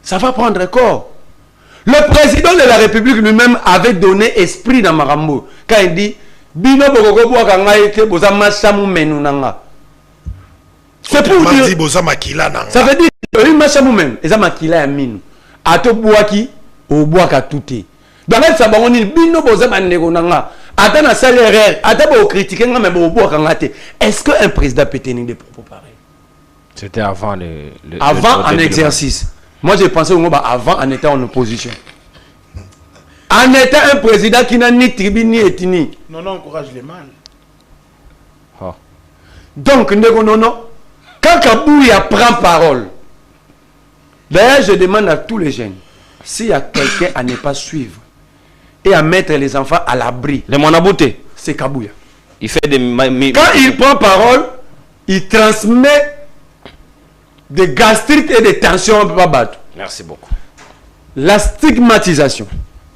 Ça va prendre corps. Le président de la République lui-même avait donné esprit dans Marambo. Quand il dit Bino Bogoko Bokangaïke Bozama Samu Menunanga. C'est pour dire. Ça veut dire une Machamu Men. Et ça Makila Yamin. Ato Bouaki ou Bouaka Touté. Dans le Saboni, Bino Bozama Negonanga. Attends, ça l'erreur. Attends, critiquer, mais Bouakangate. Est-ce qu'un président peut tenir des propos pareils? C'était avant avant en exercice. Moi, j'ai pensé au avant en étant en opposition. En étant un président qui n'a ni tribu ni ethnie. Non, encourage les mâles. Oh. Donc, non. Quand Kabouya prend parole, d'ailleurs, je demande à tous les jeunes, s'il y a quelqu'un à ne pas suivre et à mettre les enfants à l'abri, le Monabouté, c'est Kabouya. Il fait des... Quand il prend parole, il transmet des gastrites et des tensions, on ne peut pas battre. Merci beaucoup. La stigmatisation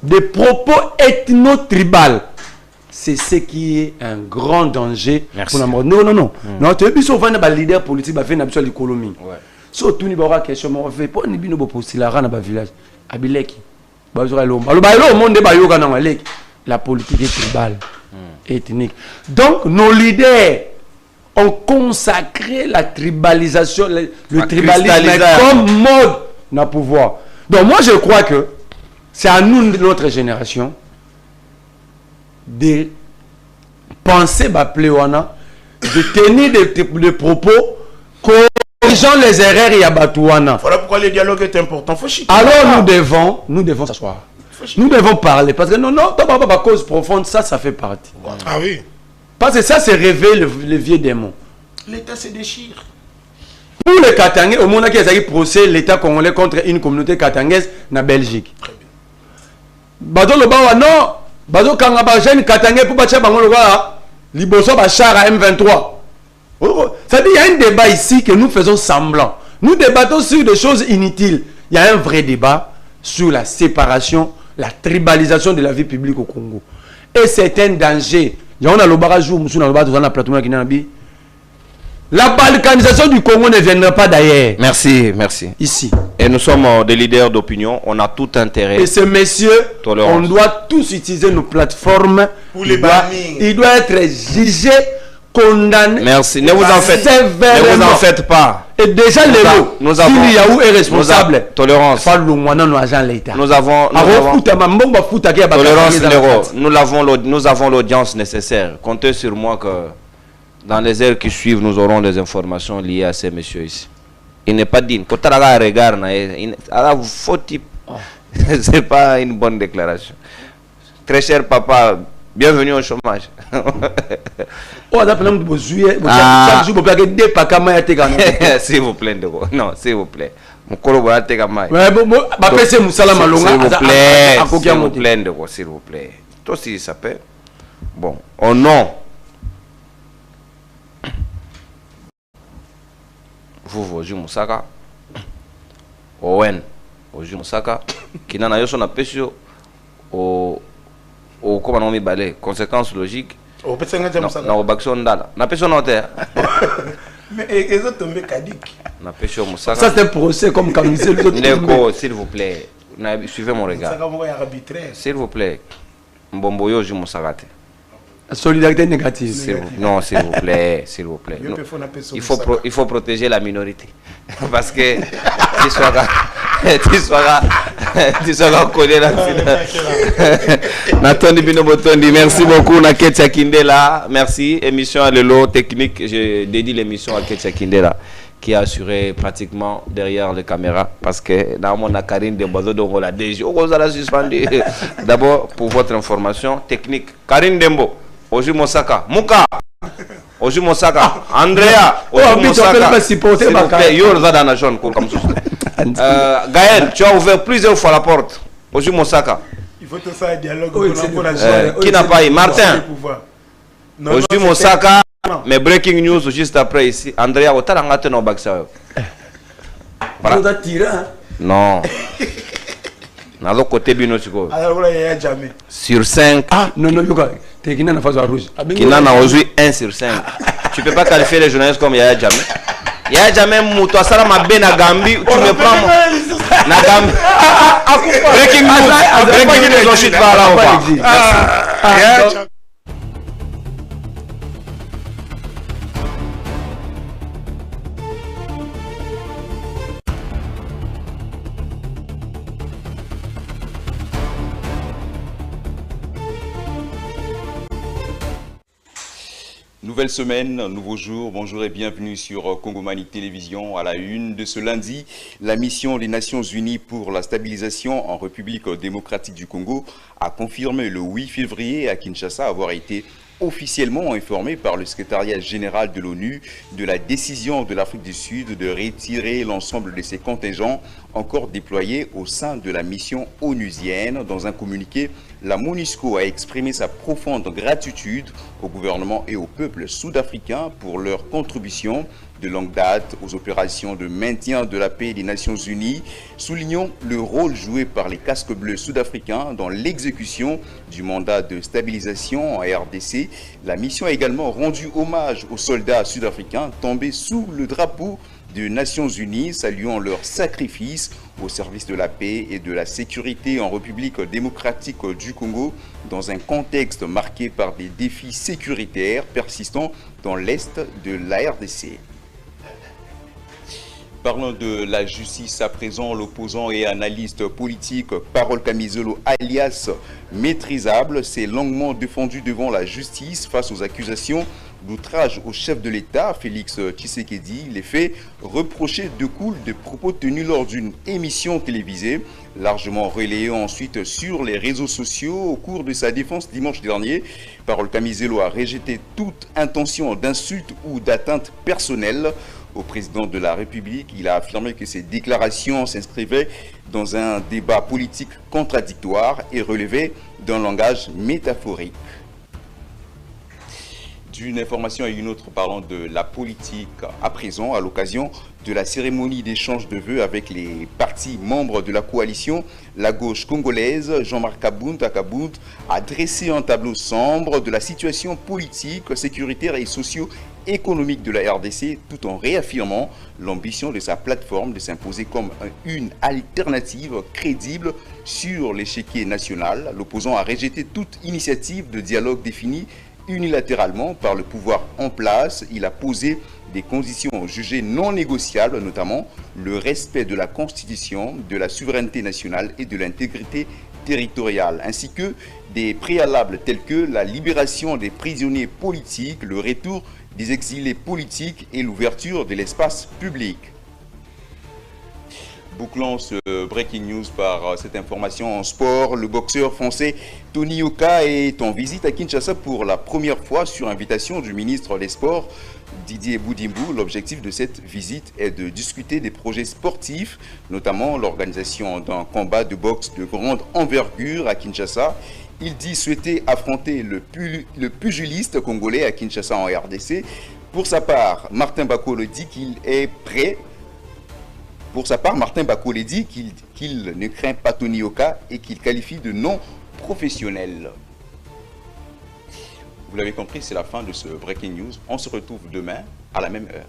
des propos ethno-tribal, c'est ce qui est un grand danger. Merci. Pour la mort. Non. Non, tu as vu souvent les leaders politiques qui font absolument l'économie. Surtout, il y a une question, on fait pas ni bino postuler dans le village. Abileki. La politique est tribale, ethnique. Donc, nos leaders ont consacré la tribalisation, le tribalisme comme mode dans le pouvoir. Donc moi je crois que c'est à nous, notre génération, de penser, de tenir des propos corrigeant les erreurs et abatouana. Voilà pourquoi le dialogue est important. Alors nous devons s'asseoir. Nous devons parler. Parce que non, pas cause profonde, ça fait partie. Ah oui. Parce que ça, c'est rêver le vieux démon. L'État se déchire. Pour les Katangais, au moment où il y a eu procès, l'État congolais contre une communauté katangaise en Belgique. Bado le bawa non, Bado kanga ba jeune Katangais pour battre bango le gars, liboso ba char à M23. C'est-à-dire, il y a un débat ici que nous faisons semblant. Nous débattons sur des choses inutiles. Il y a un vrai débat sur la séparation, la tribalisation de la vie publique au Congo. Et c'est un danger. On a le barrage où nous avons la plateau qui n'a. La balkanisation du Congo ne viendra pas d'ailleurs. Merci, merci. Ici. Et nous sommes des leaders d'opinion. On a tout intérêt. Et ces messieurs, on doit tous utiliser nos plateformes. Pour les bannir. Il doit être jugé, condamné. Merci. Ne vous en faites pas. Et déjà, nous avons Yaou est responsable. Tolérance. Nous avons nous avons l'audience nécessaire. Comptez sur moi que dans les heures qui suivent, nous aurons des informations liées à ces messieurs ici. Il n'est pas digne. C'est pas une bonne déclaration. Très cher papa, bienvenue au chômage. S'il vous plaît, non, s'il vous plaît. S'il vous plaît. Toi aussi, ça peut. Bon, au nom. Vous, Musaka, Owen, Musaka, qui n'a pas de pécho, au comment on balai, conséquence logique. Non, na pécho notaire. Mais ils ont tombé caduc. Na pécho Musaka. Ça c'est un procès comme Kamisé. Neko, s'il vous plaît, suivez mon regard. S'il vous plaît, Mbomboyo Musaka. Solidarité négative. Non, s'il vous plaît, s'il vous plaît. Non. Il faut protéger la minorité. Parce que tu seras connu là. Nathalie Binobotondi, merci beaucoup. Na Ketia Kindela, merci. Émission à l'élo technique. Je dédie l'émission à Ketia Kindela qui a assuré pratiquement derrière les caméras. Parce que dans mon Karine de Bozo on l'a déjà suspendu. D'abord, pour votre information technique, Karine Dembo. Oji Mosaka, Muka, Oji Mosaka, Andrea, Oji Mosaka, Gaël, tu as ouvert plusieurs fois la porte. Oji Mosaka. Il faut tout ça un dialogue. Qui n'a pas eu Martin. Oji Mosaka, mais breaking news juste après ici. Andrea, au talangate no baksa. Non. Dans côté binotico. Sur 5. Ah, non, non, Kina n'a pas rouge. Kina n'a aujourd'hui 1 sur 5. Tu peux pas qualifier les journalistes comme Yaya Jamais. Yaya Jamais, Moutoua Salama Ben Nagambi, tu me prends. Nagambi. Breaking news, on chute pas là ou pas. Nouvelle semaine, nouveau jour, bonjour et bienvenue sur Congomani Télévision. À la une de ce lundi, la mission des Nations Unies pour la stabilisation en République démocratique du Congo a confirmé le 8 février à Kinshasa avoir été officiellement informé par le secrétariat général de l'ONU de la décision de l'Afrique du Sud de retirer l'ensemble de ses contingents encore déployés au sein de la mission onusienne. Dans un communiqué, la MONUSCO a exprimé sa profonde gratitude au gouvernement et au peuple sud-africain pour leur contribution de longue date aux opérations de maintien de la paix des Nations Unies, soulignant le rôle joué par les casques bleus sud-africains dans l'exécution du mandat de stabilisation en RDC. La mission a également rendu hommage aux soldats sud-africains tombés sous le drapeau des Nations Unies, saluant leur sacrifice au service de la paix et de la sécurité en République démocratique du Congo, dans un contexte marqué par des défis sécuritaires persistants dans l'est de la RDC. Parlons de la justice à présent, l'opposant et analyste politique Parole Kamizolo alias Maîtrisable s'est longuement défendu devant la justice face aux accusations d'outrage au chef de l'État, Félix Tshisekedi. Les faits reprochés découlent de propos tenus lors d'une émission télévisée, largement relayée ensuite sur les réseaux sociaux. Au cours de sa défense dimanche dernier, Parole Kamizolo a rejeté toute intention d'insulte ou d'atteinte personnelle au président de la République. Il a affirmé que ces déclarations s'inscrivaient dans un débat politique contradictoire et relevaient d'un langage métaphorique. D'une information à une autre, parlant de la politique à présent, à l'occasion de la cérémonie d'échange de vœux avec les partis membres de la coalition, la gauche congolaise, Jean-Marc Kabound a dressé un tableau sombre de la situation politique, sécuritaire et socio-économique de la RDC, tout en réaffirmant l'ambition de sa plateforme de s'imposer comme une alternative crédible sur l'échiquier national. L'opposant a rejeté toute initiative de dialogue définie unilatéralement par le pouvoir en place. Il a posé des conditions jugées non négociables, notamment le respect de la Constitution, de la souveraineté nationale et de l'intégrité territoriale, ainsi que des préalables tels que la libération des prisonniers politiques, le retour des exilés politiques et l'ouverture de l'espace public. Bouclons ce breaking news par cette information en sport. Le boxeur français Tony Yoka est en visite à Kinshasa pour la première fois sur invitation du ministre des Sports Didier Boudimbu. L'objectif de cette visite est de discuter des projets sportifs, notamment l'organisation d'un combat de boxe de grande envergure à Kinshasa. Il dit souhaiter affronter le pugiliste congolais à Kinshasa en RDC. Pour sa part, Martin Bakolo dit qu'il est prêt. Martin Bakole dit qu'il ne craint pas Tony Yoka et qu'il qualifie de non professionnel. Vous l'avez compris, c'est la fin de ce Breaking News. On se retrouve demain à la même heure.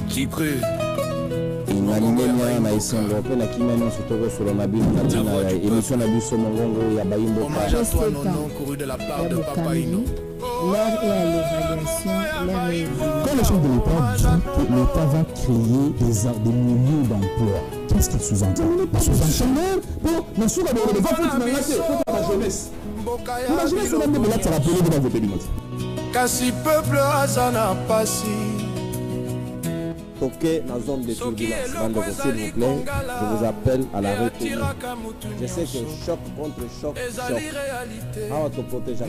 Qui brûle. Nalimenya na isengo pe na kimeno sotoko sur ma bille katina émission na biso mongongo ya bayimbo hommage à toi non couru de la part de Papa Ino. L'heure est à l'évaluation, l'heure est... Quand le chef de l'État dit que l'État va créer des milliers d'emplois, qu'est-ce qu'il sous-entend? Parce que fonctionnaire, bon, mais sur la bonne fois, il faut la jeunesse. La jeunesse, on a des billets, ça va payer de la voter du monde. Kasi peuple azana pasi. Ok, dans la zone de turbulence, s'il vous plaît, je vous appelle à la retenue. Je sais que choc contre choc, choc. À votre protéger,